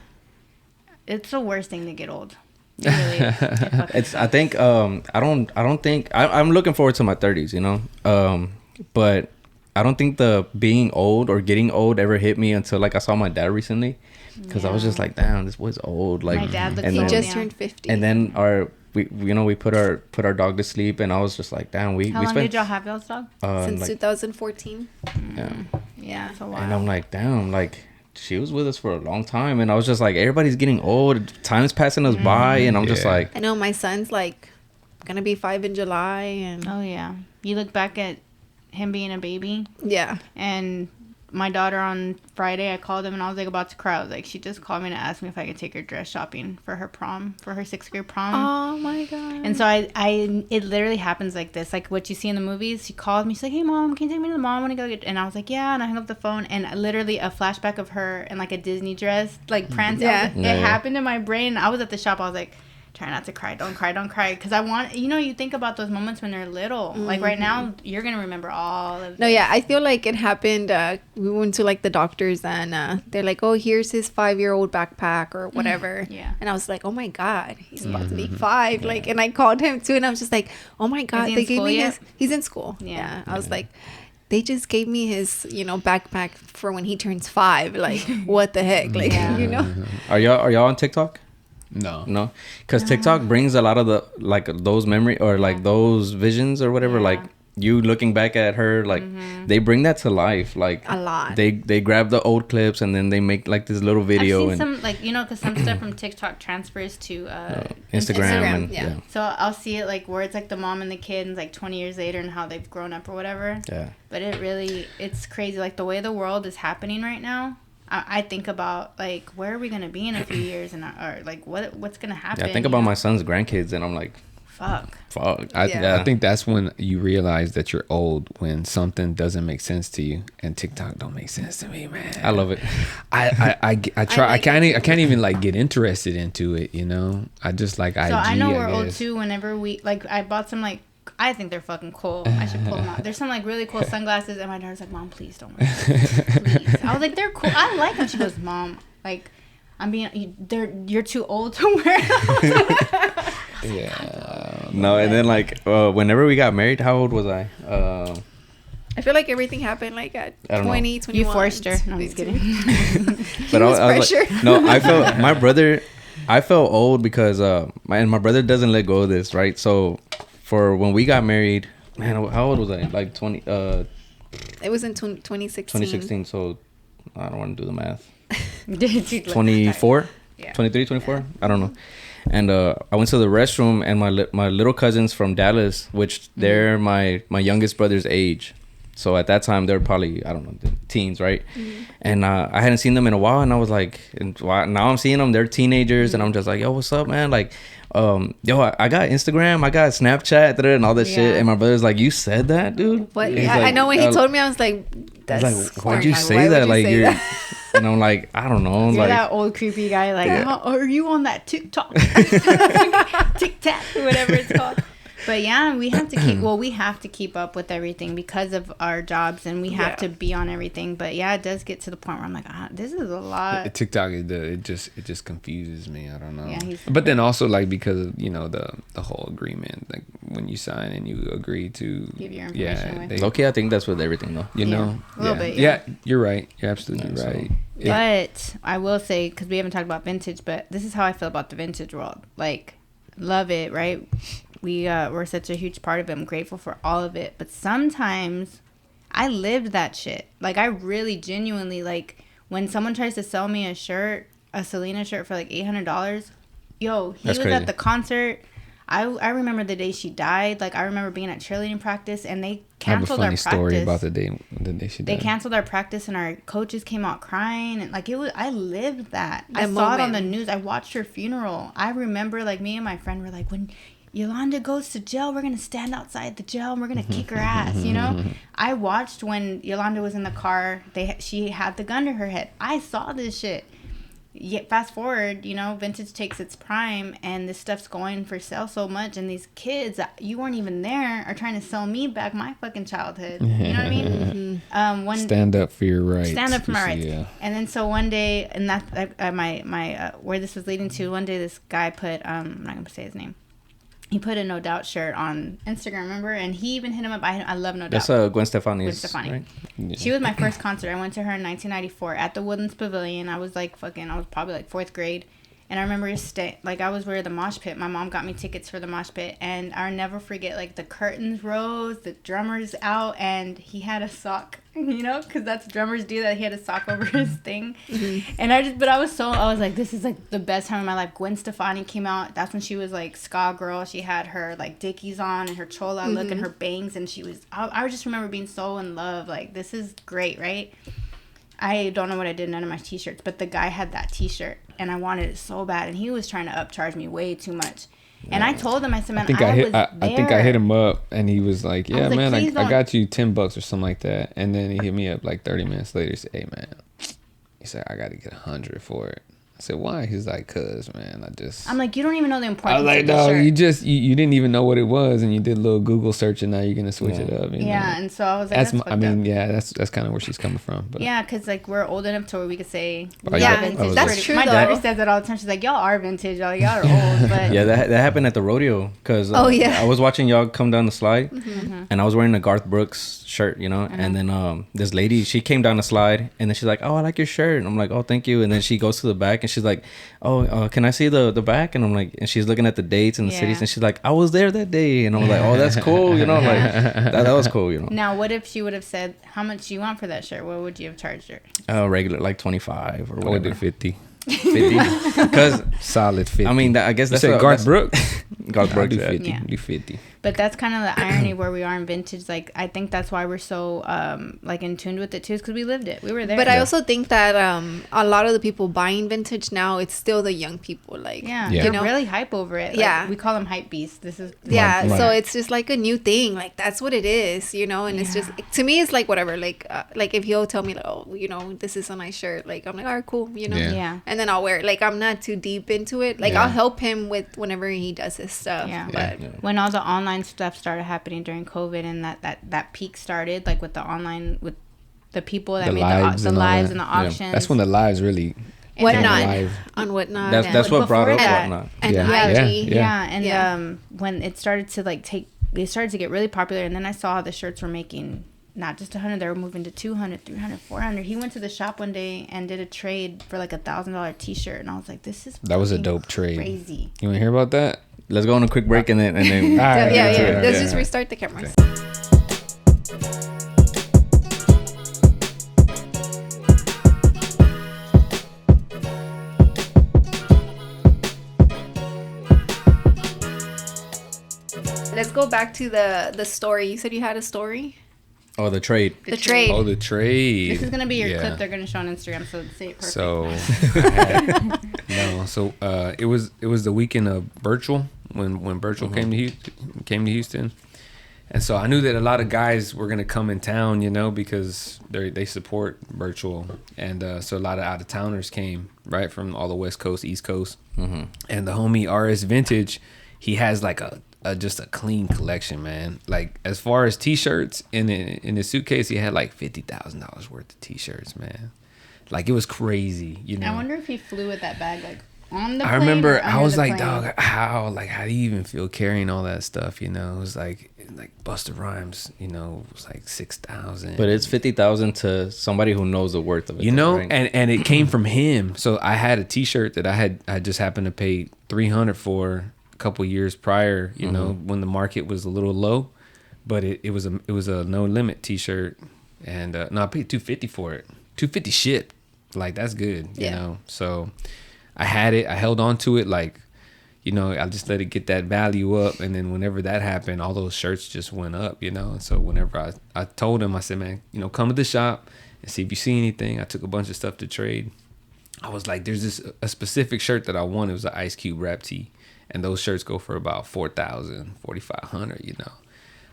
S4: it's the worst thing to get old. It really is. It fucking
S2: It's. I
S4: sucks.
S2: think. I don't think. I'm looking forward to my 30s. You know. But I don't think the being old or getting old ever hit me until like I saw my dad recently, because I was just
S4: Yeah.
S2: like, damn, this boy's old. Like,
S4: My dad looks
S2: and
S1: He
S4: old.
S2: then,
S1: just turned 50.
S2: and then we put our dog to sleep, and I was just like, damn, we
S4: How
S2: we
S4: long
S2: spent
S4: did y'all have y'all's dog?
S1: Since
S2: like,
S1: 2014.
S2: yeah.
S1: Yeah.
S4: That's a while.
S2: And I'm like, damn, like she was with us for a long time, and I was just like, everybody's getting old, time's passing us by, and I'm just
S3: Yeah.
S2: like,
S1: I know my son's like gonna be 5 in July, and
S4: Oh yeah, you look back at him being a baby,
S1: yeah.
S4: and my daughter on Friday, I called him and I was like about to cry. I was like, she just called me to ask me if I could take her dress shopping for her prom, for her 6th grade prom.
S1: Oh my god.
S4: And so it literally happens like this, like what you see in the movies. She called me, she's like, "Hey mom, can you take me to the mall? I want to go get," and I was like, "Yeah," and I hung up the phone, and literally a flashback of her in like a Disney dress, like prancing.
S1: Yeah.
S2: Yeah,
S4: It
S2: yeah.
S4: happened in my brain. I was at the shop. I was like, try not to cry, don't cry, because I want, you know, you think about those moments when they're little. Like right now, you're gonna remember all of.
S1: No,
S4: this.
S1: yeah, I feel like it happened. We went to like the doctors, and they're like, "Oh, here's his 5-year-old backpack or whatever."
S4: Yeah.
S1: And I was like, "Oh my god, he's about to be 5!" Like, and I called him too, and I was just like, "Oh my god,
S4: he in
S1: they gave
S4: school
S1: me
S4: yet?
S1: his." He's in school.
S4: Yeah.
S1: I was like, they just gave me his, backpack for when he turns 5. Like, what the heck? Like,
S4: Yeah.
S2: are y'all on TikTok?
S3: No.
S2: No, because TikTok brings a lot of the like those memory or like those visions or whatever.
S4: Yeah.
S2: Like you looking back at her, like they bring that to life. Like
S1: A lot.
S2: They grab the old clips and then they make like this little video
S4: I've seen
S2: and
S4: some, like, because some stuff from TikTok transfers to
S2: Instagram
S1: Instagram,
S2: and
S1: yeah.
S2: yeah.
S4: So I'll see it like where it's like the mom and the kid, and it's like 20 years later and how they've grown up or whatever.
S2: Yeah.
S4: But it's crazy. Like the way the world is happening right now, I think about like where are we gonna be in a few years, and or like what's gonna happen.
S2: Yeah, I think about my son's grandkids and I'm like,
S4: fuck.
S2: fuck.
S1: Yeah.
S3: I think that's when you realize that you're old, when something doesn't make sense to you, and TikTok don't make sense to me, man.
S2: I love it.
S3: I try.
S1: like
S3: I can't even like get interested into it. I just like IG.
S4: So I know we're old
S3: guess.
S4: too. Whenever we like, I bought some like. I think they're fucking cool. I should pull them out. There's some like really cool sunglasses, and my daughter's like, "Mom, please don't wear them. Please." I was like, "They're cool. I like them." She goes, "Mom, like, you're too old to wear them."
S3: Yeah.
S2: No, and then like whenever we got married, how old was I?
S1: I feel like everything happened like at
S2: I don't know.
S1: 20, 21.
S4: You forced her. No, I'm just kidding.
S2: But
S1: was
S2: I was like,
S1: pressure.
S2: no, I felt my brother. I felt old because my brother doesn't let go of this, right? So for when we got married, man, how old was I? Like 20.
S1: It was in 2016.
S2: 2016, so I don't want to do the math.
S4: She's like,
S2: 24?
S4: Yeah.
S2: 23, 24? I don't know. And I went to the restroom, and my little cousins from Dallas, which they're my youngest brother's age. So at that time, they were probably, I don't know, teens, right? And I hadn't seen them in a while, and I was like, now I'm seeing them. They're teenagers, and I'm just like, yo, what's up, man? Like, yo, I got Instagram, I got Snapchat, and all this shit.
S4: Yeah.
S2: And my brother's like, you said that, dude?
S1: What?
S2: He's
S1: I
S2: like,
S1: know when he told me, I was like,
S2: I
S1: that's
S2: was like, why'd you
S1: corny.
S2: say
S1: Why would
S2: that?
S1: you
S2: Like,
S1: say
S2: you're,
S1: that?
S2: and I'm like, I don't know.
S4: You're
S2: Like,
S4: that old creepy guy, like,
S2: Yeah.
S4: are you on that TikTok? TikTok, whatever it's called. But yeah, we have to keep up with everything because of our jobs, and we have to be on everything. But yeah, it does get to the point where I'm like, this is a lot.
S3: TikTok it just confuses me. I don't know.
S4: Yeah,
S3: but then also like because of the whole agreement, like when you sign and you agree to
S4: Give your information away.
S2: okay, I think that's with everything, though.
S3: you
S4: Yeah,
S3: know,
S4: a little bit,
S3: yeah, you're right. You're absolutely
S2: Yeah, so-
S3: right.
S4: But I will say, because we haven't talked about vintage, but this is how I feel about the vintage world. Like, love it, right? We're such a huge part of it. I'm grateful for all of it. But sometimes I lived that shit. Like, I really genuinely, like, when someone tries to sell me a shirt, a Selena shirt for like $800, yo, he
S2: That's
S4: was
S2: crazy.
S4: at the concert. I remember the day she died. Like, I remember being at cheerleading practice, and they canceled
S3: I
S4: our
S3: have a
S4: practice.
S3: funny story about the day she died.
S4: They canceled our practice, and our coaches came out crying, and like it was. I lived that. I
S1: That
S4: saw it on the
S1: moment.
S4: news. I watched her funeral. I remember, like, me and my friend were like, when Yolanda goes to jail, we're gonna stand outside the jail and we're gonna kick her ass. You know, I watched when Yolanda was in the car. She had the gun to her head. I saw this shit. Yet fast forward, you know, vintage takes its prime, and this stuff's going for sale so much, and these kids, you weren't even there, are trying to sell me back my fucking childhood. You know what I mean?
S3: Stand up for your rights.
S4: Stand up for my rights.
S3: Yeah.
S4: And then so one day, and that's my where this was leading to. One day, this guy put I'm not gonna say his name. He put a No Doubt shirt on Instagram, remember? And he even hit him up. I love No Doubt.
S2: That's Gwen Stefani.
S4: Gwen Stefani.
S2: Right?
S3: Yeah.
S4: She was my first concert. I went to her in 1994 at the Woodlands Pavilion. I was like I was probably like 4th grade. And I remember I was where the mosh pit. My mom got me tickets for the mosh pit. And I'll never forget, like, the curtains rose, the drummer's out, and he had a sock, you know? Because that's drummers do that. He had a sock over his thing. And I was like, this is, like, the best time of my life. Gwen Stefani came out. That's when she was, like, ska girl. She had her, like, Dickies on and her chola look and her bangs. And I just remember being so in love. Like, this is great, right? I don't know what I did, none of my t-shirts, but the guy had that t-shirt, and I wanted it so bad, and he was trying to upcharge me way too much. And I told him, I said, man,
S3: I think I hit him up, and he was like, yeah,
S4: was like,
S3: man,
S4: "Please
S3: I
S4: don't."
S3: got you $10 or something like that. And then he hit me up like 30 minutes later. He said, hey, man, he said, I got to get 100 for it. I said, why? He's like, cause, man,
S4: I'm like, you don't even know the
S3: I
S4: importance
S3: was like,
S4: of the
S3: no,
S4: shirt.
S3: you didn't even know what it was, and you did a little Google search, and now you're gonna switch it up. You know?
S4: And so I was like,
S3: That's,
S4: that's
S3: I mean, yeah, that's kind of where she's coming from. But
S4: yeah, because, like, we're old enough to where we could say,
S3: Oh,
S4: yeah,
S3: yeah,
S4: vintage.
S1: that's true,
S4: My
S1: though.
S4: daughter says that all the time. She's like, y'all are vintage. Y'all are old. But
S2: Yeah, that happened at the rodeo because
S1: Oh, yeah.
S2: I was watching y'all come down the slide, and I was wearing a Garth Brooks shirt, you know, and then this lady, she came down the slide, and then she's like, oh, I like your shirt, and I'm like, oh, thank you, and then she goes to the back, and she's like, oh, can I see the back? And I'm like, and she's looking at the dates and the cities, and she's like, I was there that day, and I'm like, oh, that's cool, you know, like that was cool, you know.
S4: now, what if she would have said, how much do you want for that shirt? What would you have charged her?
S2: Regular, like 25 or
S3: I would
S2: whatever.
S3: do 50,
S2: 50, because
S3: solid 50.
S2: I mean, I guess
S3: you
S2: that's
S3: said
S2: what-
S3: Garth
S2: that's-
S3: Brooks.
S2: Garth
S3: I'll
S2: Brooks,
S3: do
S2: yeah.
S3: 50.
S4: Yeah.
S3: Do 50.
S4: But that's kind of the irony where we are in vintage. Like, I think that's why we're so like in tune with it too, because we lived it. We were there.
S1: But I also think that a lot of the people buying vintage now, it's still the young people. Like,
S4: yeah,
S3: Yeah.
S4: they're
S1: know?
S4: really hype over it. Like,
S1: Yeah.
S4: we call them hype beasts. This is
S1: Yeah,
S3: My-
S1: so it's just like a new thing. Like, that's what it is, you know. And it's just, to me, it's like whatever. Like if he'll tell me, like, oh, you know, this is a nice shirt. Like, I'm like, all right, cool, you know.
S3: Yeah.
S4: Yeah.
S1: And then I'll wear it. Like, I'm not too deep into it. Like,
S3: Yeah.
S1: I'll help him with whenever he does his stuff.
S4: Yeah.
S1: But
S4: When all the online stuff started happening during COVID, and that peak started, like with the online, with the people that
S3: The
S4: made
S3: lives
S4: the
S3: and all
S4: lives
S3: that.
S4: and the
S3: Yeah.
S4: auctions.
S3: That's when the lives really.
S1: Whatnot.
S3: Live.
S1: On Whatnot.
S2: That's
S1: and,
S2: that's what brought
S4: before
S2: up
S4: that-
S2: Whatnot.
S1: and
S3: Yeah.
S1: IG.
S3: Yeah.
S4: And
S1: Yeah.
S4: when it started to like they started to get really popular, and then I saw the shirts were making not just 100, they were moving to 200, 300, 400. He went to the shop one day and did a trade for like $1,000 t-shirt, and I was like, this is
S3: That was a
S4: fucking
S3: dope trade.
S4: crazy.
S3: You want to hear about that?
S2: Let's go on a quick break and then
S3: All right,
S1: Yeah,
S3: let's
S1: yeah.
S3: do it.
S1: Let's
S3: Yeah.
S1: just restart the cameras. Let's go back to the story. You said you had a story?
S2: Oh, the trade.
S1: The trade.
S3: Oh, the trade.
S4: This is gonna be your
S3: Yeah.
S4: clip they're gonna show on Instagram, so say it perfect.
S3: So, it was the weekend of virtual when virtual came to Houston, and so I knew that a lot of guys were gonna come in town, you know, because they support virtual, and so a lot of out of towners came right from all the West Coast, East Coast, and the homie RS Vintage, he has like a just a clean collection, man. Like as far as t-shirts in his suitcase, he had like $50,000 worth of t-shirts, man. Like it was crazy, you know.
S4: I wonder if he flew with that bag like on the
S3: I
S4: plane.
S3: remember
S4: or
S3: I
S4: under
S3: was
S4: the
S3: like,
S4: plane.
S3: dog, how do you even feel carrying all that stuff? You know, it was like Busta Rhymes, you know, it was like 6,000.
S2: But it's 50,000 to somebody who knows the worth of it.
S3: You know,
S2: right?
S3: and it came from him. So I had a T-shirt that I just happened to pay $300 for a couple years prior. You know, when the market was a little low, but it was a no limit T-shirt, and no, I paid $250 for it. $250 shipped. Like that's good, you know. So I had it. I held on to it like, you know, I just let it get that value up. And then whenever that happened, all those shirts just went up, you know. And so whenever I told him, I said, man, you know, come to the shop and see if you see anything. I took a bunch of stuff to trade. I was like, there's a specific shirt that I want. It was an Ice Cube rap tee. And those shirts go for about $4,000, $4,500, you know.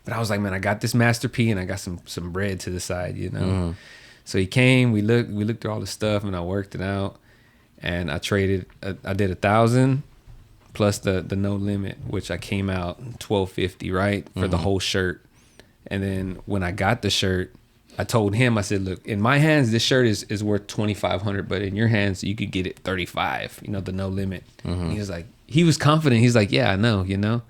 S3: But I was like, man, I got this Master P and I got some bread to the side, you know. So he came, we looked through all the stuff, and I worked it out. And I traded, I did 1,000 plus the no limit, which I came out $1,250, right, for the whole shirt. And then when I got the shirt, I told him, I said, look, in my hands, this shirt is worth $2,500, but in your hands, you could get it $35, you know, the no limit. And he was like, he was confident. He's like, yeah, I know, you know.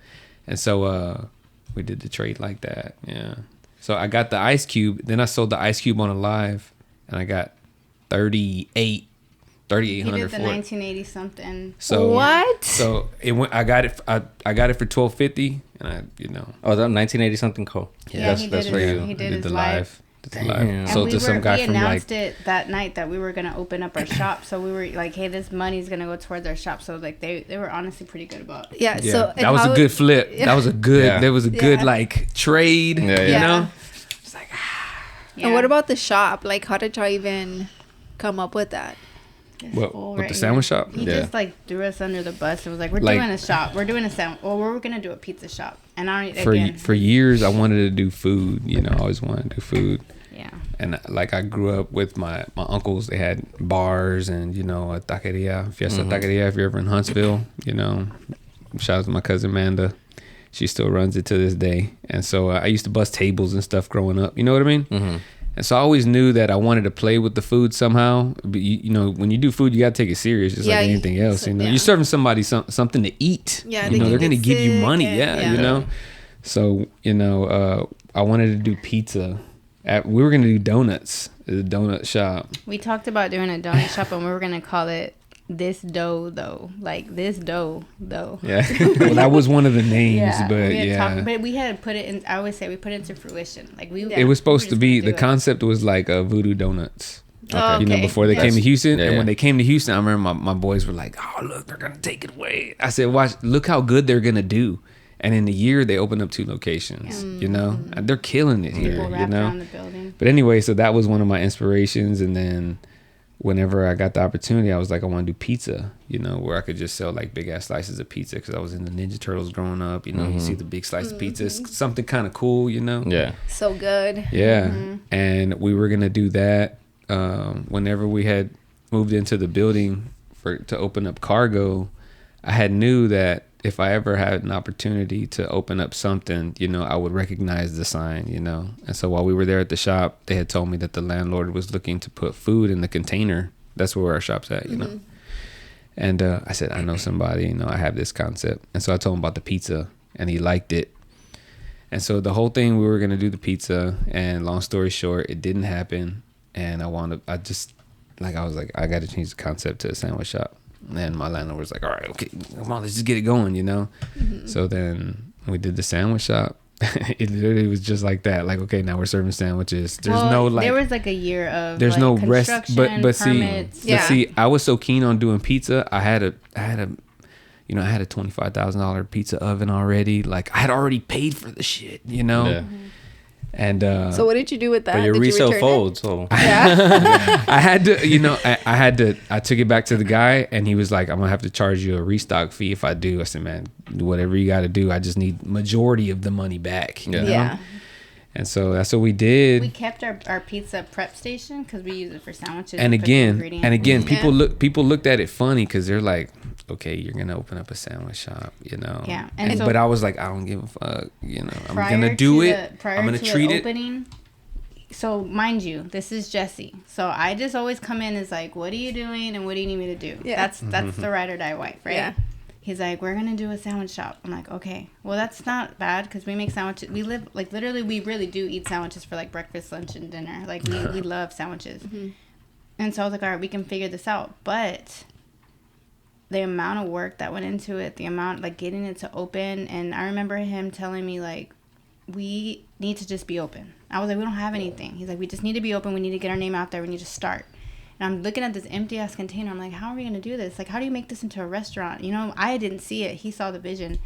S3: And so we did the trade like that, yeah. So I got the Ice Cube, then I sold the Ice Cube on a live, and I got $3,800 for
S4: He did the
S3: it.
S4: 1980 something.
S3: So
S1: What?
S3: So it went. I got it for $1,250, and I, you know.
S2: Oh, that 1980 something cool.
S4: Yeah, he did
S2: for you.
S4: He did
S3: the
S4: his live.
S3: Did the live.
S2: Damn.
S3: So to some guy
S4: we
S3: from
S4: announced
S3: like.
S4: it that night that we were gonna open up our shop. So we were like, hey, this money's gonna go towards our shop. So like they were honestly pretty good about it.
S1: Yeah.
S3: Yeah,
S1: So
S3: that was a good flip.
S1: Yeah.
S3: That was a good.
S2: Yeah.
S3: There was a good
S1: Yeah.
S3: like trade.
S2: Yeah,
S3: You
S2: yeah.
S3: know.
S4: It's like,
S1: And what about the shop? Like, how did y'all even come up with that?
S4: this
S3: What,
S4: fool
S3: with
S4: right
S3: the
S4: here?
S3: sandwich shop?
S4: He
S2: Yeah.
S4: just like threw us under the bus and was like, we're
S3: Like-
S4: doing a shop. We're doing a sandwich. Well, we're gonna do a pizza shop. And I
S3: For years, I wanted to do food. You know, I always wanted to do food.
S4: yeah.
S3: And like I grew up with my uncles. They had bars and, you know, a taqueria, Fiesta Taqueria. If you're ever in Huntsville, you know, shout out to my cousin Amanda. She still runs it to this day. And so I used to bust tables and stuff growing up. You know what I mean? And so I always knew that I wanted to play with the food somehow. But you know, when you do food, you got to take it serious, just
S1: Yeah,
S3: like anything else.
S1: so-
S3: You know,
S1: yeah.
S3: you're serving somebody something to eat.
S1: Yeah,
S3: you
S1: they
S3: know,
S1: can
S3: they're going to
S1: get
S3: give you
S1: sick
S3: money.
S1: and-
S3: Yeah,
S1: yeah.
S3: you know. So you know, I wanted to do pizza. We were going to do donuts. The donut shop.
S4: We talked about doing a donut shop and we were gonna call it This Dough Though. Like This Dough Though.
S3: Yeah. Well, that was one of the names, but
S4: we had
S3: yeah.
S4: talked, but we had put it in. I always say we put it into fruition. Like we.
S3: It was supposed
S4: we
S3: to
S4: were
S3: be,
S4: just
S3: the
S4: gonna do it.
S3: concept was like Voodoo Donuts.
S1: Oh,
S3: You know,
S1: okay.
S3: before they came to Houston.
S2: Yeah,
S3: And
S2: yeah.
S3: when they came to Houston, I remember my boys were like, oh, look, they're going to take it away. I said, watch, look how good they're going to do. And in a year, they opened up 2 locations, you know? And they're killing it here,
S4: People
S3: you
S4: wrapped
S3: know?
S4: around the building.
S3: But anyway, so that was one of my inspirations. And then whenever I got the opportunity, I was like, I want to do pizza, you know, where I could just sell like big ass slices of pizza because I was in the Ninja Turtles growing up. You know, you see the big slice of pizza, it's something kind of cool, you know?
S2: Yeah.
S1: So good.
S3: Yeah. And we were going to do that whenever we had moved into the building to open up cargo. I had knew that if I ever had an opportunity to open up something, you know, I would recognize the sign, you know. And so while we were there at the shop, they had told me that the landlord was looking to put food in the container. That's where our shop's at, you know. And I said, I know somebody, you know, I have this concept. And so I told him about the pizza and he liked it. And so the whole thing, we were going to do the pizza, and long story short, it didn't happen. And I was like, I got to change the concept to a sandwich shop. And my landlord was like, all right, okay, come on, let's just get it going, you know? So then we did the sandwich shop. It literally was just like that. Like, okay, now we're serving sandwiches. There's no like,
S4: there was like a year of
S3: there's
S4: like,
S3: no rest,
S4: construction,
S3: but see,
S4: permits.
S1: Yeah.
S3: but see, I was so keen on doing pizza. I had a $25,000 pizza oven already. Like I had already paid for the shit, you know?
S2: Yeah.
S3: And
S1: So what did you do with that?
S2: But your
S1: Did you
S2: resale
S1: return it?
S2: folds, so
S1: Yeah.
S3: I had to, you know, I took it back to the guy and he was like, I'm gonna have to charge you a restock fee if I do. I said, man, whatever you got to do. I just need majority of the money back. You know?
S1: Yeah.
S3: And so that's what we did.
S4: We kept our pizza prep station because we use it for sandwiches.
S3: and
S4: we put the
S3: again,
S4: ingredients.
S3: people looked at it funny because they're like, okay, you're gonna open up a sandwich shop, you know?
S4: Yeah. And so-
S3: but I was like, I don't give a fuck, you know. I'm
S4: Prior
S3: gonna do
S4: to
S3: it. I'm gonna treat it.
S4: Opening, so mind you, this is Jesse. So I just always come in as like, what are you doing and what do you need me to do?
S1: Yeah.
S4: That's the ride or die wife, right?
S1: Yeah.
S4: He's like, we're gonna do a sandwich shop. I'm like, okay, well that's not bad because we make sandwiches. We live like literally, we really do eat sandwiches for like breakfast, lunch, and dinner. Like we love sandwiches. And so I was like, all right, we can figure this out. But the amount of work that went into it, the amount like getting it to open, and I remember him telling me like, we need to just be open. I was like, we don't have anything. He's like, we just need to be open. We need to get our name out there. We need to start. And I'm looking at this empty ass container. I'm like, how are we gonna do this? Like, how do you make this into a restaurant? You know, I didn't see it. He saw the vision,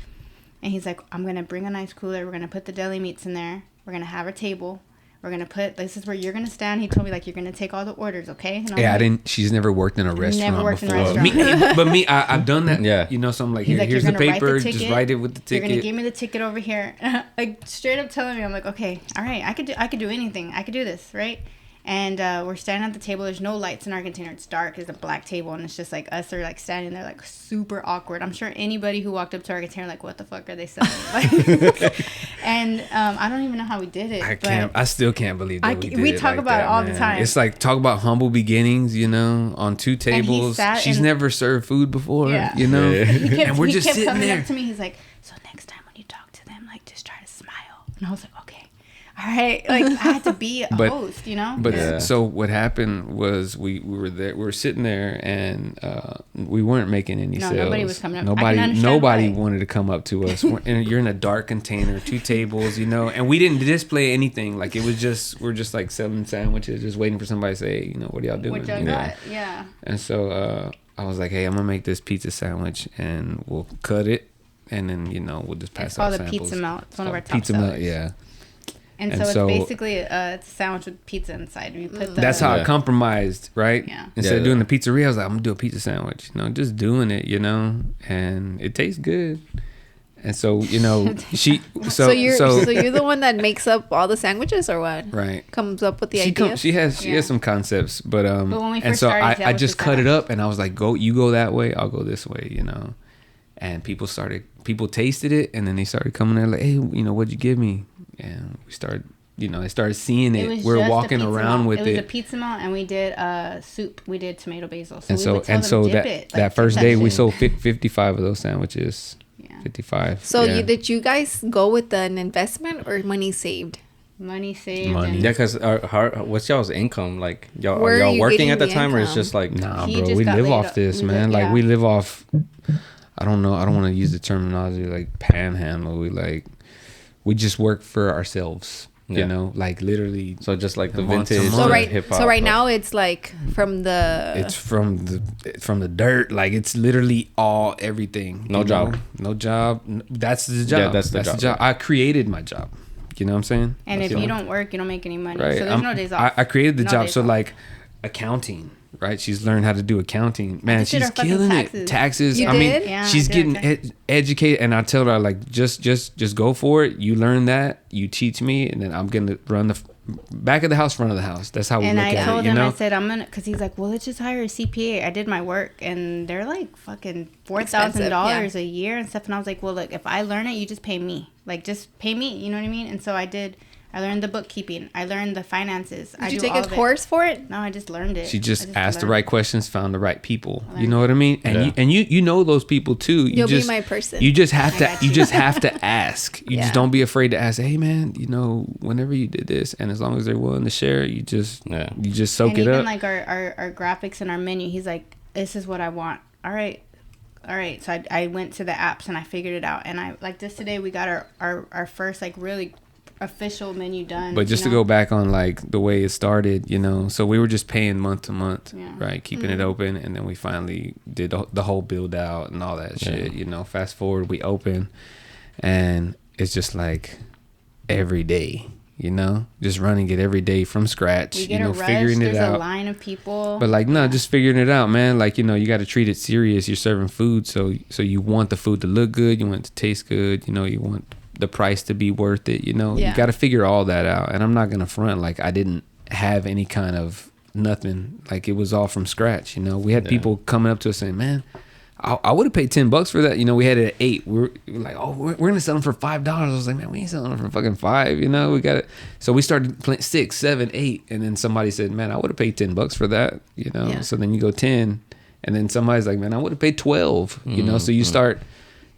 S4: and he's like, I'm gonna bring a nice cooler. We're gonna put the deli meats in there. We're gonna have a table. We're gonna put, this is where you're gonna stand. He told me, like, you're gonna take all the orders, okay? And
S3: Yeah,
S4: like,
S3: I didn't. She's never worked in a restaurant
S4: never worked
S3: before.
S4: in a restaurant.
S3: But me, I've done that.
S2: Yeah.
S3: You know, so I'm like,
S4: He's like,
S3: here's
S4: you're
S3: the
S4: gonna write
S3: paper.
S4: the
S3: Just
S4: ticket.
S3: write it with the ticket.
S4: You're gonna give me the ticket over here. Like, straight up telling me, I'm like, okay, all right, I could do anything. I could do this, right? And we're standing at the table. There's no lights in our container. It's dark. It's a black table, and it's just like us are like standing there, like super awkward. I'm sure anybody who walked up to our container, like, what the fuck are they selling? Like, and I don't even know how we did it.
S3: I still can't believe that
S4: we talk about it all the time.
S3: It's like, talk about humble beginnings, you know, on two tables. She's never served food before, you know, and we're just sitting
S4: coming
S3: there.
S4: Up to me, he's like, so next time when you talk to them, like, just try to smile. And I was like, okay. All right, like, I had to be a host, you know.
S3: But so what happened was we were there, we were sitting there, and we weren't making any sales.
S4: Nobody was coming up.
S3: Nobody wanted to come up to us. And you're in a dark container, two tables, you know, and we didn't display anything. Like, it was just, we're just like selling sandwiches, just waiting for somebody to say, you know, what are y'all doing?
S4: What y'all got? Yeah.
S3: And so I was like, hey, I'm gonna make this pizza sandwich, and we'll cut it, and then, you know, we'll just pass out samples.
S4: It's called a pizza melt. It's one of our top
S3: pizza
S4: sellers.
S3: melt, yeah.
S4: And so it's basically it's a sandwich with pizza inside. You put
S3: that's how I compromised, right?
S4: Yeah.
S3: Instead of doing the pizzeria, I was like, I'm gonna do a pizza sandwich. You know, just doing it, you know, and it tastes good. And so, you know,
S1: so you're the one that makes up all the sandwiches, or what?
S3: Right.
S1: Comes up with the idea.
S3: She has some concepts, but
S4: when we
S3: and so
S4: started,
S3: I just cut it up, and I was like, you go that way, I'll go this way, you know. And people tasted it, and then they started coming there like, hey, you know, what'd you give me? And we started, you know, they started seeing it. We're walking around with it.
S4: It was a pizza melt, and we did soup. We did tomato basil.
S3: So that first day we sold 55 of those sandwiches. Yeah. 55.
S1: So did you guys go with an investment or money saved?
S4: Money saved.
S2: Yeah, because what's y'all's income? Like, y'all are y'all working at the time, or it's just like,
S3: nah, bro, we live off this, man. Like, we live off. I don't know. I don't want to use the terminology like panhandle. We just work for ourselves, you know, like literally.
S2: So just like the vintage
S1: hip hop. So right now it's like from the.
S3: It's from the dirt. Like, it's literally everything.
S2: No job.
S3: No job. That's the job.
S2: Yeah, that's the job.
S3: I created my job. You know what I'm saying?
S4: And if you don't work, you don't make any money.
S3: Right.
S4: So there's no days off.
S3: I created the job. So like accounting. Right, she's learned how to do accounting. Man, she's killing it. Taxes.
S1: You
S3: I mean,
S1: did?
S3: she's getting educated, and I tell her, like, just go for it. You learn that, you teach me, and then I'm gonna run the back of the house, front of the house. That's how we look at it.
S4: And I told him,
S3: you know?
S4: I said, I'm gonna, because he's like, well, let's just hire a CPA. I did my work, and they're like fucking $4,000 a year and stuff. And I was like, well, look, if I learn it, you just pay me. Like, just pay me. You know what I mean? And so I did. I learned the bookkeeping. I learned the finances.
S1: Did you take a course for it?
S4: No, I just learned it.
S3: She just asked the right questions, found the right people. You know what I mean? And you know those people too.
S1: You'll be my person.
S3: You just have to. You just have to ask. You just don't be afraid to ask. Hey man, you know, whenever you did this, and as long as they're willing to share, you just soak it up.
S4: And even like our graphics and our menu, he's like, this is what I want. All right. So I went to the apps and I figured it out. And I like this today. We got our first like really official menu done.
S3: But just to go back on like the way it started, you know, so we were just paying month to month, right, keeping it open, and then we finally did the whole build out and all that shit. You know, fast forward, we open, and it's just like every day, you know, just running it every day from scratch.
S4: You get
S3: you know,
S4: a rush,
S3: figuring it out.
S4: There's a line of people.
S3: But like, no, just figuring it out, man. Like, you know, you got to treat it serious. You're serving food, so you want the food to look good, you want it to taste good, you know, you want the price to be worth it, you know. You got to figure all that out. And I'm not gonna front like I didn't have any kind of nothing. Like, it was all from scratch, you know. We had people coming up to us saying, man, I would have paid $10 for that. You know, we had it at $8. We were like, oh, we're gonna sell them for $5. I was like, man, we ain't selling them for fucking $5. You know, we got it. So we started playing 6, 7, 8, and then somebody said, man, I would have paid $10 for that. You know, so then you go 10, and then somebody's like, man, I would have paid 12. You know, so you start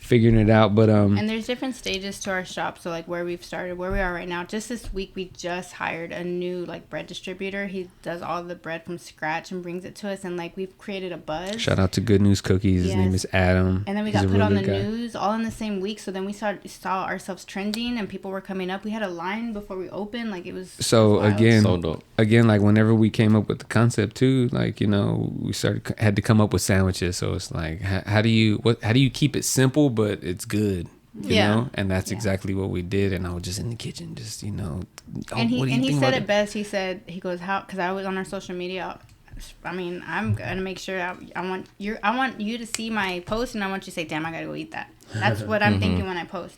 S3: figuring it out. But
S4: and there's different stages to our shop. So like where we've started, where we are right now. Just this week, we just hired a new like bread distributor. He does all the bread from scratch and brings it to us. And like we've created a buzz.
S3: shout out to Good News Cookies. His name is Adam.
S4: And then we got put on the news all in the same week. So then we saw ourselves trending, and people were coming up. We had a line before we opened. Like it was
S3: so
S4: wild.
S3: again, like whenever we came up with the concept too, like we had to come up with sandwiches. So it's like how do you keep it simple but it's good, you know? And that's exactly what we did. And I was just in the kitchen, just
S4: and he said it best. He goes, how, because I was on our social media, I mean, I'm gonna make sure I want you to see my post, and I want you to say, damn, I gotta go eat that. That's what I'm thinking when I post.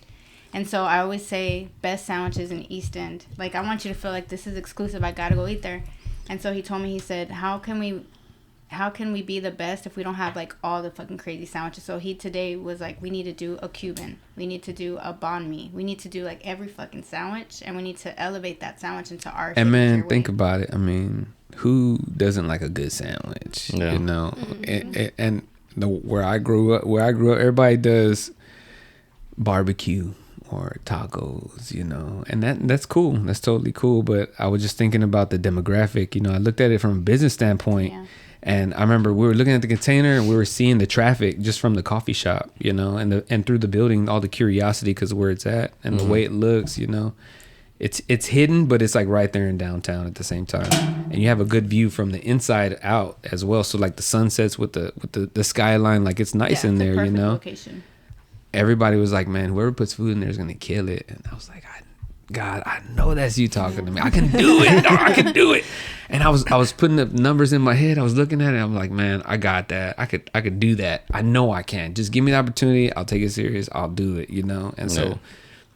S4: And so I always say best sandwiches in East End. Like I want you to feel like this is exclusive. I gotta go eat there. And so he told me, he said, how can we be the best if we don't have like all the fucking crazy sandwiches? So he today was like, we need to do a Cuban, we need to do a banh mi, we need to do like every fucking sandwich, and we need to elevate that sandwich into our
S3: and man, think about it. I mean, who doesn't like a good sandwich? You know, and where I grew up, everybody does barbecue or tacos, and that's cool. That's totally cool. But I was just thinking about the demographic. I looked at it from a business standpoint. Yeah. And I remember we were looking at the container and we were seeing the traffic just from the coffee shop, and through the building, all the curiosity because of where it's at and the way it looks, it's hidden, but it's like right there in downtown at the same time. And you have a good view from the inside out as well. So like the sunsets with the skyline, like it's nice in there,
S4: location.
S3: Everybody was like, man, whoever puts food in there is going to kill it. And I was like, God, I know that's you talking to me. I can do it. Dog, I can do it. And I was putting up numbers in my head. I was looking at it. I'm like, man, I got that. I could do that. I know I can. Just give me the opportunity. I'll take it serious. I'll do it, And so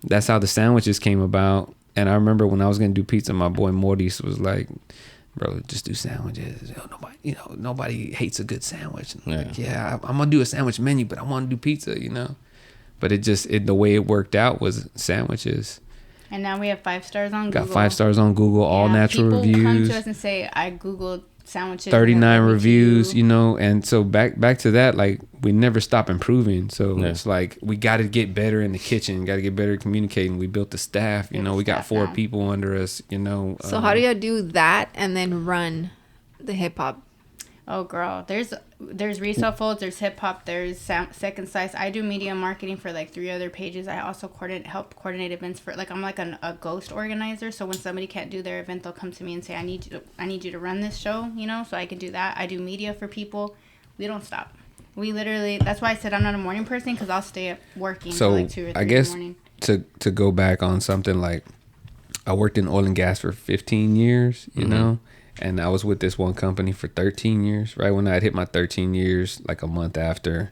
S3: that's how the sandwiches came about. And I remember when I was going to do pizza, my boy Mortis was like, bro, just do sandwiches. Nobody hates a good sandwich. I'm going to do a sandwich menu, but I want to do pizza, But the way it worked out was sandwiches.
S4: And now we have 5 stars on Google.
S3: Got 5 stars on Google, all natural reviews. People come to
S4: us and say, I Googled sandwiches.
S3: 39 reviews, and so back to that, like we never stop improving. So it's like we got to get better in the kitchen, got to get better at communicating. We built the staff, we got 4 people under us,
S1: So how do you do that and then run the hip hop?
S4: Oh girl, there's resale folds, there's hip hop, there's second size. I do media marketing for like 3 other pages. I also help coordinate events for I'm like a ghost organizer. So when somebody can't do their event, they'll come to me and say, I need you to run this show, so I can do that. I do media for people. We don't stop. We literally, that's why I said I'm not a morning person, because I'll stay up working till like 2 or 3 in the morning.
S3: To go back on something, like I worked in oil and gas for 15 years, you know. And I was with this one company for 13 years. Right when I had hit my 13 years, like a month after,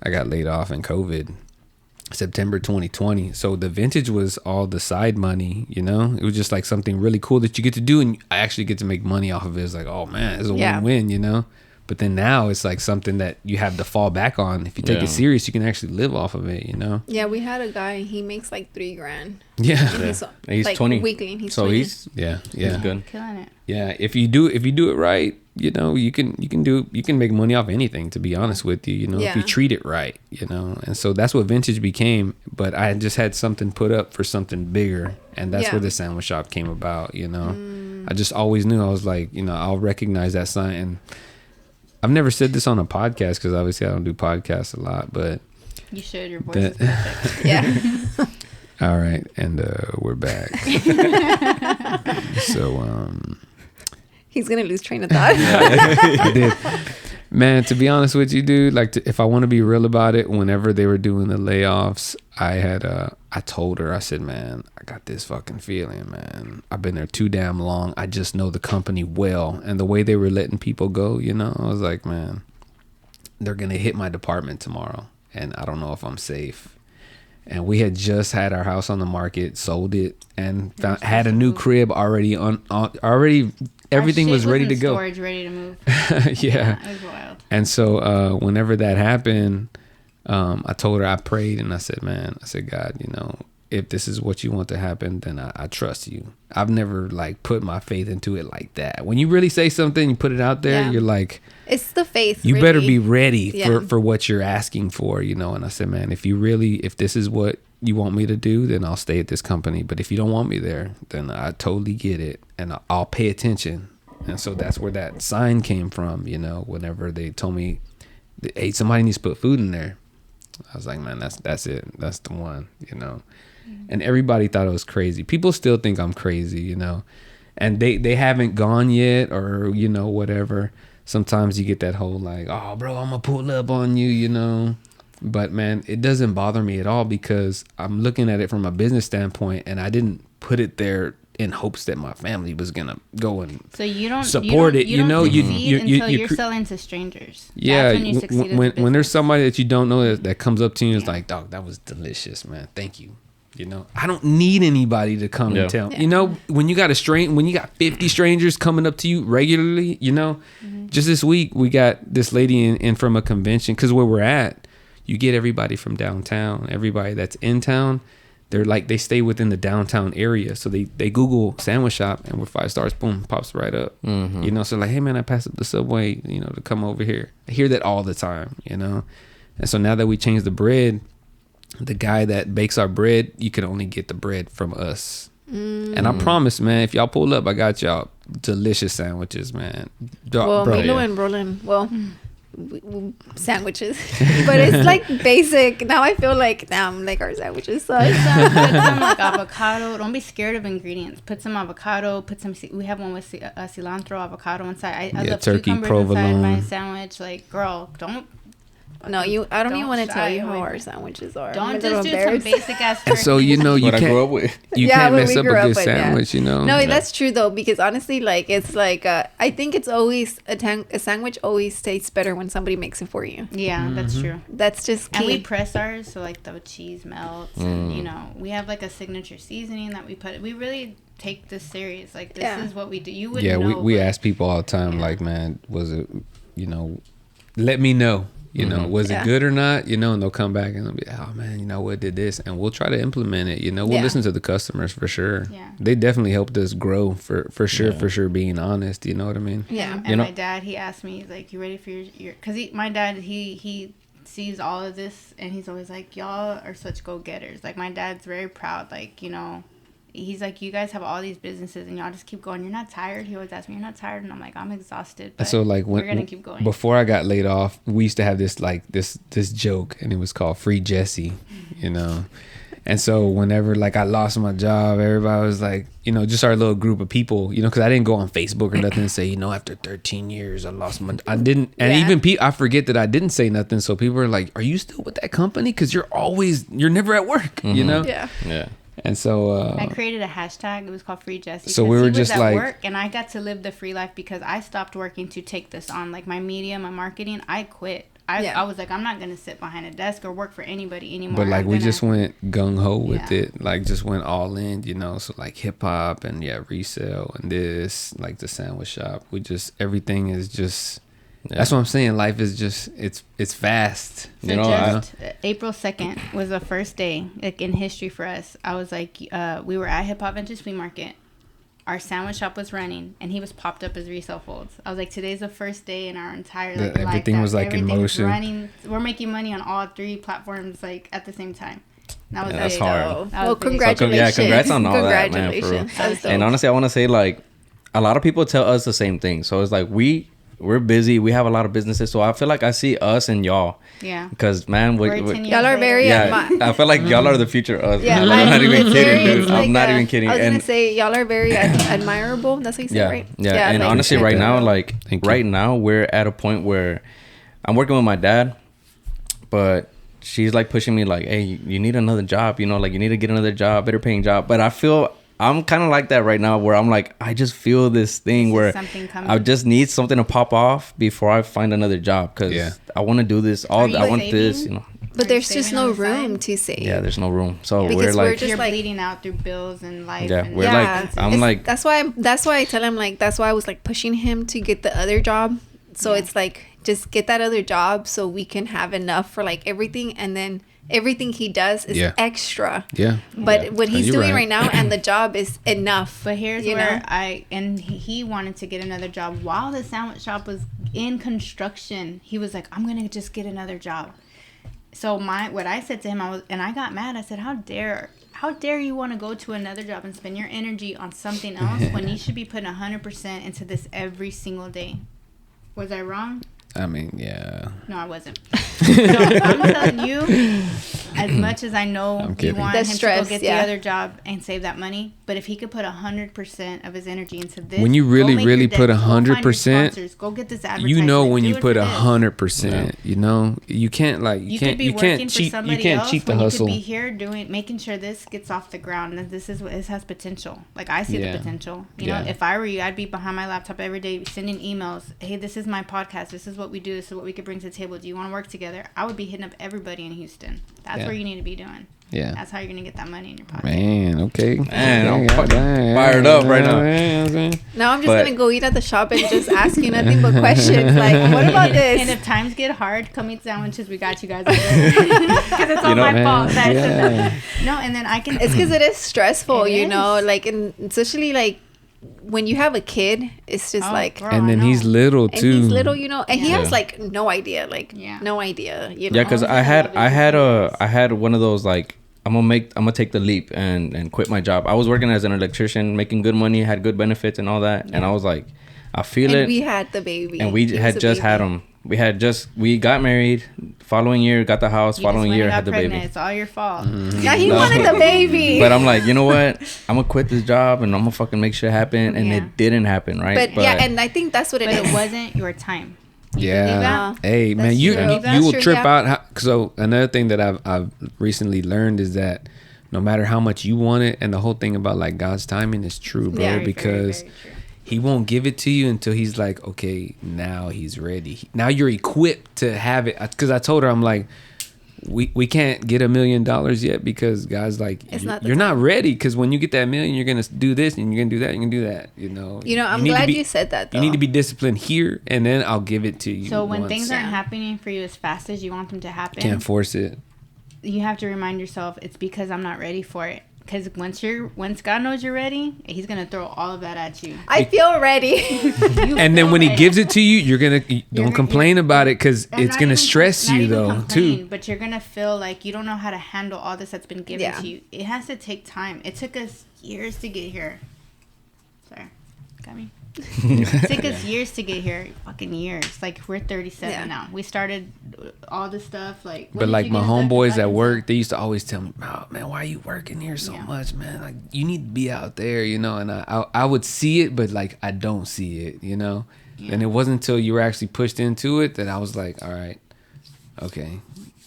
S3: I got laid off in COVID, September 2020. So the vintage was all the side money, It was just like something really cool that you get to do, and I actually get to make money off of it. It's like, oh man, it's a win-win, But then now it's like something that you have to fall back on. If you take it serious, you can actually live off of it,
S1: Yeah, we had a guy, he makes like $3,000.
S3: Yeah.
S2: He's
S1: like
S2: 20
S1: weekly, and he's
S2: so
S1: 20.
S2: he's good.
S4: Killing it.
S3: Yeah, if you do it right, you can make money off anything, to be honest with you, if you treat it right, And so that's what vintage became, but I just had something put up for something bigger, and that's where the sandwich shop came about, I just always knew, I was like, I'll recognize that sign. And I've never said this on a podcast, because obviously I don't do podcasts a lot, but
S4: you should. Your voice is perfect.
S1: Yeah.
S3: All right, and we're back. So
S1: he's gonna lose train of thought.
S3: I did. Man, to be honest with you, dude, if I want to be real about it, whenever they were doing the layoffs, I told her, I said, man, I got this fucking feeling, man. I've been there too damn long. I just know the company well. And the way they were letting people go, I was like, man, they're going to hit my department tomorrow. And I don't know if I'm safe. And we had just had our house on the market, sold it, and had a new crib already already. Everything was ready to go.
S4: Storage, ready to move.
S3: Yeah.
S4: It was wild.
S3: And so whenever that happened, I told her, I prayed, and I said, God, if this is what you want to happen, then I trust you. I've never like put my faith into it like that. When you really say something, you put it out there, you're like,
S1: it's the faith.
S3: You
S1: really.
S3: better be ready for what you're asking for, you know. And I said, man, if this is what you want me to do, then I'll stay at this company. But if you don't want me there, then I totally get it, and I'll pay attention. And so that's where that sign came from, you know. Whenever they told me, hey, somebody needs to put food in there, I was like, man, that's it. That's the one, you know. And everybody thought it was crazy. People still think I'm crazy, you know. And they haven't gone yet, or, you know, whatever. Sometimes you get that whole like, oh, bro, I'm going to pull up on you, you know. But, man, it doesn't bother me at all because I'm looking at it from a business standpoint, and I didn't put it there in hopes that my family was going to go and
S4: so you don't
S3: support it. You know,
S4: you're selling to strangers.
S3: Yeah,
S4: that's when you succeed
S3: when there's somebody that you don't know that comes up to you and is like, dog, that was delicious, man. Thank you. You know, I don't need anybody to come and tell. You know, when you got 50 strangers coming up to you regularly, you know, just this week we got this lady in from a convention, because where we're at, you get everybody from downtown, everybody that's in town. They're like, they stay within the downtown area. So they Google sandwich shop, and with 5 stars, boom, pops right up. You know, so like, hey man, I passed up the subway, you know, to come over here. I hear that all the time, you know. And so now that we changed the bread, the guy that bakes our bread, you can only get the bread from us. And I promise, man, if y'all pull up, I got y'all delicious sandwiches, man.
S1: Well, Milo and Roland, sandwiches. But it's like basic. Now I feel like, damn, like our sandwiches suck.
S4: Put some like avocado. Don't be scared of ingredients. Put some avocado. We have one with cilantro, avocado inside. I love
S3: turkey,
S4: cucumbers
S3: provolone.
S4: inside my sandwich. Like, girl, don't.
S1: No, I don't even want to tell you
S4: shy
S1: how
S4: away
S1: our
S4: from
S1: sandwiches are.
S4: Don't
S1: I'm a
S4: just
S1: little
S4: do some
S1: embarrassed.
S4: basic ass turkey.
S3: So, you know, you
S2: What I grew up with.
S3: can't
S1: what
S3: mess
S1: we
S3: up a
S1: grew up
S3: good
S1: with,
S3: sandwich, you know.
S1: No, that's true though, because honestly, like, it's like I think it's always a sandwich always tastes better when somebody makes it for you.
S4: Yeah, that's true.
S1: That's just key.
S4: And we press ours so like the cheese melts, and you know, we have like a signature seasoning that we put. We really take this serious. Like, this is what we do. You wouldn't know.
S3: we ask people all the time, like, man, was it, you know, let me know. You know, was it good or not? You know, and they'll come back and they'll be, oh man, you know what, did this, and we'll try to implement it. You know, we'll listen to the customers for sure. Yeah, they definitely helped us grow for sure. For sure, being honest. You know what I mean?
S1: Yeah.
S4: And my dad, he asked me, he's like, you ready for your? Because my dad, he sees all of this, and he's always like, y'all are such go getters. Like, my dad's very proud. Like, you know. He's like, you guys have all these businesses and y'all just keep going. You're not tired? He always asks me, you're not tired? And I'm like, I'm exhausted. But so like, we're going to keep going.
S3: Before I got laid off, we used to have this like this joke, and it was called Free Jesse, you know. And so whenever like I lost my job, everybody was like, you know, just our little group of people, you know, because I didn't go on Facebook or nothing and say, you know, after 13 years, I didn't. And even I forget that I didn't say nothing. So people are like, are you still with that company? Because you're never at work, you know?
S1: Yeah.
S2: Yeah.
S3: And so
S4: I created a hashtag. It was called Free Jesse.
S3: So we were just
S4: at
S3: like
S4: work, and I got to live the free life because I stopped working to take this on. Like my media, my marketing, I quit. I was like, I'm not gonna sit behind a desk or work for anybody anymore.
S3: But like we just went gung ho with it, like just went all in, you know. So like hip hop and resale and this, like the sandwich shop. We just everything is just. Yeah. That's what I'm saying. Life is just it's fast.
S4: So you know, April 2nd was the first day like in history for us. I was like, we were at Hip Hop Vintage Flea Market. Our sandwich shop was running, and he was popped up as resale folds. I was like, today's the first day in our entire life.
S3: Everything was like in motion.
S4: Running. We're making money on all 3 platforms like at the same time. That was
S2: that's hard.
S1: Well, congratulations.
S2: So, congrats on all that, man. For real. And honestly, I want to say like a lot of people tell us the same thing. So it's like we're busy. We have a lot of businesses. So I feel like I see us and y'all.
S4: Yeah.
S2: Because, man,
S1: y'all are very...
S2: I feel like y'all are the future of us.
S1: Yeah,
S2: I'm not even kidding, dude. I'm not even kidding.
S1: I was going to say, y'all are very admirable. That's what you said, right?
S2: Yeah, and honestly, right now, like, now, we're at a point where I'm working with my dad, but she's, like, pushing me, like, hey, you need another job, you know? Like, you need to get another job, better paying job. But I feel... I'm kind of like that right now where I'm like, I just feel this thing where I just need something to pop off before I find another job because I want to do this. I want this, you know.
S1: But there's just no room to save.
S2: Yeah, there's no room. So
S1: we're like,
S4: you're bleeding out through bills and life.
S2: Yeah,
S4: and
S2: we're like, I'm like.
S1: That's why I tell him like, that's why I was like pushing him to get the other job. So it's like, just get that other job so we can have enough for like everything. And then everything he does is extra.
S3: Yeah.
S1: But what he's
S3: You're
S1: doing
S3: right.
S1: right now and the job is enough.
S4: But here's
S1: you
S4: where
S1: know?
S4: he wanted to get another job while the sandwich shop was in construction. He was like, I'm gonna just get another job. So what I said to him, I got mad. I said, how dare you want to go to another job and spend your energy on something else when you should be putting 100% into this every single day? Was I wrong?
S3: I mean, yeah.
S4: No, I wasn't. So I'm telling you, as much as I know you want him to go get the other job and save that money, but if he could put 100% of his energy into this,
S3: when you really put 100%,
S4: go get this advertisement.
S3: you know, when you put 100%,
S2: Yeah.
S3: you know, you can't like you can't cheat. You can't cheat the hustle.
S4: You could be here making sure this gets off the ground, and this has potential. Like I see the potential. You know, if I were you, I'd be behind my laptop every day sending emails. Hey, this is my podcast. This is what we do. This is what we could bring to the table. Do you want to work together? I would be hitting up everybody in Houston. That's where you need to be doing.
S3: Yeah.
S4: That's how you're going to get that money in your pocket.
S3: Man, okay.
S2: Man, I'm fucking fired up right now.
S1: Now I'm just going to go eat at the shop and just ask you nothing but questions. Like, what about this?
S4: And if times get hard, come eat sandwiches. We got you guys. Because it's all my fault. No, and then I can...
S1: It's because it is stressful, you know? Like, and especially like, when you have a kid, it's just like,
S4: girl,
S3: and then he's little too.
S1: And he's little, you know, and he has like no idea, no idea, you know.
S2: Yeah, because I had one of those like I'm gonna take the leap and quit my job. I was working as an electrician, making good money, had good benefits and all that, and I was like, I feel
S1: and
S2: it.
S1: We had the baby,
S2: and we had just had him. We got married. Following year, got the house. Following year, had the baby.
S4: It's all your fault.
S2: Mm-hmm.
S1: Yeah, he wanted the baby.
S2: But I'm like, you know what? I'm gonna quit this job and I'm gonna fucking make shit happen. And it didn't happen, right?
S1: But yeah, and I think that's what it is.
S4: It wasn't your time.
S3: Yeah. Hey, man, you will trip out. So another thing that I've recently learned is that no matter how much you want it, and the whole thing about like God's timing is true, bro.
S4: Yeah,
S3: because
S4: very, very true.
S3: He won't give it to you until he's like, okay, now he's ready. Now you're equipped to have it. Because I told her, I'm like, we can't get $1 million yet because God's like, you're not ready. Because when you get that $1 million, you're gonna do this and you're gonna do that. You're gonna do that. You know.
S1: I'm glad you said that. Though.
S3: You need to be disciplined here, and then I'll give it to you.
S4: So when things aren't happening for you as fast as you want them to happen,
S3: can't force it.
S4: You have to remind yourself it's because I'm not ready for it. Because once God knows you're ready, he's gonna throw all of that at you.
S1: I feel ready.
S3: And then when he gives it to you, don't complain about it because it's gonna stress you though too.
S4: But you're gonna feel like you don't know how to handle all this that's been given to you. It has to take time. It took us years to get here. Sorry, got me. It took us years to get here. Fucking years. Like we're 37 now. We started all this stuff like.
S3: But like my homeboys at work, they used to always tell me, "Oh man, why are you working here so much, man? Like you need to be out there, you know." And I would see it, but like I don't see it, you know. And it wasn't until you were actually pushed into it that I was like, "All right, okay,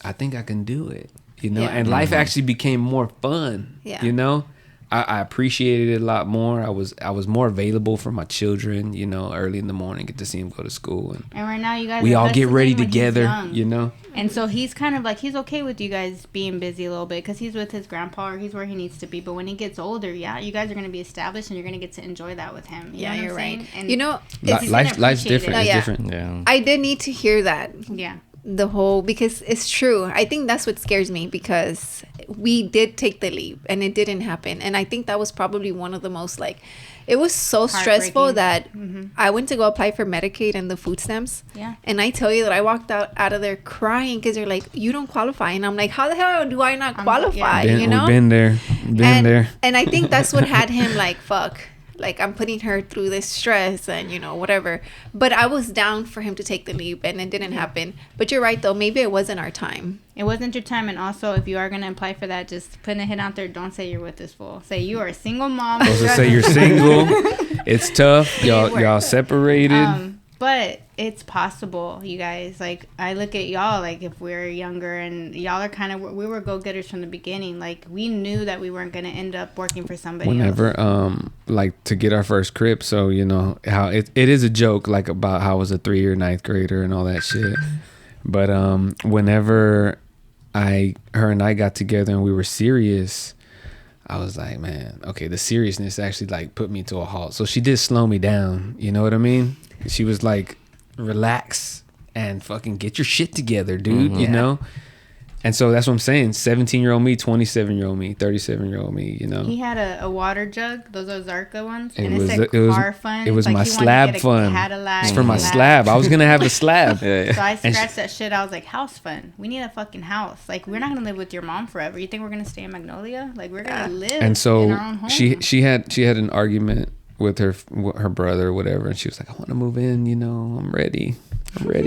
S3: I think I can do it," you know. And life actually became more fun, you know. I appreciated it a lot more. I was more available for my children, you know, early in the morning, get to see them go to school. And
S4: right now, you guys
S3: we all get ready together, you know.
S4: And so he's kind of like, he's okay with you guys being busy a little bit because he's with his grandpa or he's where he needs to be. But when he gets older, you guys are going to be established and you're going to get to enjoy that with him. You're right. And
S1: you know,
S3: life's different. It's different.
S2: Yeah.
S1: I did need to hear that.
S4: Yeah.
S1: The whole, because it's true. I think that's what scares me because we did take the leap and it didn't happen. And I think that was probably one of the most like, it was so stressful that I went to go apply for Medicaid and the food stamps.
S4: Yeah.
S1: And I tell you that I walked out of there crying because they're like, you don't qualify. And I'm like, how the hell do I not qualify? You know?
S3: We've been there.
S1: And I think that's what had him like, fuck. Like, I'm putting her through this stress and, you know, whatever. But I was down for him to take the leap, and it didn't happen. But you're right, though. Maybe it wasn't our time.
S4: It wasn't your time. And also, if you are going to apply for that, just putting a hit out there. Don't say you're with this fool. Say you are a single mom.
S3: Also say you're single. It's tough. Y'all separated.
S4: But it's possible, you guys. Like, I look at y'all, like, if we're younger and y'all are kind of, we were go-getters from the beginning. Like, we knew that we weren't going to end up working for somebody else. Like, to get our first crib. So, you know, how it is a joke, like, about how I was a 3 or 9th grader and all that shit. But whenever her and I got together and we were serious, I was like, man, okay, the seriousness actually, like, put me to a halt. So she did slow me down. You know what I mean? She was like, relax and fucking get your shit together, dude, you know?
S3: And so that's what I'm saying. 17-year-old me, 27-year-old me, 37-year-old me. You know.
S4: He had a water jug, those Ozarka ones,
S3: It
S4: and
S3: was-
S4: it said
S3: it was-
S4: car fund.
S3: it was
S4: like
S3: my
S4: he wanted to
S3: slab
S4: get a
S3: fund.
S4: Cadillac
S3: It's for my
S4: slab.
S3: slab. I was gonna have a slab.
S2: Yeah.
S4: So I
S3: And
S4: scratched that shit. I was like, house fund. We need a fucking house. Like, we're not gonna live with your mom forever. You think we're gonna stay in Magnolia? Like, we're gonna live
S3: And
S4: in
S3: so
S4: our own home.
S3: she had an argument with her brother or whatever, and she was like, I want to move in. You know, I'm ready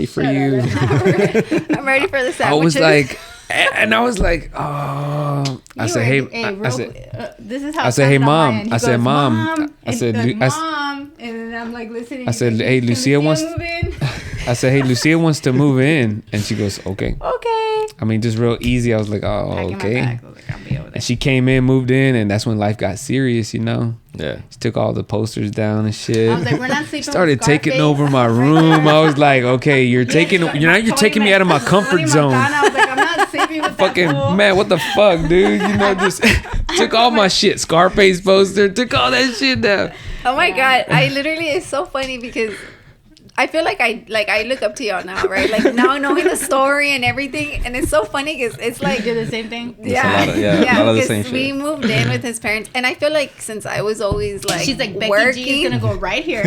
S3: for you.
S1: I'm ready for the
S3: I
S1: sandwiches.
S3: was like, and I was like, oh. I said, hey, I said,
S4: this is how
S3: I said, hey,
S4: it sounded on
S3: Mom.
S4: my end. He
S3: I said,
S4: goes,
S3: Mom. I said,
S4: Mom. And then I'm like listening.
S3: I said,
S4: He's like,
S3: hey,
S4: "Can
S3: Lucia wants.
S4: move in?"
S3: I said, hey, Lucia wants to move in, and she goes, okay.
S4: Okay.
S3: I mean, just real easy. I was like, oh,
S4: Back in my
S3: okay.
S4: bag. I was like, I'll be over there.
S3: And she came in, moved in, and that's when life got serious, you know.
S2: Yeah.
S3: She took all the posters down and shit.
S4: I was like, we're not sleeping.
S3: Started
S4: with
S3: taking
S4: Scarface.
S3: over my room. I was like, okay, you're taking me out of my comfort zone.
S4: I was like, I'm not sleeping with that
S3: Fucking
S4: fool.
S3: man, what the fuck, dude? You know, just took all my shit. Scarface poster, took all that shit down.
S1: oh my god, I literally, it's so funny because I feel like I look up to y'all now, right? Like now knowing the story and everything, and it's so funny because it's like
S4: Do the same thing.
S1: yeah,
S2: a lot of- yeah, a lot of the
S1: 'cause
S2: same shit.
S1: we moved in with his parents, and I feel like since I was always like
S4: She's like, Becky
S1: working,
S4: G is gonna go right here.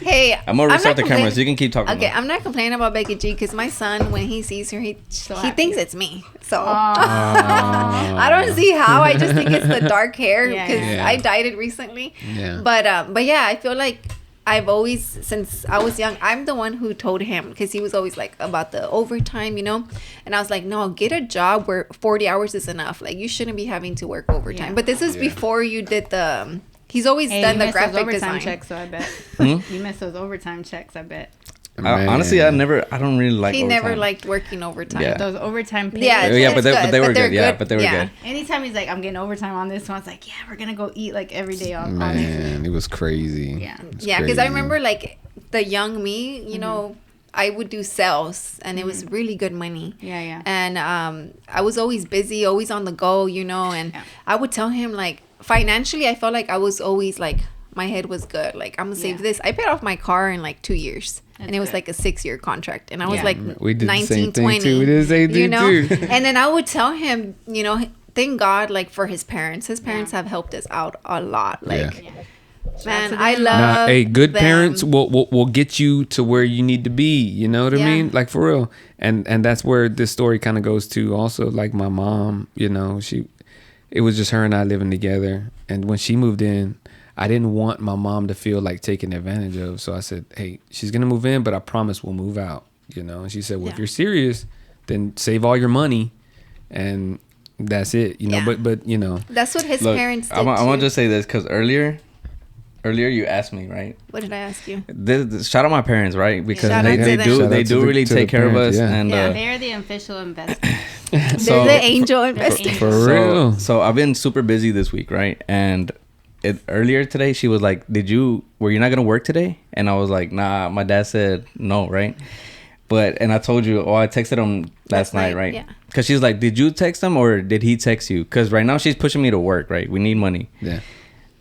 S1: hey,
S2: I'm gonna restart the
S1: not
S2: camera so you can keep talking.
S1: Okay,
S2: about it.
S1: I'm not complaining about Becky G because my son, when he sees her, he
S4: happy.
S1: thinks it's me. So
S3: Ah.
S1: I don't see how. I just think it's the dark hair
S4: Yeah,
S1: because
S3: yeah.
S1: I dyed it recently.
S3: Yeah.
S1: But yeah, I feel like I've always, since I was young, I'm the one who told him because he was always like about the overtime, you know. And I was like, no, get a job where 40 hours is enough. Like you shouldn't be having to work overtime.
S4: Yeah.
S1: But this is before you did the. He's always
S4: Hey,
S1: done
S4: you
S1: the
S4: missed those
S1: graphic
S4: overtime
S1: design.
S4: checks, so I bet.
S2: Hmm?
S4: You missed those overtime checks, I bet.
S2: Honestly, I don't really like.
S1: He never
S2: overtime.
S1: liked working overtime.
S2: Yeah.
S4: Those overtime pays.
S1: Yeah,
S2: Yeah,
S1: it's
S2: but
S1: good,
S2: they were
S1: they're
S2: good. Yeah, but they were good.
S4: Anytime he's like, I'm getting overtime on this one, it's like, yeah, we're gonna go eat like every day on it.
S3: Man, it was crazy.
S4: Yeah.
S3: It was
S1: Yeah, because I
S3: crazy.
S1: remember like the young me, you know, I would do sales and it was really good money.
S4: Yeah, yeah.
S1: And I was always busy, always on the go, you know, and I would tell him like financially, I felt like I was always like, my head was good. Like, I'm gonna save
S4: Yeah.
S1: this. I paid off my car in like 2 years. And it was
S4: good.
S1: like a 6-year contract. And I was
S4: Yeah.
S1: like
S3: We did the
S1: 19,
S3: same thing
S1: 20.
S3: too. We did the same thing
S1: you know?
S3: too.
S1: And then I would tell him, you know, thank God like for his parents. His parents have helped us out a lot. Like,
S3: Yeah.
S1: man,
S4: to
S1: I
S4: them.
S1: love
S3: Nah, hey, good
S1: them.
S3: parents will get you to where you need to be. You know what I
S1: Yeah.
S3: mean? Like for real. And that's where this story kind of goes to. Also, like my mom, you know, it was just her and I living together. And when she moved in, I didn't want my mom to feel like taken advantage of. So I said, hey, she's gonna move in, but I promise we'll move out. You know? And she said, well, if
S1: Yeah.
S3: you're serious, then save all your money, and that's it. You know.
S1: Yeah.
S3: But you know.
S1: That's what his
S2: Look,
S1: parents did
S2: I want to
S1: too.
S2: just say this because earlier you asked me, right?
S1: What did I ask you?
S2: Shout out my parents, right? Because
S1: Shout out to
S2: they
S1: them.
S2: do
S3: Shout
S2: they
S3: out to
S2: do
S3: the-
S2: really
S3: to the
S2: take care of
S3: parents,
S2: us,
S3: yeah.
S2: and
S1: Yeah.
S4: They're the official investors.
S2: so
S1: They're the angel investor.
S3: For real.
S2: So I've been super busy this week, right? And earlier today, she was like, were you not gonna work today? And I was like, nah. My dad said no, right? And I told you, I texted him last night, right?
S1: yeah.
S2: Because she's like, did you text him or did he text you? Because right now she's pushing me to work, right? We need money.
S3: Yeah.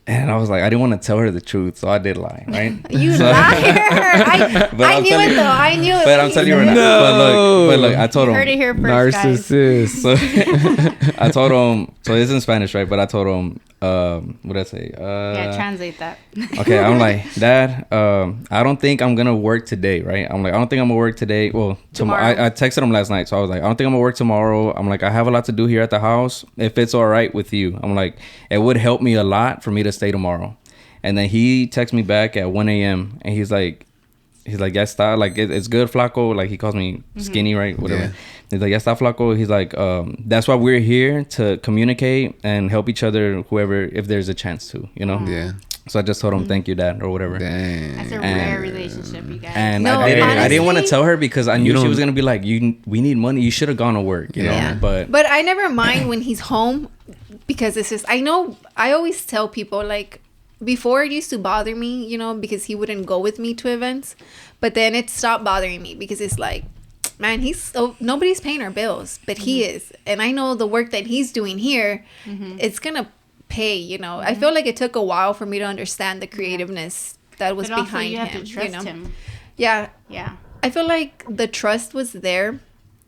S2: And I was like, I didn't want to tell her the truth, so I did lie, right?
S1: You
S2: So-
S1: liar! I
S2: I'm
S1: knew
S2: telling
S1: it
S2: you-
S1: though. I knew it.
S2: But I'm telling you right now.
S3: No.
S2: But look, I told
S4: You
S2: him.
S4: heard it here first, guys.
S3: Narcissist.
S2: So I told him. So it's in Spanish, right? But I told him. What did I say?
S4: Yeah, translate that.
S2: Okay, I'm like, Dad, I don't think I'm gonna work today, right? I'm like, I don't think I'm gonna work today. Well, tomorrow. I texted him last night, so I was like, I don't think I'm gonna work tomorrow. I'm like, I have a lot to do here at the house. If it's all right with you, I'm like, it would help me a lot for me to stay tomorrow. And then he texts me back at 1 a.m. and he's like, ya está, like it's good, flaco. Like he calls me skinny, right? Whatever.
S3: Yeah.
S2: He's like, ya está, flaco. He's like, that's why we're here, to communicate and help each other, whoever, if there's a chance to, you know.
S3: Yeah.
S2: So I just told him, thank you, Dad, or whatever.
S3: Dang.
S4: That's a
S2: And-
S4: rare relationship, you guys.
S2: And
S1: No,
S2: I didn't
S1: honestly-
S2: want to tell her because I knew she
S3: don't-
S2: was gonna be like, we need money. You should have gone to work, you know.
S3: Yeah.
S2: But
S1: I never mind when he's home because it's just, I know, I always tell people like, before it used to bother me, you know, because he wouldn't go with me to events, but then it stopped bothering me because it's like, man, nobody's paying our bills, but he is. And I know the work that he's doing here, it's gonna pay, you know. I feel like it took a while for me to understand the creativeness that was
S4: but also,
S1: behind
S4: you have
S1: him,
S4: to trust
S1: you know.
S4: him.
S1: Yeah.
S4: Yeah.
S1: I feel like the trust was there,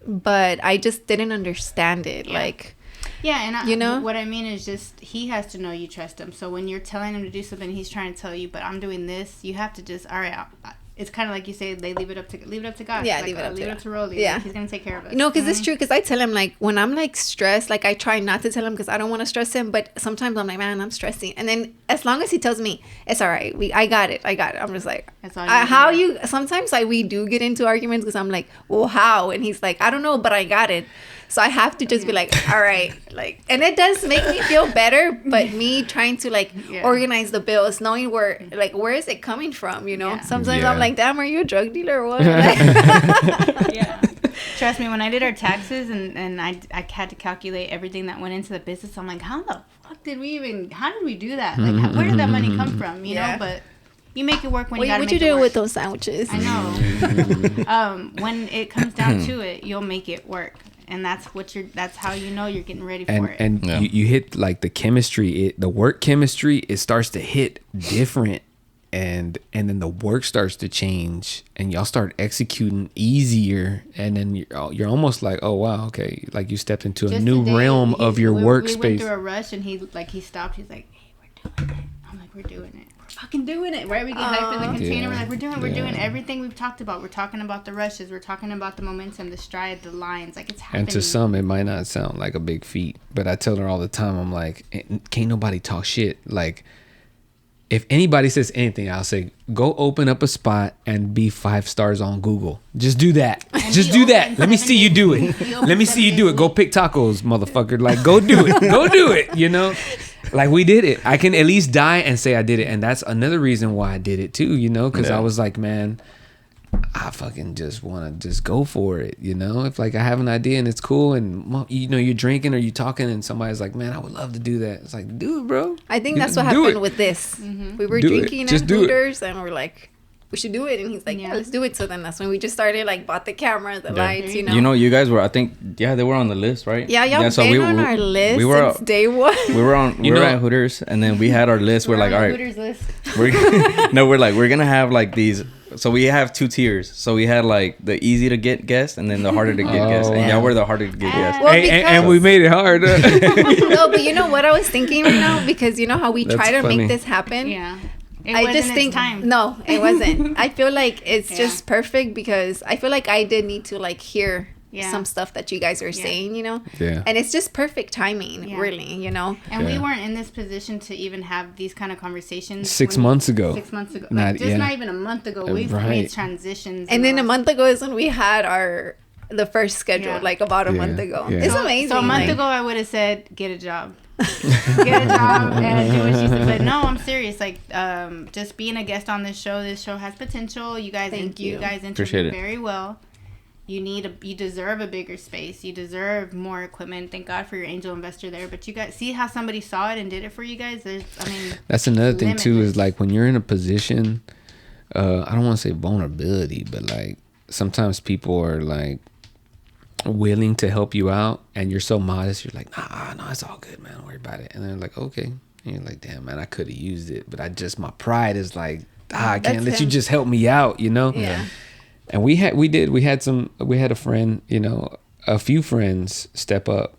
S1: but I just didn't understand it. Like,
S4: yeah, and
S1: you know,
S4: what I mean is just he has to know you trust him. So when you're telling him to do something, he's trying to tell you, but I'm doing this. You have to just, all right. It's kind of like you say, they leave it up to God.
S1: Yeah,
S4: like,
S1: leave it up
S4: to Rollie.
S1: Yeah,
S4: like, he's gonna take care of it.
S1: No, because it's true. Because I tell him, like, when I'm like stressed, like I try not to tell him because I don't want to stress him. But sometimes I'm like, man, I'm stressing. And then as long as he tells me it's all right, I got it. I'm just like,
S4: that's all
S1: sometimes like we do get into arguments because I'm like, well, how? And he's like, I don't know, but I got it. So I have to just be like, all right, like, and it does make me feel better. But me trying to like organize the bills, knowing where is it coming from, you know?
S4: Yeah.
S1: Sometimes I'm like, damn, are you a drug dealer or what?
S4: Yeah. Trust me, when I did our taxes and I had to calculate everything that went into the business, I'm like, how the fuck how did we do that? Like, where did that money come from? You know, but you make it work when you gotta make it work. What you do with those sandwiches?
S1: I know.
S4: When it comes down to it, you'll make it work. And that's how you know you're getting ready for it.
S3: And you hit like the chemistry, the work chemistry, it starts to hit different. And then the work starts to change and y'all start executing easier. And then you're almost like, oh, wow, okay. Like you stepped into a new realm of your workspace. We
S4: went through a rush and he stopped. He's like, hey, we're doing it. I'm like, we're doing it. Fucking doing it, right? We get hyped in the container. We're like, we're doing everything we've talked about. We're talking about the rushes. We're talking about the momentum, the stride, the lines. Like, it's happening.
S3: And to some, it might not sound like a big feat, but I tell her all the time, I'm like, can't nobody talk shit. Like, if anybody says anything, I'll say, go open up a spot and be 5 stars on Google. Just do that. Just do that. Let me see you do it. Let me see you do it. Go pick tacos, motherfucker. Like, go do it. Go do it, you know? Like, we did it. I can at least die and say I did it. And that's another reason why I did it too, you know? Because I was like, man, I fucking just want to just go for it, you know? If like I have an idea and it's cool and, you know, you're drinking or you're talking and somebody's like, man, I would love to do that. It's like, do it, bro.
S1: I think that's what happened with this. Mm-hmm. We were drinking at Hooters and we're like, we should do it. And he's like, yeah, let's do it. So then that's when we just started, like, bought the camera, the lights, you know.
S2: You know, you guys were, I think, they were on the list, right?
S1: Yeah, so been on our list since day one.
S2: We were at Hooters, and then we had our list. We're like, all right.
S4: Hooters list.
S2: We're going to have, like, these. So we have 2 tiers. So we had, like, the easy to get guests and then the harder to get guests. And y'all were the harder to get guests.
S1: Well,
S3: and we made it hard.
S1: No, but you know what I was thinking right now? Because you know how we try to make this happen?
S4: Yeah.
S1: I just think no, it wasn't. I feel like it's just perfect because I feel like I did need to like hear some stuff that you guys are saying, you know.
S3: Yeah.
S1: And it's just perfect timing, really, you know.
S4: And we weren't in this position to even have these kind of conversations
S3: 6 months ago.
S4: 6 months ago, not even a month ago. We've made transitions.
S1: And then a month ago is when we had the first schedule, like about a month ago. Yeah. It's amazing.
S4: So a month ago, I would have said, get a job. Get a job and do what she said. But no, I'm serious. Like, just being a guest on this show has potential. You guys, you guys interview very well. You deserve a bigger space. You deserve more equipment. Thank God for your angel investor there. But you guys see how somebody saw it and did it for you guys.
S3: That's another thing too. Is like when you're in a position, I don't want to say vulnerability, but like sometimes people are like willing to help you out and you're so modest, you're like, no, it's all good, man, don't worry about it. And they're like, okay. And you're like, damn, man, I could have used it, but my pride is like, I can't let you just help me out, you know. And we had a friend, you know, a few friends step up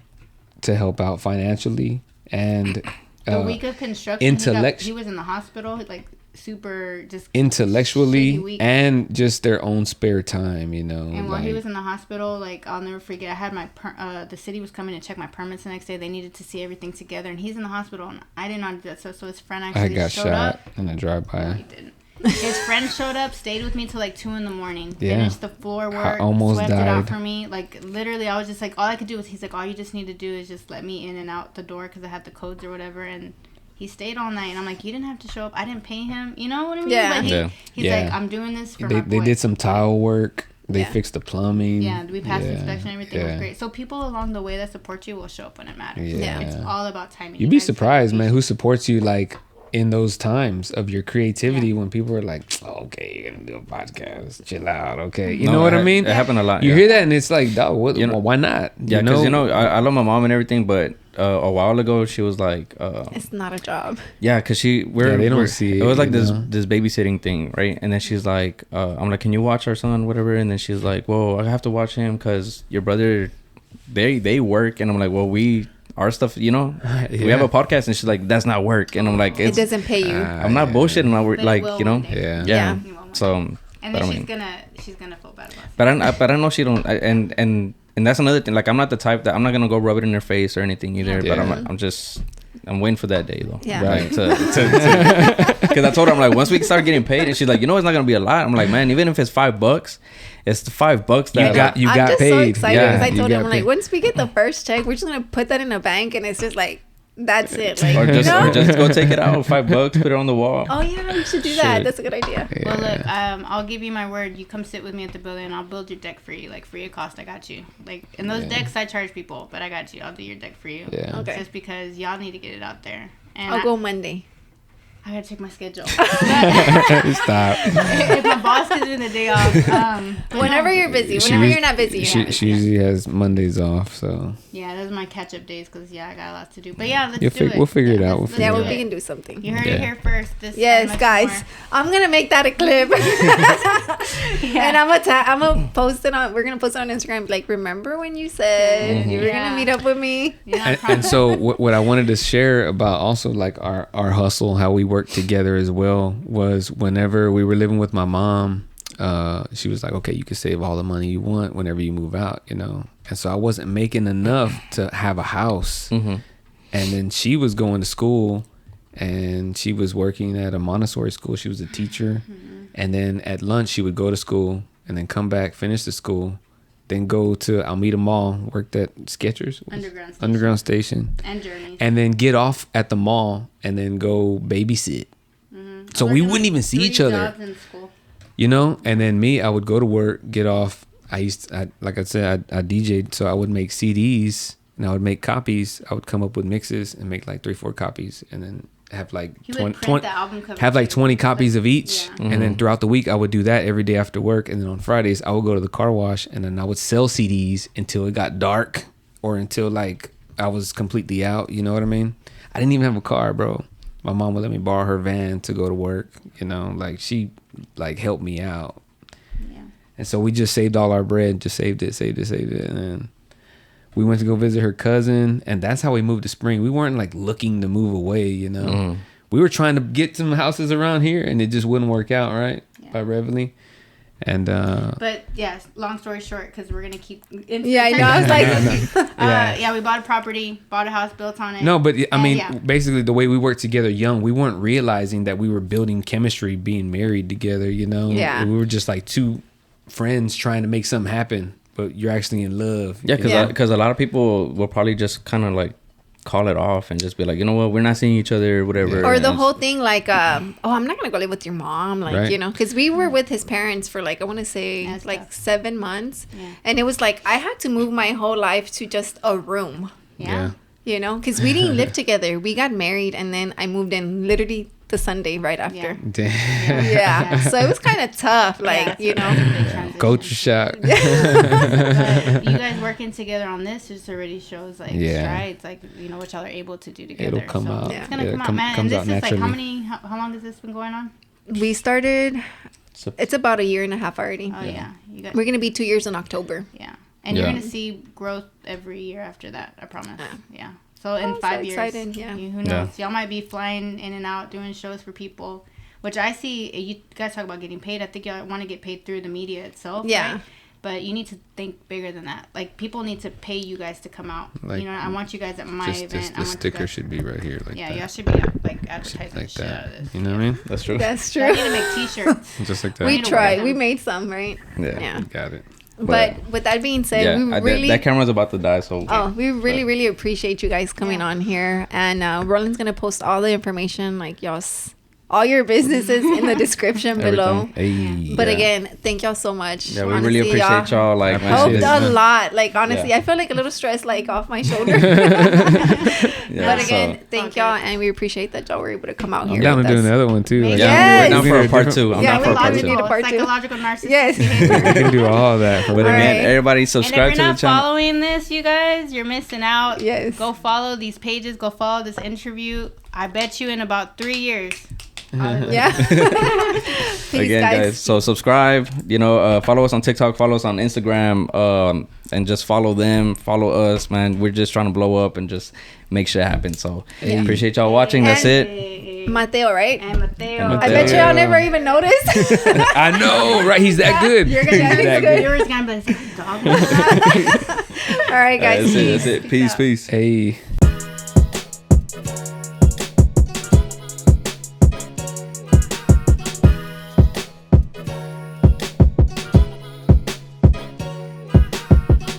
S3: to help out financially. And
S4: the week of construction, he was in the hospital, like super just
S3: intellectually and just their own spare time, you know.
S4: And while he was in the hospital, like, I'll never forget, I had the city was coming to check my permits the next day. They needed to see everything together, and he's in the hospital, and I didn't know that. So his friend actually
S3: got
S4: showed up
S3: in a drive-by.
S4: No, he didn't. His friend showed up, stayed with me till like 2 a.m. Finished the floor work, swept it out for me. Like, literally, I was just like, all I could do was, he's like, all you just need to do is just let me in and out the door because I had the codes or whatever. And he stayed all night, and I'm like, you didn't have to show up. I didn't pay him. You know what I mean?
S1: Yeah.
S4: But he's like, I'm doing this for my boy.
S3: They did some tile work. They fixed the plumbing.
S4: Yeah, we passed inspection. Everything was great. So people along the way that support you will show up when it matters.
S3: Yeah.
S4: It's all about timing.
S3: You'd be surprised, man, who supports you, like, in those times of your creativity when people are like, oh, okay, you're gonna do a podcast, chill out, okay, you know what I mean?
S2: It happened a lot.
S3: You hear that and it's like, dog, why not?
S2: Yeah, because you know, I love my mom and everything, but a while ago, she was like,
S1: it's not a job.
S2: yeah, because
S3: they don't see
S2: it was like
S3: you
S2: this
S3: know?
S2: this babysitting thing, right? And then she's like, I'm like, can you watch our son, whatever? And then she's like, well, I have to watch him because your brother, they work. And I'm like, well, our stuff, you know, we have a podcast. And she's like, that's not work. And I'm like,
S1: It doesn't pay you.
S2: I'm not bullshitting.
S4: But it
S2: Like,
S4: will
S2: you know,
S4: one day.
S2: yeah.
S4: It will one
S2: So,
S4: And
S2: but
S4: then
S2: I
S4: she's
S2: mean-
S4: gonna feel bad about it.
S2: but I know she don't, and that's another thing. Like, I'm not the type that I'm not gonna go rub it in her face or anything either.
S3: Yeah.
S2: But I'm waiting for that day though.
S1: Yeah.
S2: Right. Because I told her, I'm like, once we start getting paid, and she's like, you know, it's not gonna be a lot. I'm like, man, even if it's $5, it's the $5 that
S3: You
S1: I'm
S3: got
S1: just so
S3: paid.
S1: excited
S3: Yeah,
S1: because I
S3: you
S1: told
S3: got
S1: him, like,
S3: paid.
S1: once we get the first check, we're just gonna put that in a bank, and it's just like, that's it. Like,
S2: or
S1: you know?
S2: just go take it out, $5, put it on the wall.
S1: Oh yeah, you should do that.
S2: Shit.
S1: That's a good idea.
S3: Yeah.
S4: Well, look, I'll give you my word. You come sit with me at the building, and I'll build your deck for you, like free of cost. I got you. Like, and those decks, I charge people, but I got you. I'll do your deck for you.
S3: Yeah.
S1: Okay.
S4: Just because y'all need to get it out there. And
S1: I'll go Monday.
S4: I gotta check my schedule.
S3: Stop.
S4: If my boss gives me the day off, but
S1: Whenever
S4: no.
S1: you're busy.
S3: She
S1: Whenever
S3: us-
S1: you're not busy, you're not
S3: She
S1: busy.
S3: usually has Mondays off, so
S4: Yeah, those are my catch-up days because I got a lot to do. But yeah, let's
S3: You'll
S4: do it.
S3: we'll figure it out.
S4: let's
S3: We'll
S1: Yeah,
S3: figure
S1: well,
S3: it
S1: we
S3: out.
S1: can do something.
S4: You heard
S3: Yeah.
S4: it here first. This
S1: Yes,
S4: and much
S1: guys,
S4: more.
S1: I'm gonna make that a clip,
S4: Yeah.
S1: and I'm gonna post it on. We're gonna post it on Instagram. Like, remember when you said you were
S4: Yeah.
S1: gonna meet up with me?
S4: Yeah, I
S3: And
S4: promise.
S3: so what I wanted to share about also like our hustle, how we work together as well, was whenever we were living with my mom, she was like, okay, you can save all the money you want whenever you move out, you know. And so I wasn't making enough to have a house.
S2: Mm-hmm.
S3: And then she was going to school, and she was working at a Montessori school. She was a teacher. And then at lunch, she would go to school and then come back, finish the school, then go to Almeida Mall, worked at Skechers.
S4: Underground Station.
S3: Station.
S4: And Journeys.
S3: And then get off at the mall and then go babysit. So we wouldn't even see each other,
S4: Jobs in school.
S3: you know? And then me, I would go to work, get off. Like I said, I DJ'd, so I would make CDs and I would make copies. I would come up with mixes and make like 3-4 copies and then have like
S4: He would
S3: 20,
S4: print the album cover
S3: have like
S4: too.
S3: 20 copies of each.
S4: Yeah.
S3: And then throughout the week, I would do that every day after work. And then on Fridays, I would go to the car wash and then I would sell CDs until it got dark or until like I was completely out. You know what I mean? I didn't even have a car, bro. My mom would let me borrow her van to go to work. You know, like she like helped me out.
S4: Yeah.
S3: And so we just saved all our bread, just saved it. And then we went to go visit her cousin. And that's how we moved to Spring. We weren't like looking to move away, you know. We were trying to get some houses around here and it just wouldn't work out, right?
S4: Yeah.
S3: By Evelin. And
S4: But yes, long story short, because we're gonna keep.
S1: Yeah, I know. I was like,
S4: Yeah, we bought a property, bought a house, built on it.
S3: no, but I
S4: And
S3: mean,
S4: yeah.
S3: basically the way we worked together young, we weren't realizing that we were building chemistry, being married together, you know?
S1: Yeah.
S3: We were just like two friends trying to make something happen, but you're actually in love.
S2: Yeah,
S1: Yeah.
S2: because a lot of people will probably just kind of like call it off and just be like, you know what, we're not seeing each other, whatever.
S1: or
S2: and
S1: the
S2: it's-
S1: whole thing, like, oh, I'm not gonna go live with your mom, like,
S3: Right.
S1: you know, because we were with his parents for like, I want to say
S4: That's
S1: like
S4: tough.
S1: 7 months,
S4: Yeah.
S1: and it was like I had to move my whole life to just a room,
S4: Yeah.
S1: you know, because we didn't live together. We got married, and then I moved in literally the Sunday right after.
S3: Damn.
S1: Yeah, so it was kind of tough, like,
S4: Yeah,
S1: you
S4: so it was a
S1: know.
S4: big transition.
S3: Culture shock.
S4: But you guys working together on this just already shows like
S3: Yeah.
S4: strides, like you know what y'all are able to do together.
S3: It'll come out.
S4: It's gonna
S3: Yeah,
S4: come out,
S3: come-
S4: man. And
S3: comes
S4: this
S3: out
S4: is like
S3: naturally.
S4: how long has this been going on?
S1: We started.
S2: So-
S1: It's about a year and a half already.
S4: Oh yeah, you got
S1: We're gonna be 2 years in October.
S4: yeah, and you're
S3: Yeah.
S4: gonna see growth every year after that. I promise.
S1: Yeah.
S4: Yeah. So in
S1: I'm so
S4: 5 years,
S1: excited, yeah.
S4: who knows? Y'all might be flying in and out doing shows for people, which I see. You guys talk about getting paid. I think y'all want to get paid through the media itself.
S1: Yeah.
S4: Right? But you need to think bigger than that. Like people need to pay you guys to come out.
S3: Like,
S4: you know, I want you guys at my
S3: Just
S4: event.
S3: this,
S4: I
S3: the
S4: want you
S3: sticker
S4: guys-
S3: should be right here like
S4: Yeah,
S3: that.
S4: y'all should be like advertising
S3: Like
S4: the shit out
S3: that.
S4: of this.
S3: You know what I mean?
S2: That's true.
S1: That's
S4: Yeah,
S1: true.
S4: I need to make T-shirts.
S3: Just like that.
S1: We
S4: need to
S1: tried.
S4: wear
S1: We
S4: them.
S1: made some, right?
S2: Yeah.
S1: Yeah.
S3: Got it.
S1: But with that being said,
S2: Yeah,
S1: we really
S2: that camera's about to die, so.
S1: Oh, we really appreciate you guys coming
S4: Yeah.
S1: on here. And Roland's gonna post all the information, like y'all's all your businesses in the description below.
S3: Hey,
S1: But
S2: Yeah.
S1: again, thank y'all so much.
S2: Yeah, we
S1: Honestly,
S2: really appreciate y'all. Like, man,
S1: Helped
S3: Appreciate
S1: a
S3: it.
S1: lot. Like, honestly,
S2: Yeah.
S1: I feel like a little stress, like, off my shoulder.
S2: Yeah,
S1: But again,
S2: so-
S1: thank y'all, and we appreciate that y'all were able to come out here
S3: Yeah, I'm
S1: with
S3: doing
S1: us.
S3: another one too. Like,
S4: Yeah,
S1: Yes.
S2: we're down for a part
S3: different-
S2: 2. I'm
S1: Yeah,
S2: down
S1: we
S2: for a
S1: love
S2: part
S1: it.
S2: 2.
S1: Need a part 2.
S4: Psychological narcissistic
S1: Yes.
S4: behavior.
S3: We can do all that. For
S2: But
S3: real.
S2: again,
S1: Alright.
S2: everybody
S4: And if
S2: subscribe
S4: you're
S2: to the
S4: not
S2: channel.
S4: following this, you guys, you're missing out.
S1: Yes.
S4: Go follow these pages. Go follow this interview. I bet you in about 3 years. Hollywood.
S1: Yeah. Peace,
S2: Again, guys. So subscribe. Follow us on TikTok. Follow us on Instagram. And just follow them. Follow us, man. We're just trying to blow up and just make shit happen. So
S1: Yeah.
S2: appreciate y'all watching. That's it.
S4: Hey.
S1: Mateo, right?
S4: And Mateo.
S2: And
S1: I bet
S2: Mateo.
S1: y'all never even noticed.
S3: I know, right? He's that good.
S1: You're gonna
S3: He's
S1: be
S3: that
S1: good.
S3: good.
S4: Yours gonna be like, dog.
S1: All right, guys.
S2: That's it.
S1: Peace.
S2: Peace.
S4: out.
S2: Peace.
S3: Hey.